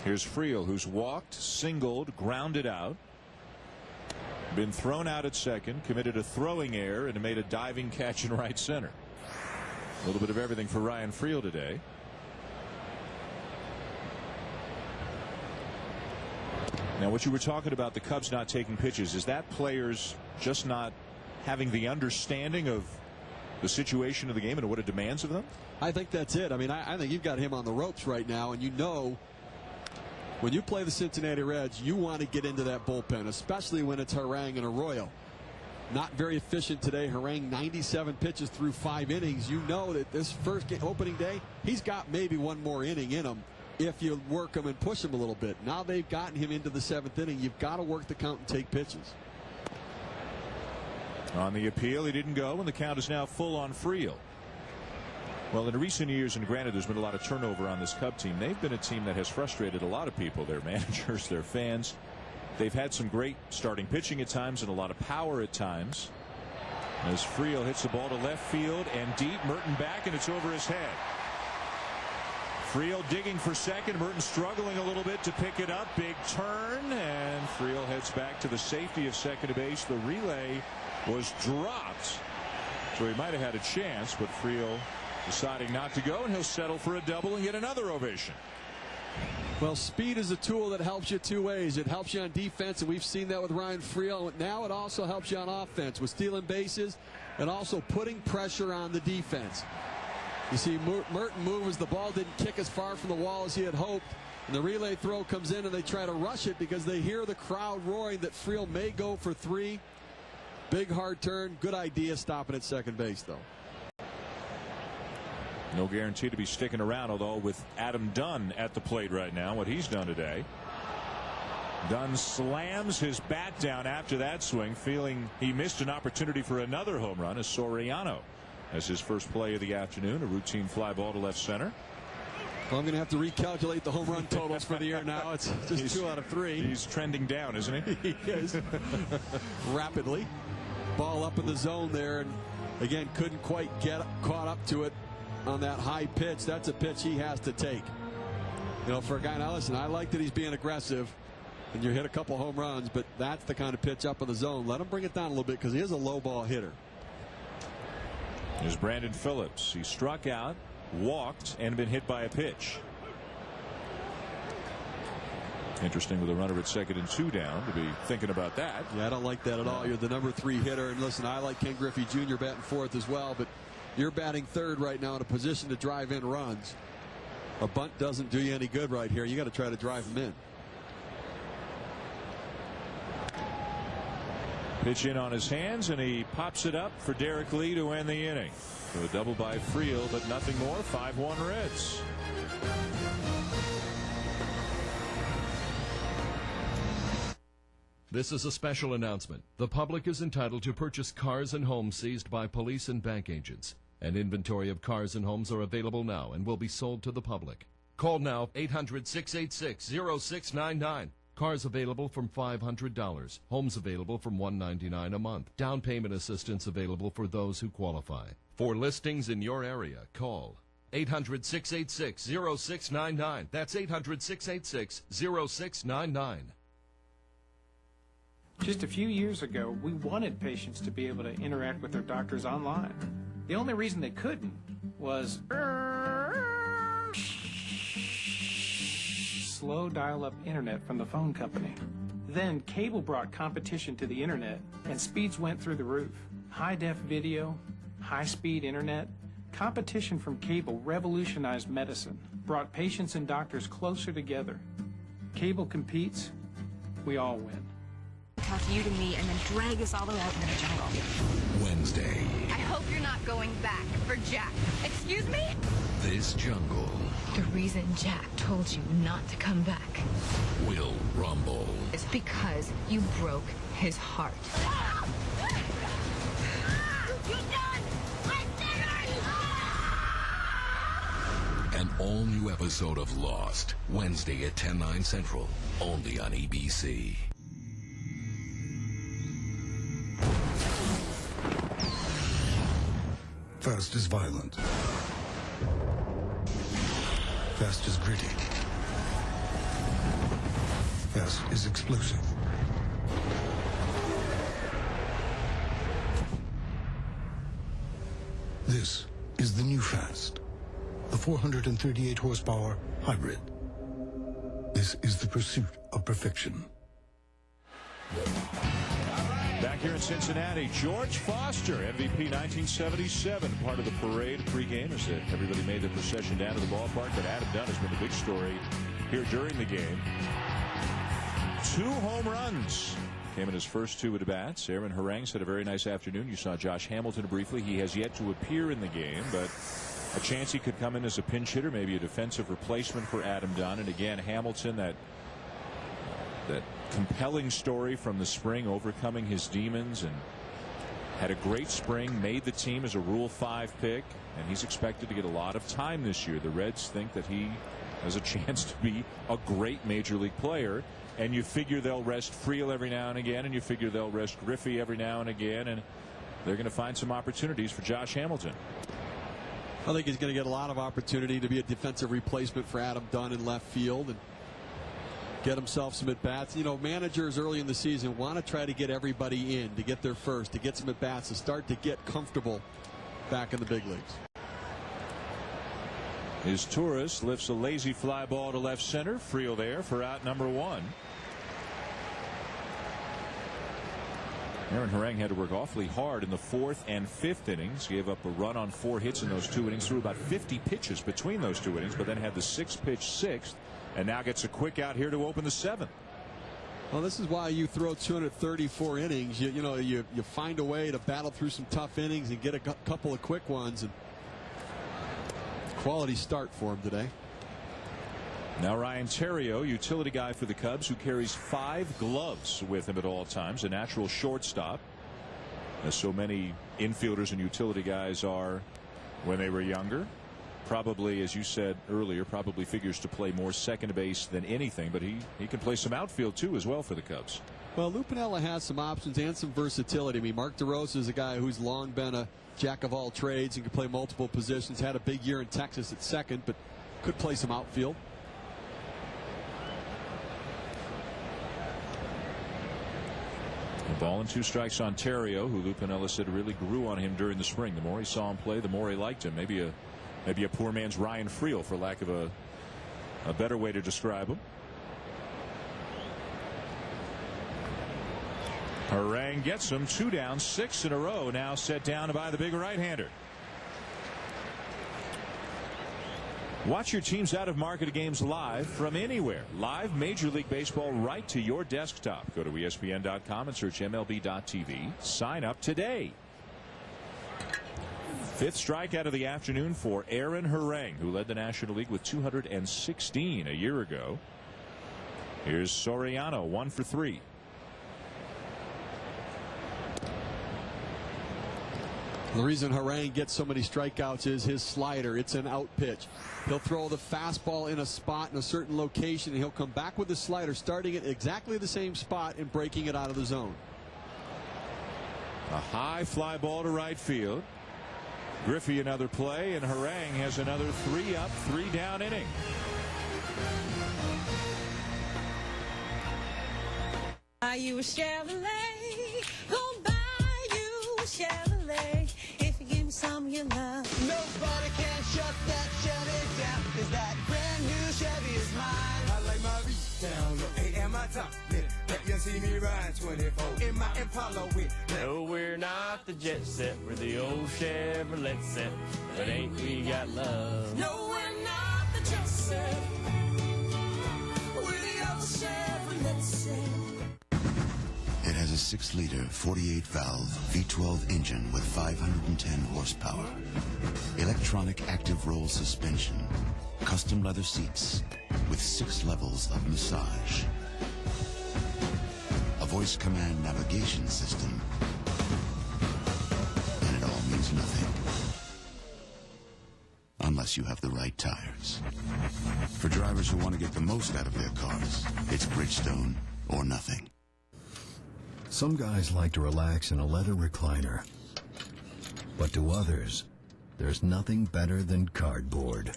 Here's Friel, who's walked, singled, grounded out. Been thrown out at second, committed a throwing error, and made a diving catch in right center. A little bit of everything for Ryan Friel today. Now, what you were talking about, the Cubs not taking pitches, is that players just not having the understanding of the situation of the game and what it demands of them? I think that's it. I mean, I think you've got him on the ropes right now, and you know when you play the Cincinnati Reds, you want to get into that bullpen, especially when it's Harang and Arroyo. Not very efficient today. Harang 97 pitches through 5 innings. You know that this first opening day, he's got maybe one more inning in him if you work him and push him a little bit. Now they've gotten him into the 7th inning. You've got to work the count and take pitches. On the appeal, he didn't go, and the count is now full on Friel. Well, in recent years, and granted there's been a lot of turnover on this Cub team, they've been a team that has frustrated a lot of people, their managers, their fans. They've had some great starting pitching at times and a lot of power at times. As Friel hits the ball to left field and deep, Merton back, and it's over his head. Friel digging for second. Merton struggling a little bit to pick it up. Big turn, and Friel heads back to the safety of second base. The relay was dropped, so he might have had a chance, but Friel deciding not to go, and he'll settle for a double and get another ovation. Well, speed is a tool that helps you two ways. It helps you on defense, and we've seen that with Ryan Friel. Now it also helps you on offense with stealing bases and also putting pressure on the defense. You see Merton move as the ball didn't kick as far from the wall as he had hoped, and the relay throw comes in, and they try to rush it because they hear the crowd roaring that Friel may go for 3. Big hard turn. Good idea stopping at second base, though. No guarantee to be sticking around, although with Adam Dunn at the plate right now, what he's done today. Dunn slams his bat down after that swing, feeling he missed an opportunity for another home run as Soriano has his first play of the afternoon, a routine fly ball to left center. Well, I'm going to have to recalculate the home run totals for the year now. It's just 2 out of 3. He's trending down, isn't he? He is. Rapidly. Ball up in the zone there, and again couldn't quite get caught up to it on that high pitch. That's a pitch he has to take. You know, for a guy, now listen, I like that he's being aggressive and you hit a couple home runs, but that's the kind of pitch up in the zone. Let him bring it down a little bit because he is a low ball hitter. Here's Brandon Phillips. He struck out, walked, and been hit by a pitch. Interesting with a runner at second and 2 down to be thinking about that. Yeah, I don't like that at all. You're the number 3 hitter, and listen, I like Ken Griffey Jr. batting 4th as well, but you're batting 3rd right now in a position to drive in runs. A bunt doesn't do you any good right here. You got to try to drive them in. Pitch in on his hands, and he pops it up for Derek Lee to end the inning. So a double by Friel, but nothing more. 5-1 Reds. This is a special announcement. The public is entitled to purchase cars and homes seized by police and bank agents. An inventory of cars and homes are available now and will be sold to the public. Call now 800-686-0699. Cars available from $500. Homes available from $199 a month. Down payment assistance available for those who qualify. For listings in your area, call 800-686-0699. That's 800-686-0699. Just a few years ago, we wanted patients to be able to interact with their doctors online. The only reason they couldn't was slow dial-up internet from the phone company. Then cable brought competition to the internet, and speeds went through the roof. High-def video, high-speed internet. Competition from cable revolutionized medicine, brought patients and doctors closer together. Cable competes, we all win. Tough you to me and then drag us all the way out into the jungle. Wednesday. I hope you're not going back for Jack. Excuse me? This jungle The reason Jack told you not to come back will rumble. is because you broke his heart. An all-new episode of Lost, Wednesday at 10/9 Central, only on ABC. Fast is violent. Fast is gritty. Fast is explosive. This is the new Fast, the 438 horsepower hybrid. This is the pursuit of perfection. Back here in Cincinnati, George Foster, MVP 1977, part of the parade pregame as everybody made the procession down to the ballpark. But Adam Dunn has been the big story here during the game. 2 home runs came in his first 2 at-bats. Aaron Harang's had a very nice afternoon. You saw Josh Hamilton briefly. He has yet to appear in the game, but a chance he could come in as a pinch hitter, maybe a defensive replacement for Adam Dunn. And again, Hamilton, that compelling story from the spring, overcoming his demons, and had a great spring, made the team as a Rule 5 pick, and he's expected to get a lot of time this year. The Reds think that he has a chance to be a great major league player, and you figure they'll rest Friel every now and again, and you figure they'll rest Griffey every now and again, and they're going to find some opportunities for Josh Hamilton. I think he's going to get a lot of opportunity to be a defensive replacement for Adam Dunn in left field and get himself some at-bats. You know, managers early in the season want to try to get everybody in, to get there first, to get some at-bats, to start to get comfortable back in the big leagues. His Torres lifts a lazy fly ball to left center. Friel there for out number 1. Aaron Harang had to work awfully hard in the 4th and 5th innings. Gave up a run on 4 hits in those 2 innings. Threw about 50 pitches between those 2 innings, but then had the 6-pitch 6th. And now gets a quick out here to open the 7th. Well, this is why you throw 234 innings. You find a way to battle through some tough innings and get a couple of quick ones. And quality start for him today. Now Ryan Theriot, utility guy for the Cubs, who carries 5 gloves with him at all times. A natural shortstop, as so many infielders and utility guys are when they were younger. Probably, as you said earlier, probably figures to play more second base than anything, but he can play some outfield too as well for the Cubs. Well, Lou Piniella has some options and some versatility. I mean, Mark DeRosa is a guy who's long been a jack of all trades and can play multiple positions. Had a big year in Texas at second, but could play some outfield. A ball and 2 strikes on Theriot, who Lou Piniella said really grew on him during the spring. The more he saw him play, the more he liked him. Maybe a poor man's Ryan Friel, for lack of a better way to describe him. Harang gets him 2 down, 6 in a row now set down by the big right-hander. Watch your team's out-of-market games live from anywhere. Live Major League Baseball right to your desktop. Go to ESPN.com and search MLB.TV. Sign up today. 5th strikeout of the afternoon for Aaron Harang, who led the National League with 216 a year ago. Here's Soriano, 1 for 3. The reason Harang gets so many strikeouts is his slider. It's an out pitch. He'll throw the fastball in a spot in a certain location, and he'll come back with the slider, starting at exactly the same spot and breaking it out of the zone. A high fly ball to right field. Griffey another play, and Harang has another 3 up, 3 down inning. Buy you a Chevrolet, go buy you a Chevrolet. If you give me some of your love, nobody can shut that Chevy down, 'cause that brand new Chevy is mine. I like my reach down low, and my top lit. Let you see me ride 24 in my Impala with. No, we're not the jet set, we're the old Chevrolet set, but ain't we got love? No, we're not the jet set, we're the old Chevrolet set. It has a 6-liter, 48-valve V12 engine with 510 horsepower, electronic active roll suspension, custom leather seats with 6 levels of massage, a voice command navigation system, and it all means nothing unless you have the right tires. For drivers who want to get the most out of their cars, it's Bridgestone or nothing. Some guys like to relax in a leather recliner. But to others, there's nothing better than cardboard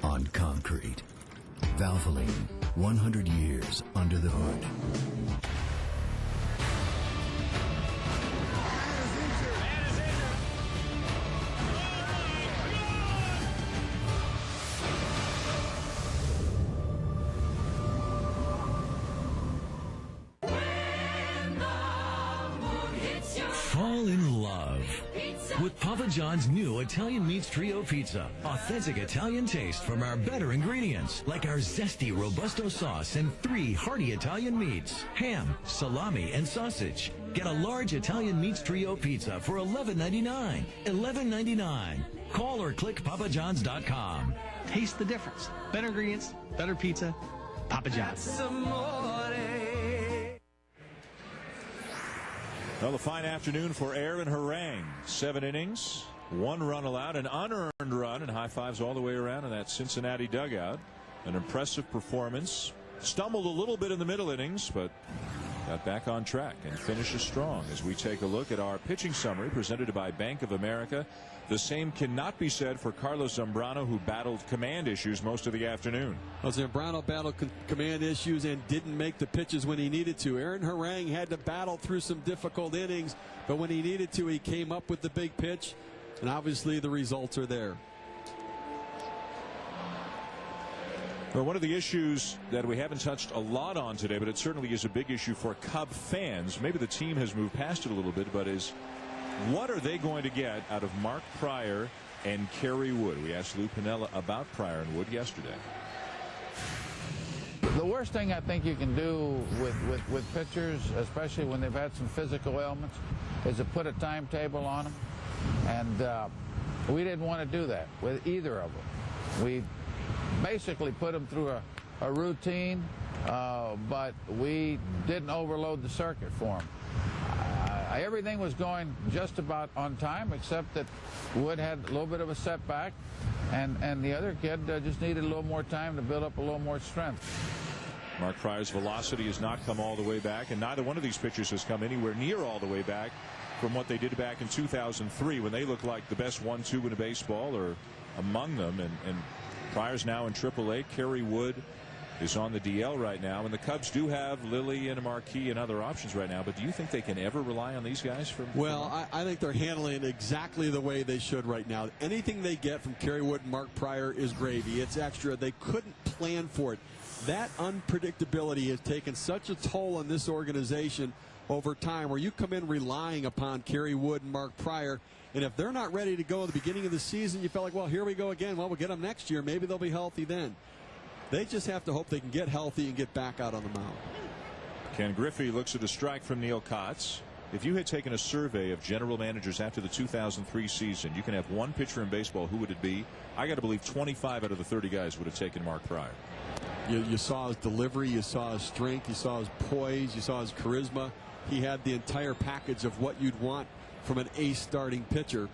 on concrete. Valvoline, 100 years under the hood. fall in love with Papa John's new Italian Meats Trio Pizza. Authentic Italian taste from our better ingredients, like our zesty Robusto sauce and 3 hearty Italian meats, ham, salami, and sausage. Get a large Italian Meats Trio Pizza for $11.99. $11.99. Call or click papajohns.com. Taste the difference. Better ingredients, better pizza, Papa John's. Well, a fine afternoon for Aaron Harang. 7 innings, 1 run allowed, an unearned run, and high fives all the way around in that Cincinnati dugout. An impressive performance. Stumbled a little bit in the middle innings, but got back on track and finishes strong. As we take a look at our pitching summary presented by Bank of America, the same cannot be said for Carlos Zambrano, who battled command issues most of the afternoon. Well, Zambrano battled command issues and didn't make the pitches when he needed to. Aaron Harang had to battle through some difficult innings, but when he needed to, he came up with the big pitch, and obviously the results are there. Well, one of the issues that we haven't touched a lot on today, but it certainly is a big issue for Cub fans, maybe the team has moved past it a little bit, but is what are they going to get out of Mark Pryor and Kerry Wood? We asked Lou Piniella about Pryor and Wood yesterday. The worst thing I think you can do with pitchers, especially when they've had some physical ailments, is to put a timetable on them. And we didn't want to do that with either of them. We basically put them through a routine, but we didn't overload the circuit for them. Everything was going just about on time, except that Wood had a little bit of a setback, and the other kid just needed a little more time to build up a little more strength. Mark Pryor's velocity has not come all the way back, and neither one of these pitchers has come anywhere near all the way back from what they did back in 2003 when they looked like the best 1-2 in baseball, or among them. And Pryor's now in AAA. Kerry Wood is on the DL right now, and the Cubs do have Lilly and Marquis and other options right now, but do you think they can ever rely on these guys? I think they're handling it exactly the way they should right now. Anything they get from Kerry Wood and Mark Pryor is gravy. It's extra. They couldn't plan for it. That unpredictability has taken such a toll on this organization over time, where you come in relying upon Kerry Wood and Mark Pryor, and if they're not ready to go at the beginning of the season, you felt like, well, here we go again. Well, we'll get them next year. Maybe they'll be healthy then. They just have to hope they can get healthy and get back out on the mound. Ken Griffey looks at a strike from Neil Kotz. If you had taken a survey of general managers after the 2003 season, you can have one pitcher in baseball, who would it be? I got to believe 25 out of the 30 guys would have taken Mark Pryor. You saw his delivery, you saw his strength, you saw his poise, you saw his charisma. He had the entire package of what you'd want from an ace starting pitcher.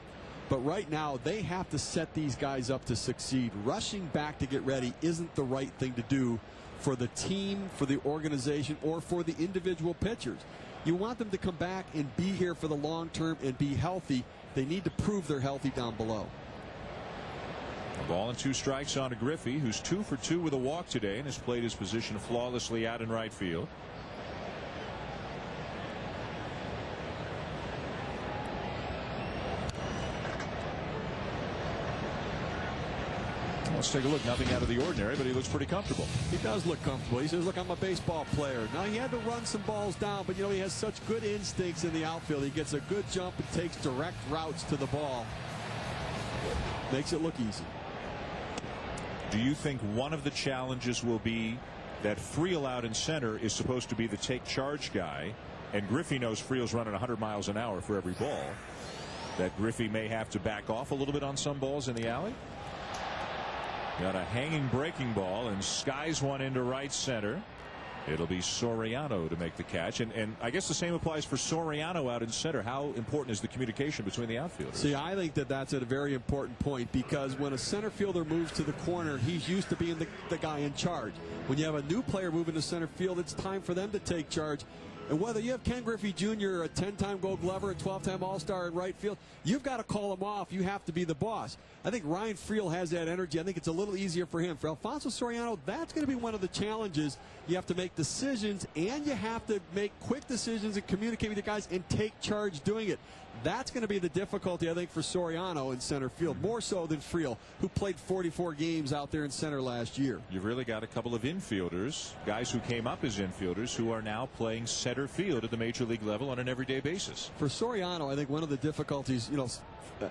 But right now, they have to set these guys up to succeed. Rushing back to get ready isn't the right thing to do for the team, for the organization, or for the individual pitchers. You want them to come back and be here for the long term and be healthy. They need to prove they're healthy down below. A ball and 2 strikes on to Griffey, who's 2 for 2 with a walk today and has played his position flawlessly out in right field. Let's take a look. Nothing out of the ordinary, but he looks pretty comfortable. He does look comfortable. He says, look, I'm a baseball player. Now, he had to run some balls down, but, he has such good instincts in the outfield. He gets a good jump and takes direct routes to the ball. Makes it look easy. Do you think one of the challenges will be that Friel out in center is supposed to be the take charge guy, and Griffey knows Friel's running 100 miles an hour for every ball, that Griffey may have to back off a little bit on some balls in the alley? Got a hanging breaking ball and skies one into right center. It'll be Soriano to make the catch, and I guess the same applies for Soriano out in center. How important is the communication between the outfielders? See, I think that's a very important point, because when a center fielder moves to the corner, he's used to being the guy in charge. When you have a new player moving to center field, it's time for them to take charge. And whether you have Ken Griffey Jr., a 10-time Gold Glover, a 12-time All-Star in right field, you've got to call him off. You have to be the boss. I think Ryan Friel has that energy. I think it's a little easier for him. For Alfonso Soriano, that's going to be one of the challenges. You have to make decisions, and you have to make quick decisions and communicate with the guys and take charge doing it. That's going to be the difficulty, I think, for Soriano in center field, more so than Friel, who played 44 games out there in center last year. You've really got a couple of infielders, guys who came up as infielders, who are now playing center field at the major league level on an everyday basis. For Soriano, I think one of the difficulties,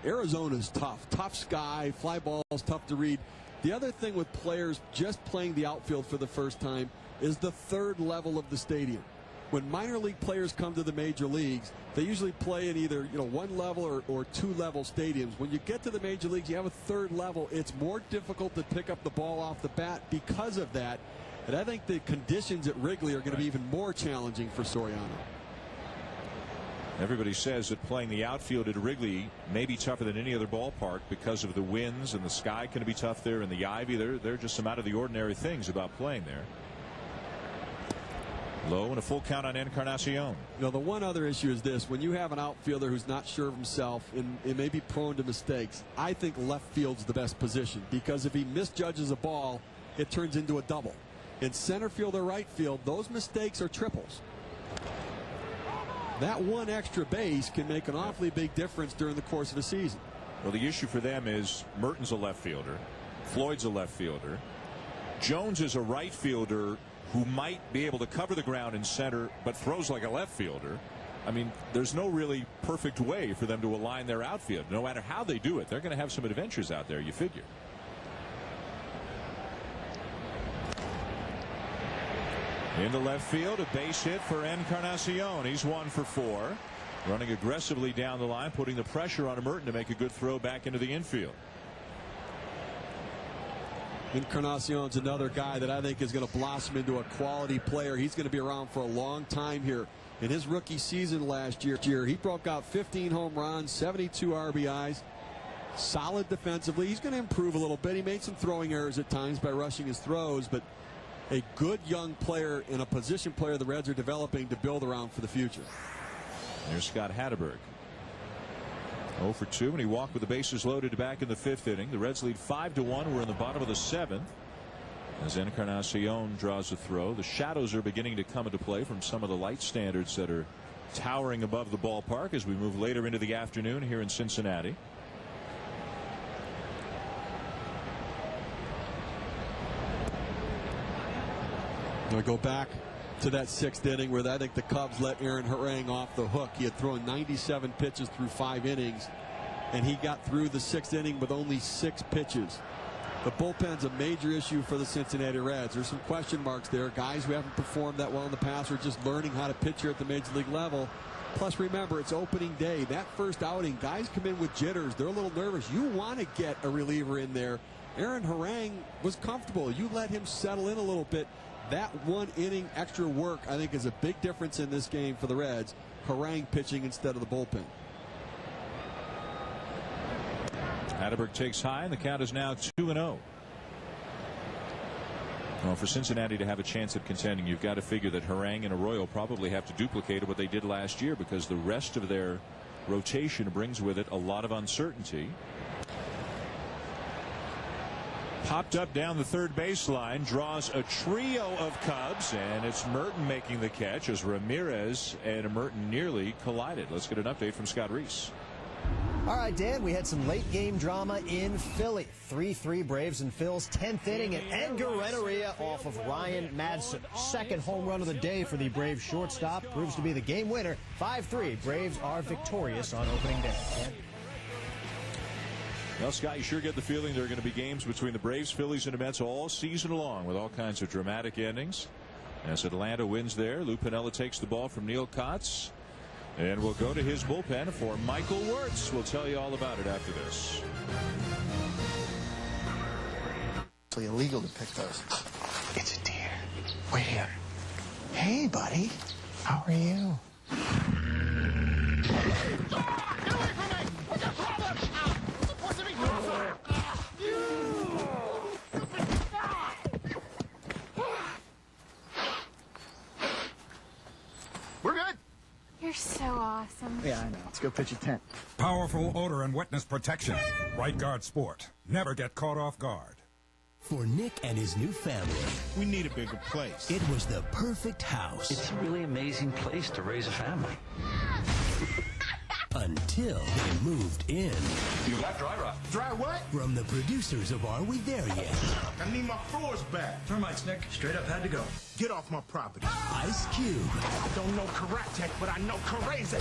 Arizona's tough. Tough sky, fly balls, tough to read. The other thing with players just playing the outfield for the first time is the third level of the stadium. When minor league players come to the major leagues, they usually play in either one level or two level stadiums. When you get to the major leagues, you have a third level. It's more difficult to pick up the ball off the bat because of that. And I think the conditions at Wrigley are going to be even more challenging for Soriano. Everybody says that playing the outfield at Wrigley may be tougher than any other ballpark because of the winds, and the sky can be tough there, and the ivy. There are just some out of the ordinary things about playing there. Low and a full count on Encarnacion. The one other issue is this. When you have an outfielder who's not sure of himself and it may be prone to mistakes, I think left field's the best position, because if he misjudges a ball, it turns into a double. In center field or right field, those mistakes are triples. That one extra base can make an awfully big difference during the course of a season. Well, the issue for them is Merton's a left fielder. Floyd's a left fielder. Jones is a right fielder who might be able to cover the ground in center but throws like a left fielder. I mean, there's no really perfect way for them to align their outfield. No matter how they do it, they're going to have some adventures out there, you figure. Into left field, a base hit for Encarnacion. He's 1 for 4. Running aggressively down the line, putting the pressure on Merton to make a good throw back into the infield. Encarnacion's another guy that I think is going to blossom into a quality player. He's going to be around for a long time here. In his rookie season last year, he broke out 15 home runs, 72 RBIs. Solid defensively. He's going to improve a little bit. He made some throwing errors at times by rushing his throws, but a good young player and a position player the Reds are developing to build around for the future. There's Scott Hatteberg. 0 for 2, and he walked with the bases loaded back in the 5th inning. The Reds lead 5-1. We're in the bottom of the 7th. As Encarnacion draws a throw, the shadows are beginning to come into play from some of the light standards that are towering above the ballpark as we move later into the afternoon here in Cincinnati. I go back to that 6th inning where I think the Cubs let Aaron Harang off the hook. He had thrown 97 pitches through 5 innings, and he got through the 6th inning with only 6 pitches. The bullpen's a major issue for the Cincinnati Reds. There's some question marks there. Guys who haven't performed that well in the past are just learning how to pitch here at the major league level. Plus, remember, it's opening day. That first outing, guys come in with jitters. They're a little nervous. You want to get a reliever in there. Aaron Harang was comfortable. You let him settle in a little bit. That 1 inning extra work, I think, is a big difference in this game for the Reds. Harang pitching instead of the bullpen. Hatteberg takes high, and the count is now 2-0. Well, for Cincinnati to have a chance at contending, you've got to figure that Harang and Arroyo probably have to duplicate what they did last year, because the rest of their rotation brings with it a lot of uncertainty. Popped up down the third baseline, draws a trio of Cubs, and it's Merton making the catch as Ramirez and Merton nearly collided. Let's get an update from Scott Reese. All right, Dan, we had some late game drama in Philly. 3-3 Braves and Phils, 10th inning, and Edgar Renteria off of Ryan Madsen. Second home run of the day for the Braves shortstop. Proves to be the game winner. 5-3. Braves are victorious on opening day. Dan? Well, Scott, you sure get the feeling there are going to be games between the Braves, Phillies, and the Mets all season long with all kinds of dramatic endings. As Atlanta wins there, Lou Piniella takes the ball from Neil Kotz. And we'll go to his bullpen for Michael Wirtz. We'll tell you all about it after this. It's illegal to pick those. It's a deer. Wait here. Hey, buddy. How are you? We're good. You're so awesome. Yeah, I know. Let's go pitch a tent. Powerful odor and wetness protection. Right Guard Sport. Never get caught off guard. For Nick and his new family, we need a bigger place. It was the perfect house. It's a really amazing place to raise a family. until they moved in. You got dry rot. Dry what? From the producers of Are We There Yet? I need my floors back. Termites, Nick. Straight up had to go. Get off my property. Ice Cube. I don't know karate, but I know crazy.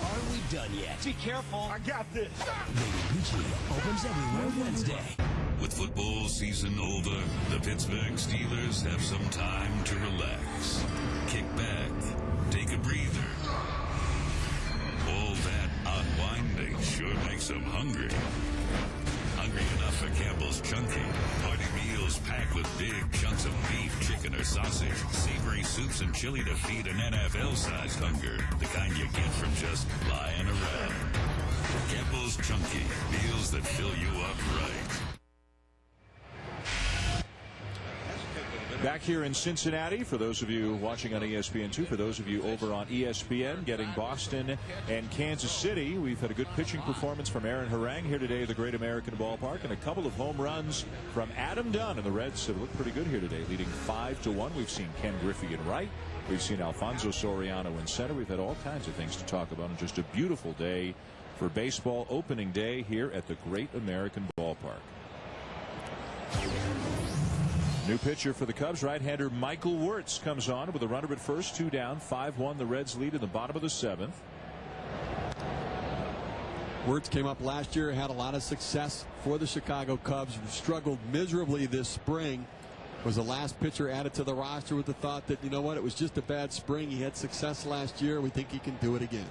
Are We Done Yet? Be careful. I got this. Lady Peachy opens everywhere Wednesday. With football season over, the Pittsburgh Steelers have some time to relax. Kick back, take a breather. All that unwinding sure makes them hungry. Hungry enough for Campbell's Chunky. Party meals packed with big chunks of beef, chicken, or sausage. Savory soups and chili to feed an NFL-sized hunger. The kind you get from just lying around. Campbell's Chunky. Meals that fill you up right. Back here in Cincinnati, for those of you watching on ESPN2, for those of you over on ESPN, getting Boston and Kansas City. We've had a good pitching performance from Aaron Harang here today at the Great American Ballpark, and a couple of home runs from Adam Dunn. And the Reds have looked pretty good here today, leading 5-1. We've seen Ken Griffey in right. We've seen Alfonso Soriano in center. We've had all kinds of things to talk about, and just a beautiful day for baseball opening day here at the Great American Ballpark. New pitcher for the Cubs, right-hander Michael Wirtz comes on with a runner at first, 2 down, 5-1. The Reds lead in the bottom of the 7th. Wirtz came up last year, had a lot of success for the Chicago Cubs, struggled miserably this spring. Was the last pitcher added to the roster with the thought that, you know what, it was just a bad spring. He had success last year. We think he can do it again.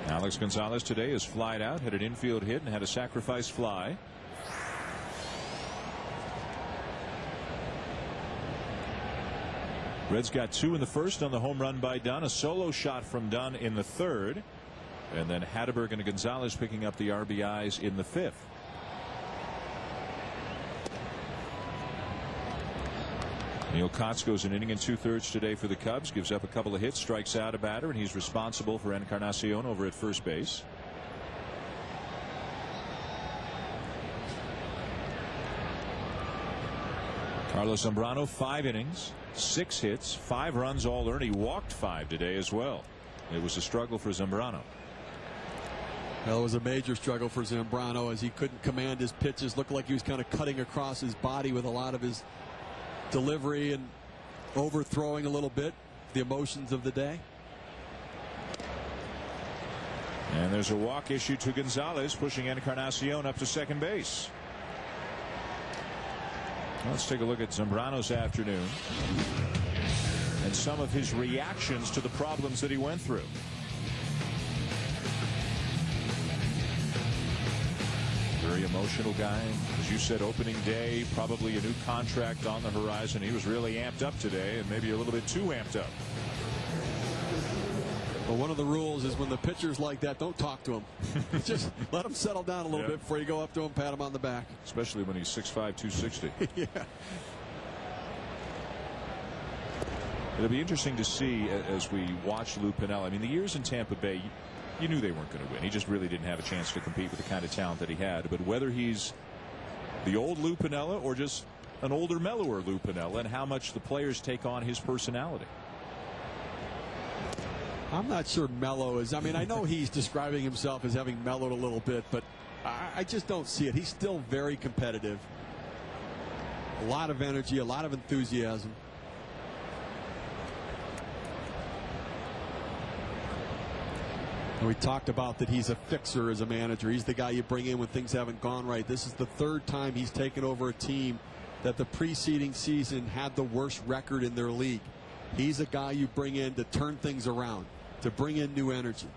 Alex Gonzalez today is flied out, had an infield hit, and had a sacrifice fly. Reds got 2 in the first on the home run by Dunn. A solo shot from Dunn in the 3rd. And then Hatteberg and Gonzalez picking up the RBIs in the 5th. Neil Kotz goes an inning and 2/3 today for the Cubs, gives up a couple of hits, strikes out a batter, and he's responsible for Encarnacion over at first base. Carlos Zambrano, 5 innings, 6 hits, 5 runs, all earned. He walked 5 today as well. It was a struggle for Zambrano. Well, it was a major struggle for Zambrano as he couldn't command his pitches. Looked like he was kind of cutting across his body with a lot of his delivery and overthrowing a little bit, the emotions of the day. And there's a walk issued to Gonzalez, pushing Encarnacion up to second base. Let's take a look at Zambrano's afternoon and some of his reactions to the problems that he went through. Very emotional guy. As you said, opening day, probably a new contract on the horizon. He was really amped up today, and maybe a little bit too amped up. Well, one of the rules is when the pitcher's like that, don't talk to him. Just let him settle down a little bit before you go up to him, pat him on the back. Especially when he's 6'5", 260. Yeah. It'll be interesting to see as we watch Lou Piniella. I mean, the years in Tampa Bay, you knew they weren't going to win. He just really didn't have a chance to compete with the kind of talent that he had. But whether he's the old Lou Piniella or just an older, mellower Lou Piniella, and how much the players take on his personality. I'm not sure mellow is. I mean, I know he's describing himself as having mellowed a little bit, but I just don't see it. He's still very competitive. A lot of energy, a lot of enthusiasm. And we talked about that he's a fixer as a manager. He's the guy you bring in when things haven't gone right. This is the 3rd time he's taken over a team that the preceding season had the worst record in their league. He's a guy you bring in to turn things around, to bring in new energy.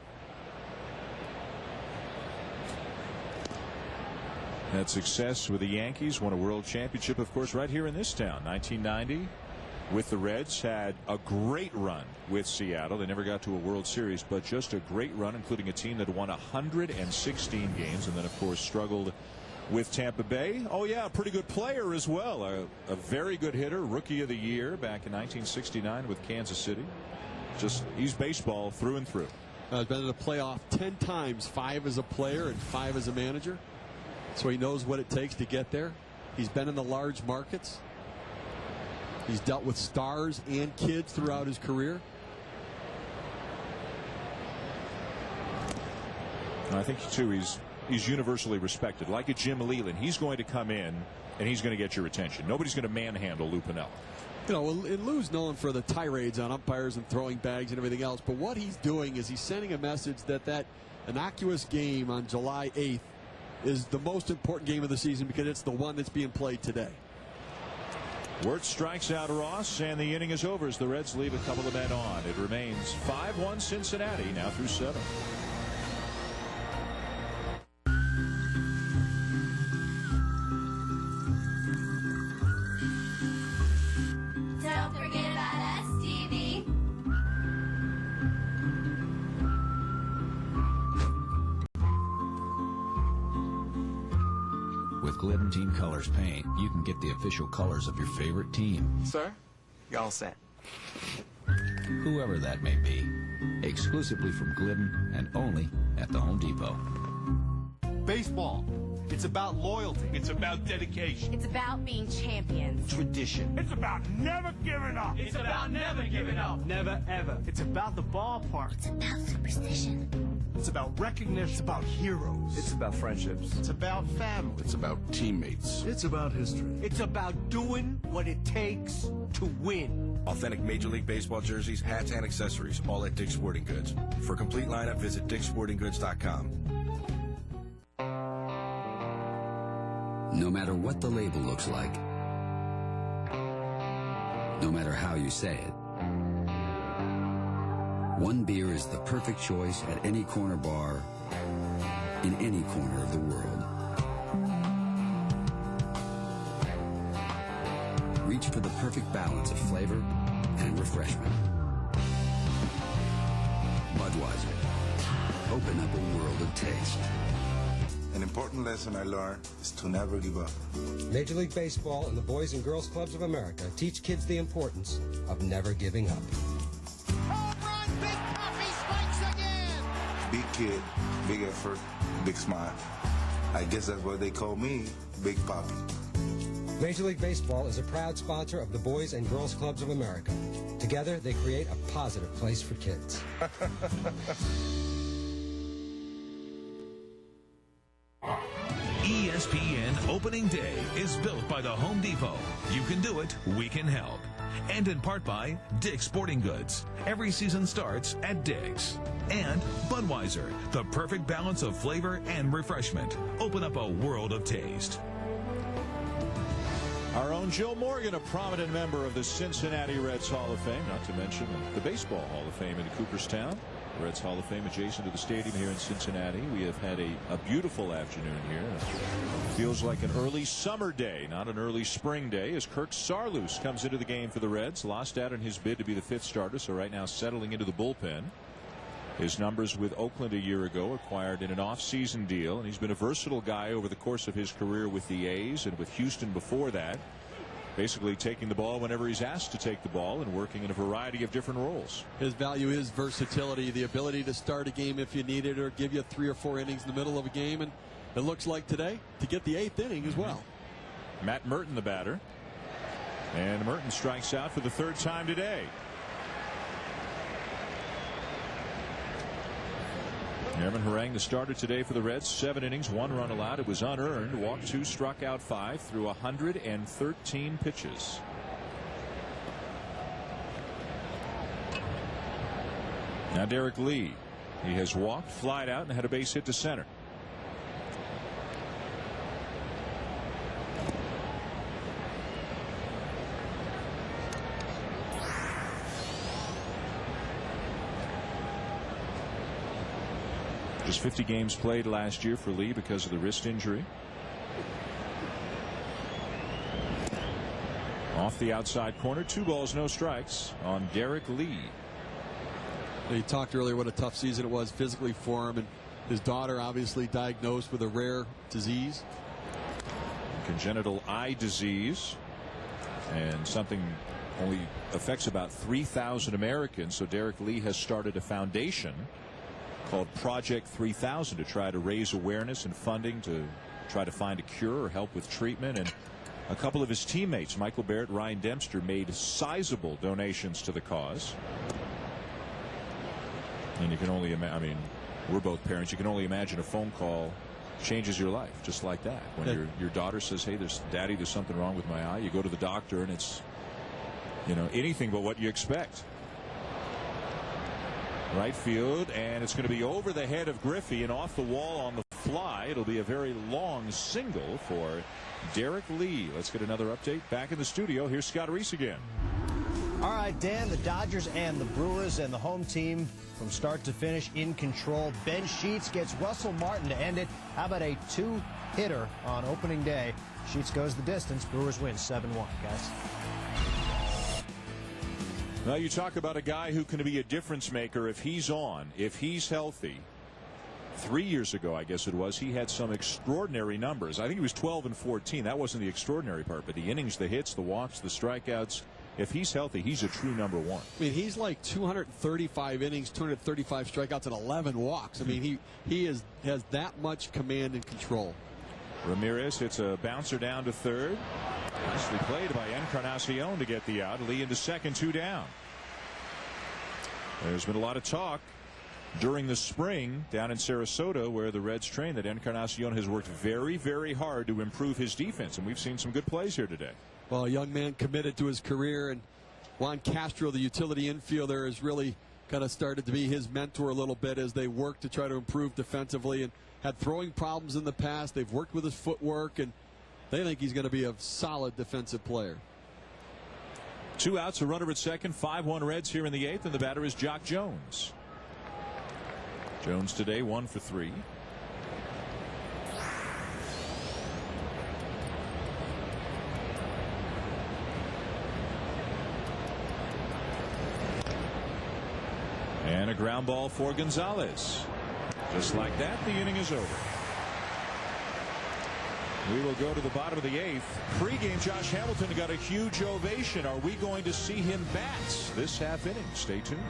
Had success with the Yankees, won a world championship, of course, right here in this town. 1990 with the Reds, had a great run with Seattle. They never got to a World Series, but just a great run, including a team that won 116 games, and then, of course, struggled with Tampa Bay. Oh, yeah, a pretty good player as well. A very good hitter, Rookie of the Year back in 1969 with Kansas City. Just, he's baseball through and through. He's been in the playoff 10 times, 5 as a player and 5 as a manager. So he knows what it takes to get there. He's been in the large markets. He's dealt with stars and kids throughout his career. And I think, too, he's universally respected. Like a Jim Leland, he's going to come in and he's going to get your attention. Nobody's going to manhandle Lou Piniella. You know, Lou's known for the tirades on umpires and throwing bags and everything else, but what he's doing is he's sending a message that innocuous game on July 8th is the most important game of the season because it's the one that's being played today. Wirtz strikes out Ross, and the inning is over as the Reds leave a couple of men on. It remains 5-1 Cincinnati, now through 7. Don't forget about us, TV. With Glidden Team Colors paint, you can get the official colors of your favorite team. Sir, y'all set. Whoever that may be. Exclusively from Glidden and only at the Home Depot. Baseball. It's about loyalty. It's about dedication. It's about being champions. Tradition. It's about never giving up. It's about never giving up. Never, ever. It's about the ballpark. It's about superstition. It's about recognition. It's about heroes. It's about friendships. It's about family. It's about teammates. It's about history. It's about doing what it takes to win. Authentic Major League Baseball jerseys, hats, and accessories, all at Dick's Sporting Goods. For a complete lineup, visit dicksportinggoods.com. No matter what the label looks like, no matter how you say it, one beer is the perfect choice at any corner bar in any corner of the world. Reach for the perfect balance of flavor and refreshment. Budweiser. Open up a world of taste. An important lesson I learned is to never give up. Major League Baseball and the Boys and Girls Clubs of America teach kids the importance of never giving up. Big kid, big effort, big smile. I guess that's why they call me Big Papi. Major League Baseball is a proud sponsor of the Boys and Girls Clubs of America. Together, they create a positive place for kids. ESPN Opening Day is built by the Home Depot. You can do it, we can help. And in part by Dick's Sporting Goods. Every season starts at Dick's. And Budweiser, the perfect balance of flavor and refreshment. Open up a world of taste. Our own Joe Morgan, a prominent member of the Cincinnati Reds Hall of Fame, not to mention the Baseball Hall of Fame in Cooperstown. Reds Hall of Fame adjacent to the stadium here in Cincinnati. We have had a beautiful afternoon here. Feels like an early summer day, not an early spring day, as Kirk Saarloos comes into the game for the Reds. Lost out in his bid to be the 5th starter, so right now settling into the bullpen. His numbers with Oakland a year ago, acquired in an off-season deal, and he's been a versatile guy over the course of his career with the A's and with Houston before that. Basically taking the ball whenever he's asked to take the ball and working in a variety of different roles. His value is versatility, the ability to start a game if you need it or give you 3 or 4 innings in the middle of a game. And it looks like today to get the 8th inning as well. Matt Merton, the batter. And Merton strikes out for the 3rd time today. Herman Harang, the starter today for the Reds. 7 innings, 1 run allowed. It was unearned. Walked 2, struck out 5 through 113 pitches. Now Derek Lee. He has walked, flied out, and had a base hit to center. Just 50 games played last year for Lee because of the wrist injury. Off the outside corner, 2 balls, no strikes on Derek Lee. He talked earlier what a tough season it was physically for him, and his daughter obviously diagnosed with a rare disease. Congenital eye disease, and something only affects about 3,000 Americans. So Derek Lee has started a foundation called Project 3000 to try to raise awareness and funding to try to find a cure or help with treatment. And A couple of his teammates, Michael Barrett, Ryan Dempster, made sizable donations to the cause. And you can only imagine, I mean, we're both parents, you can only imagine a phone call changes your life just like that. When your daughter says, hey, there's something wrong with my eye, you go to the doctor and it's, you know, anything but what you expect. Right field, and it's going to be over the head of Griffey and off the wall on the fly. It'll be a very long single for Derek Lee. Let's get another update. Back in the studio, here's Scott Reese again. All right, Dan, the Dodgers and the Brewers and the home team from start to finish in control. Ben Sheets gets Russell Martin to end it. How about a two-hitter on opening day? Sheets goes the distance. Brewers win 7-1, guys. Now you talk about a guy who can be a difference maker if he's on, if he's healthy. 3 years ago, I guess it was, he had some extraordinary numbers. I think he was 12 and 14. That wasn't the extraordinary part, but the innings, the hits, the walks, the strikeouts. If he's healthy, he's a true number one. I mean, he's like 235 innings, 235 strikeouts, and 11 walks. I mean, he has that much command and control. Ramirez hits a bouncer down to third. Nicely played by Encarnacion to get the out. Lee into second, 2 down. There's been a lot of talk during the spring down in Sarasota where the Reds train that Encarnacion has worked very, very hard to improve his defense, and we've seen some good plays here today. Well, a young man committed to his career, and Juan Castro, the utility infielder, has really kind of started to be his mentor a little bit as they work to try to improve defensively, and had throwing problems in the past. They've worked with his footwork, and they think he's going to be a solid defensive player. 2 outs, a runner at second, 5-1 Reds here in the 8th, and the batter is Jock Jones. Jones today 1 for 3. And a ground ball for Gonzalez. Just like that, the inning is over. We will go to the bottom of the 8th. Pre-game, Josh Hamilton got a huge ovation. Are we going to see him bat this half inning? Stay tuned.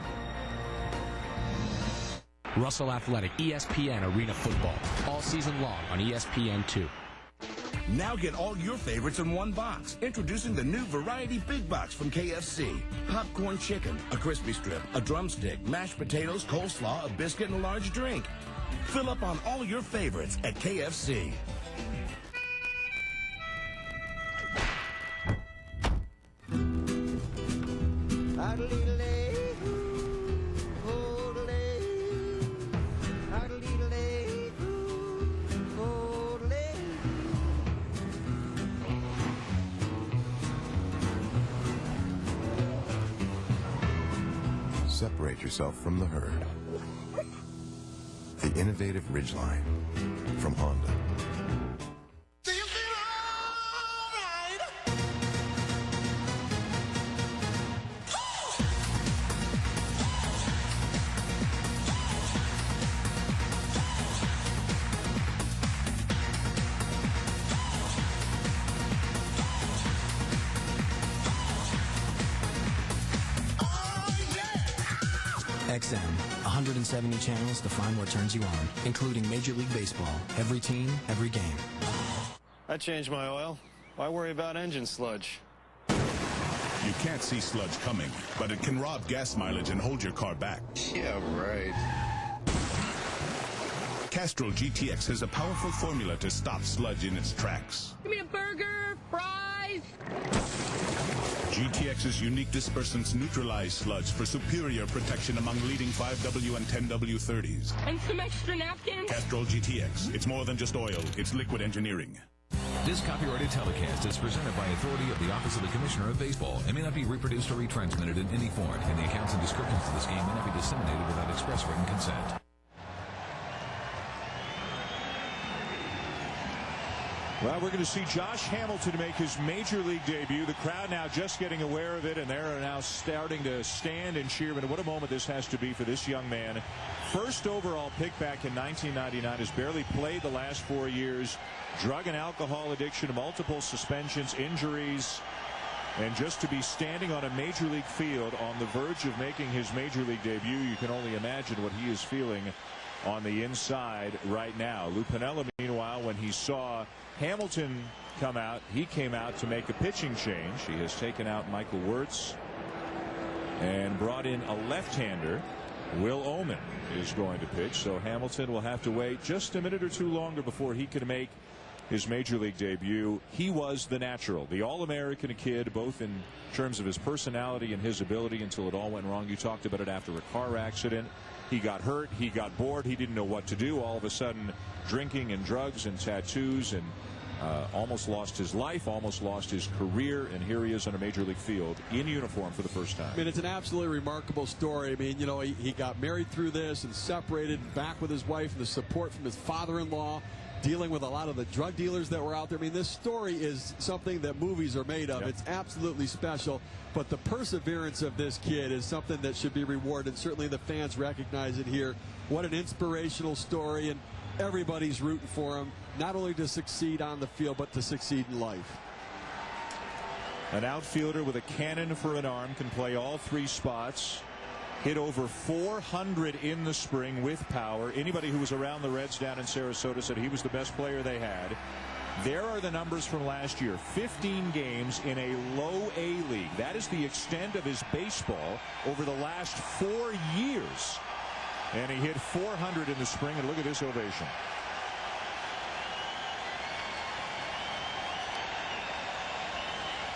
Russell Athletic, ESPN Arena Football, all season long on ESPN2. Now get all your favorites in one box. Introducing the new Variety Big Box from KFC. Popcorn chicken, a crispy strip, a drumstick, mashed potatoes, coleslaw, a biscuit, and a large drink. Fill up on all your favorites at KFC. Separate yourself from the herd. The innovative Ridgeline from Honda. XM, 170 channels to find what turns you on, including Major League Baseball, every team, every game. I changed my oil. Why worry about engine sludge? You can't see sludge coming, but it can rob gas mileage and hold your car back. Yeah, right. Castrol GTX has a powerful formula to stop sludge in its tracks. Give me a burger, fries. GTX's unique dispersants neutralize sludge for superior protection among leading 5W and 10W30s. And some extra napkins. Castrol GTX. It's more than just oil. It's liquid engineering. This copyrighted telecast is presented by authority of the Office of the Commissioner of Baseball and may not be reproduced or retransmitted in any form, and the accounts and descriptions of this game may not be disseminated without express written consent. Well, we're going to see Josh Hamilton make his Major League debut. The crowd now just getting aware of it, and they're now starting to stand and cheer. But what a moment this has to be for this young man. First overall pick back in 1999. Has barely played the last 4 years. Drug and alcohol addiction, multiple suspensions, injuries. And just to be standing on a Major League field on the verge of making his Major League debut, you can only imagine what he is feeling on the inside right now. Lou Piniella, meanwhile, when he saw Hamilton come out, he came out to make a pitching change. He has taken out Michael Wirtz and brought in a left-hander. Will Oman is going to pitch, so Hamilton will have to wait just a minute or two longer before he can make his major league debut. He was the natural, the All-American kid, both in terms of his personality and his ability, until it all went wrong. You talked about it after a car accident. He got hurt, he got bored, he didn't know what to do. All of a sudden, drinking and drugs and tattoos, and almost lost his life, almost lost his career, and here he is on a major league field in uniform for the first time. I mean, it's an absolutely remarkable story. I mean, you know, he got married through this and separated, and back with his wife, and the support from his father-in-law, dealing with a lot of the drug dealers that were out there. I mean, this story is something that movies are made of. Yep. It's absolutely special, but the perseverance of this kid is something that should be rewarded. Certainly the fans recognize it here. What an inspirational story, and everybody's rooting for him, not only to succeed on the field, but to succeed in life. An outfielder with a cannon for an arm, can play all three spots. Hit over 400 in the spring with power. Anybody who was around the Reds down in Sarasota said he was the best player they had. There are the numbers from last year. 15 games in a low A league. That is the extent of his baseball over the last 4 years. And he hit 400 in the spring, and look at this ovation.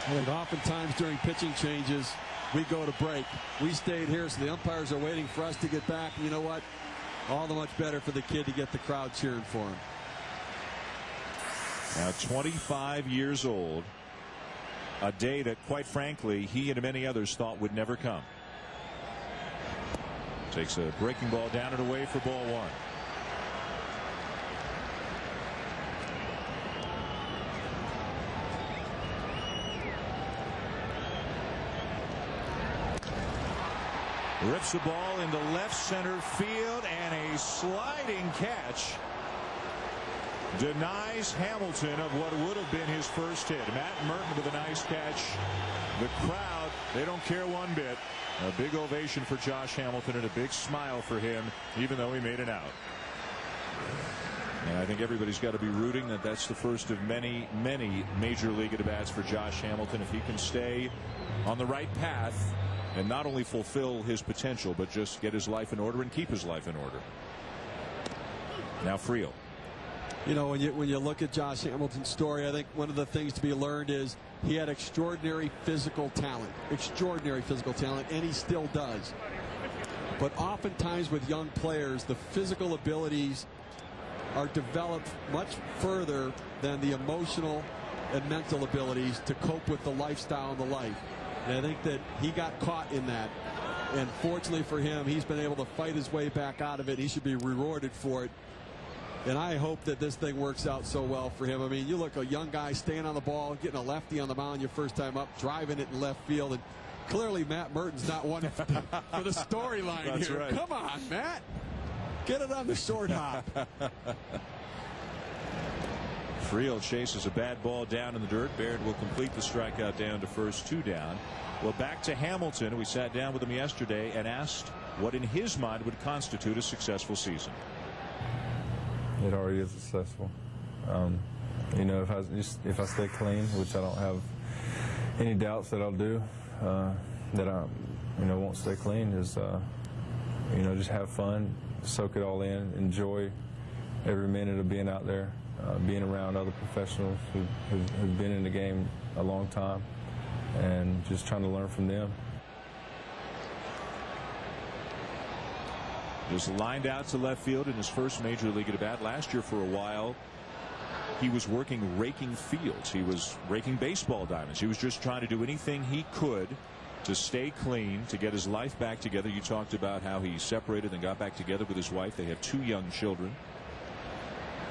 I think oftentimes during pitching changes, we go to break. We stayed here, so the umpires are waiting for us to get back. And you know what? All the much better for the kid to get the crowd cheering for him. Now 25 years old. A day that, quite frankly, he and many others thought would never come. Takes a breaking ball down and away for ball one. Rips the ball into left center field, and a sliding catch denies Hamilton of what would have been his first hit. Matt Merton with a nice catch. The crowd, they don't care one bit. A big ovation for Josh Hamilton and a big smile for him, even though he made it out. And I think everybody's got to be rooting that that's the first of many, many major league at-bats for Josh Hamilton. If he can stay on the right path and not only fulfill his potential, but just get his life in order and keep his life in order. Now Friel. You know, when you look at Josh Hamilton's story, I think one of the things to be learned is he had extraordinary physical talent, and he still does. But oftentimes with young players, the physical abilities are developed much further than the emotional and mental abilities to cope with the lifestyle and the life. And I think that he got caught in that. And fortunately for him, he's been able to fight his way back out of it. He should be rewarded for it. And I hope that this thing works out so well for him. I mean, you look, a young guy staying on the ball, getting a lefty on the mound your first time up, driving it in left field. And clearly Matt Merton's not one for the storyline here. Right. Come on, Matt. Get it on the short hop. Friel chases a bad ball down in the dirt. Baird will complete the strikeout down to first, 2 down. Well, back to Hamilton. We sat down with him yesterday and asked what in his mind would constitute a successful season. It already is successful. You know, if I stay clean, which I don't have any doubts that I'll do, that I won't stay clean, is just have fun, soak it all in, enjoy every minute of being out there, being around other professionals who've been in the game a long time, and just trying to learn from them. Was lined out to left field in his first major league at bat. Last year, for a while, he was raking fields. He was raking baseball diamonds. He was just trying to do anything he could to stay clean, to get his life back together. You talked about how he separated and got back together with his wife. They have 2 young children.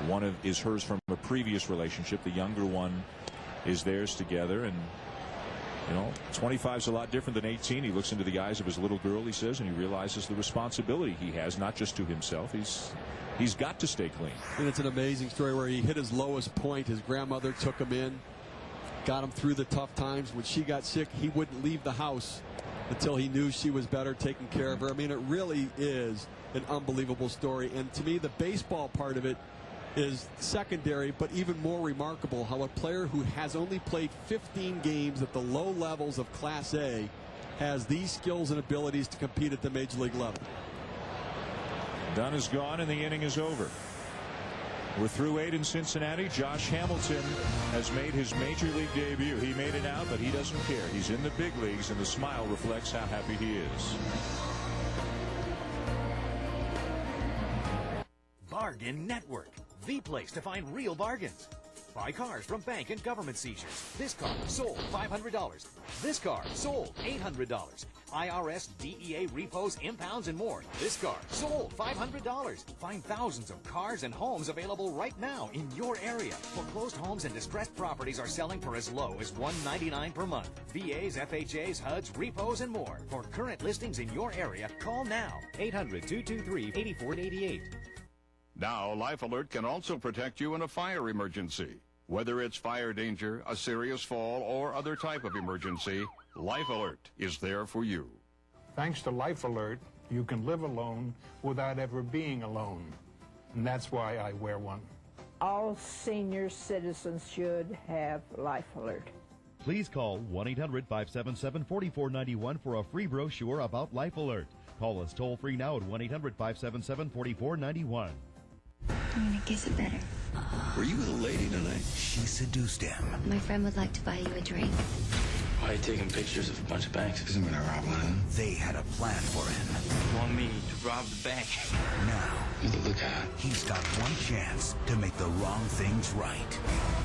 One is hers from a previous relationship. The younger one is theirs together. And 25 is a lot different than 18. He looks into the eyes of his little girl, he says, and he realizes the responsibility he has, not just to himself. He's got to stay clean. And it's an amazing story where he hit his lowest point. His grandmother took him in, got him through the tough times. When she got sick, he wouldn't leave the house until he knew she was better, taking care of her. I mean, it really is an unbelievable story. And to me, the baseball part of it is secondary, but even more remarkable how a player who has only played 15 games at the low levels of Class A has these skills and abilities to compete at the major league level. Dunn is gone and the inning is over. We're through 8 in Cincinnati. Josh Hamilton has made his major league debut. He made it out, but he doesn't care. He's in the big leagues, and the smile reflects how happy he is. Bargain Network, the place to find real bargains. Buy cars from bank and government seizures. This car sold $500. This car sold $800. IRS, DEA, repos, impounds, and more. This car sold $500. Find thousands of cars and homes available right now in your area. Foreclosed homes and distressed properties are selling for as low as $199 per month. VAs, FHAs, HUDs, repos, and more. For current listings in your area, call now. 800-223-8488. Now, Life Alert can also protect you in a fire emergency. Whether it's fire danger, a serious fall, or other type of emergency, Life Alert is there for you. Thanks to Life Alert, you can live alone without ever being alone. And that's why I wear one. All senior citizens should have Life Alert. Please call 1-800-577-4491 for a free brochure about Life Alert. Call us toll-free now at 1-800-577-4491. I'm gonna kiss it better. Were you with a lady tonight? She seduced him. My friend would like to buy you a drink. Why are you taking pictures of a bunch of banks? Because I'm gonna rob one of them. They had a plan for him. You want me to rob the bank? Now, Look out. He's got one chance to make the wrong things right.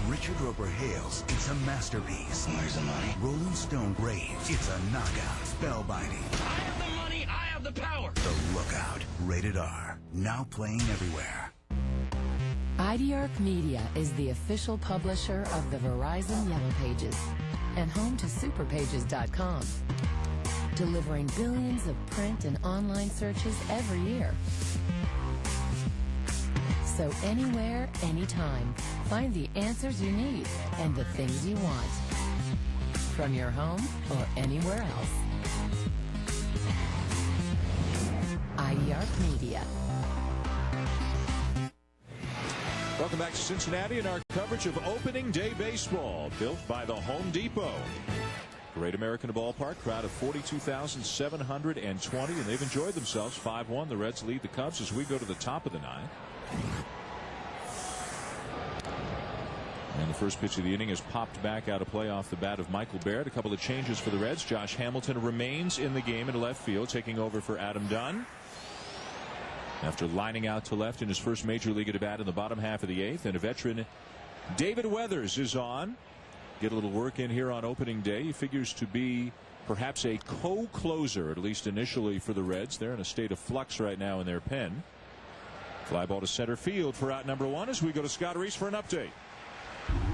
Richard Roper hails it's a masterpiece. Where's the money? Rolling Stone raves it's a knockout. Spellbinding. I have the money. I have the power. The Lookout. Rated R. Now playing everywhere. IDARC Media is the official publisher of the Verizon Yellow Pages and home to superpages.com, delivering billions of print and online searches every year. So anywhere, anytime, find the answers you need and the things you want from your home or anywhere else. IDARC Media. Welcome back to Cincinnati and our coverage of opening day baseball, built by the Home Depot. Great American Ballpark, crowd of 42,720, and they've enjoyed themselves. 5-1. The Reds lead the Cubs as we go to the top of the ninth. And the first pitch of the inning is popped back out of play off the bat of Michael Barrett. A couple of changes for the Reds. Josh Hamilton remains in the game in left field, taking over for Adam Dunn after lining out to left in his first major league at bat in the bottom half of the eighth. And a veteran, David Weathers, is on. Get a little work in here on opening day. He figures to be perhaps a co-closer, at least initially, for the Reds. They're in a state of flux right now in their pen. Fly ball to center field for out number one as we go to Scott Reese for an update.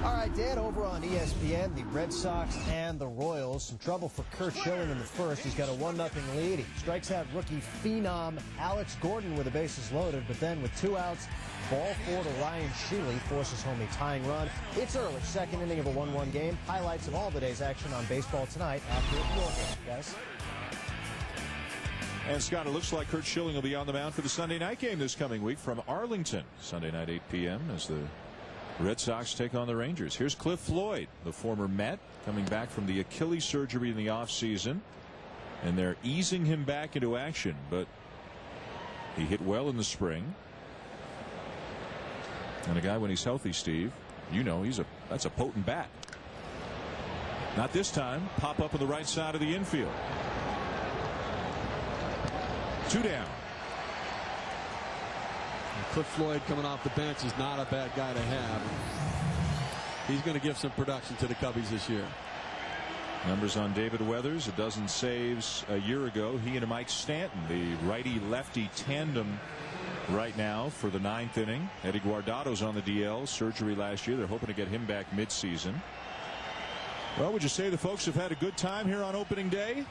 All right, Dan, over on ESPN, the Red Sox and the Royals. Some trouble for Curt Schilling in the first. He's got a 1-0 lead. He strikes out rookie phenom Alex Gordon with the bases loaded, but then with 2 outs, ball 4 to Ryan Sheely, forces home a tying run. It's early, second inning of a 1-1 game. Highlights of all the day's action on Baseball Tonight after your game, guys. And Scott, it looks like Curt Schilling will be on the mound for the Sunday night game this coming week from Arlington. Sunday night, 8 p.m. as the Red Sox take on the Rangers. Here's Cliff Floyd, the former Met, coming back from the Achilles surgery in the offseason. And they're easing him back into action, but he hit well in the spring. And a guy, when he's healthy, Steve, you know, that's a potent bat. Not this time. Pop up on the right side of the infield. 2 down. Cliff Floyd coming off the bench is not a bad guy to have. He's going to give some production to the Cubbies this year. Numbers on David Weathers, a dozen saves a year ago. He and Mike Stanton, the righty-lefty tandem right now for the 9th inning. Eddie Guardado's on the DL, surgery last year. They're hoping to get him back midseason. Well, would you say the folks have had a good time here on opening day?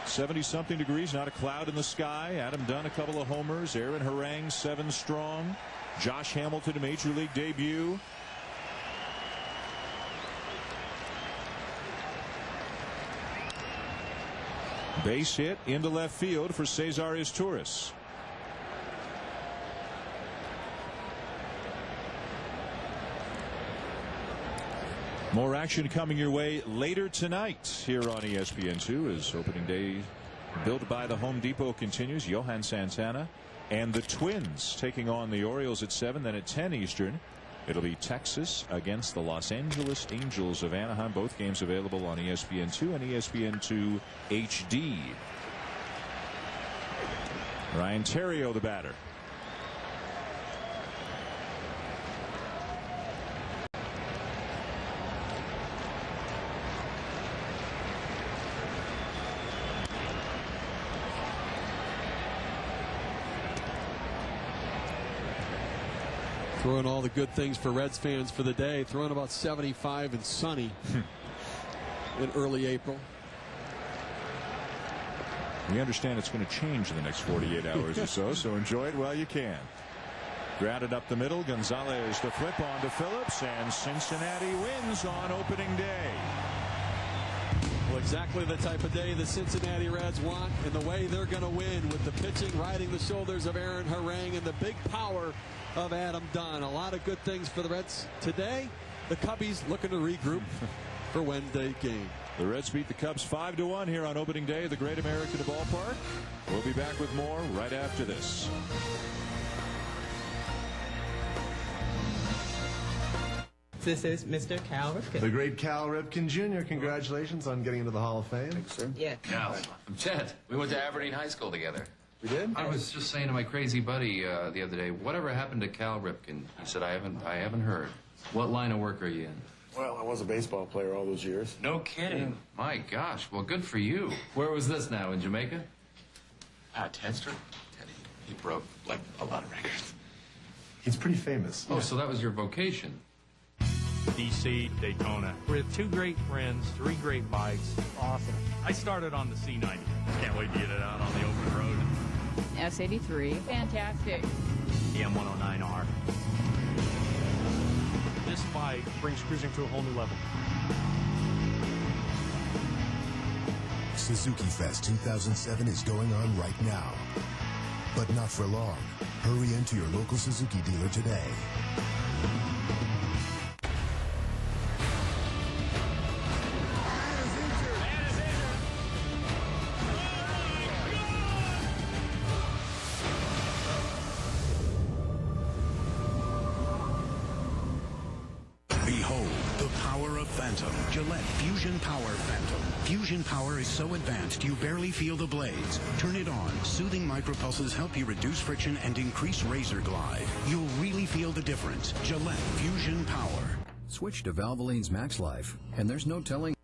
70-something degrees, not a cloud in the sky. Adam Dunn, a couple of homers. Aaron Harang, 7 strong. Josh Hamilton, a major league debut. Base hit into left field for Cesar Izturis. More action coming your way later tonight here on ESPN2 as opening day built by the Home Depot continues. Johan Santana and the Twins taking on the Orioles at 7. Then at 10 Eastern, it'll be Texas against the Los Angeles Angels of Anaheim. Both games available on ESPN2 and ESPN2 HD. Ryan Theriot, the batter. Throwing all the good things for Reds fans for the day. Throwing about 75 and sunny in early April. We understand it's going to change in the next 48 hours or so, so enjoy it while you can. Grounded up the middle. Gonzalez the flip on to Phillips, and Cincinnati wins on opening day. Well, exactly the type of day the Cincinnati Reds want, and the way they're going to win, with the pitching riding the shoulders of Aaron Harang and the big power of Adam Dunn. A lot of good things for the Reds today. The Cubbies looking to regroup for Wednesday game. The Reds beat the Cubs 5-1 here on opening day at the Great American Ballpark. We'll be back with more right after this. This is Mr. Cal Ripken. The great Cal Ripken Jr. Congratulations on getting into the Hall of Fame. Thanks, sir. Yeah. Cal, I'm Chet. We went to Aberdeen High School together. We did? I was just saying to my crazy buddy the other day, whatever happened to Cal Ripken? He said, I haven't heard. What line of work are you in? Well, I was a baseball player all those years. No kidding. Yeah. My gosh. Well, good for you. Where was this now? In Jamaica? Tedster? Teddy. He broke, like, a lot of records. He's pretty famous. Oh, so that was your vocation. DC, Daytona. We have 2 great friends, 3 great bikes. Awesome. I started on the C90. Can't wait to get it out on the open road. S83. Fantastic. The M109R. This bike brings cruising to a whole new level. Suzuki Fest 2007 is going on right now. But not for long. Hurry into your local Suzuki dealer today. Gillette Fusion Power Phantom. Fusion Power is so advanced you barely feel the blades. Turn it on. Soothing micropulses help you reduce friction and increase razor glide. You'll really feel the difference. Gillette Fusion Power. Switch to Valvoline's Max Life, and there's no telling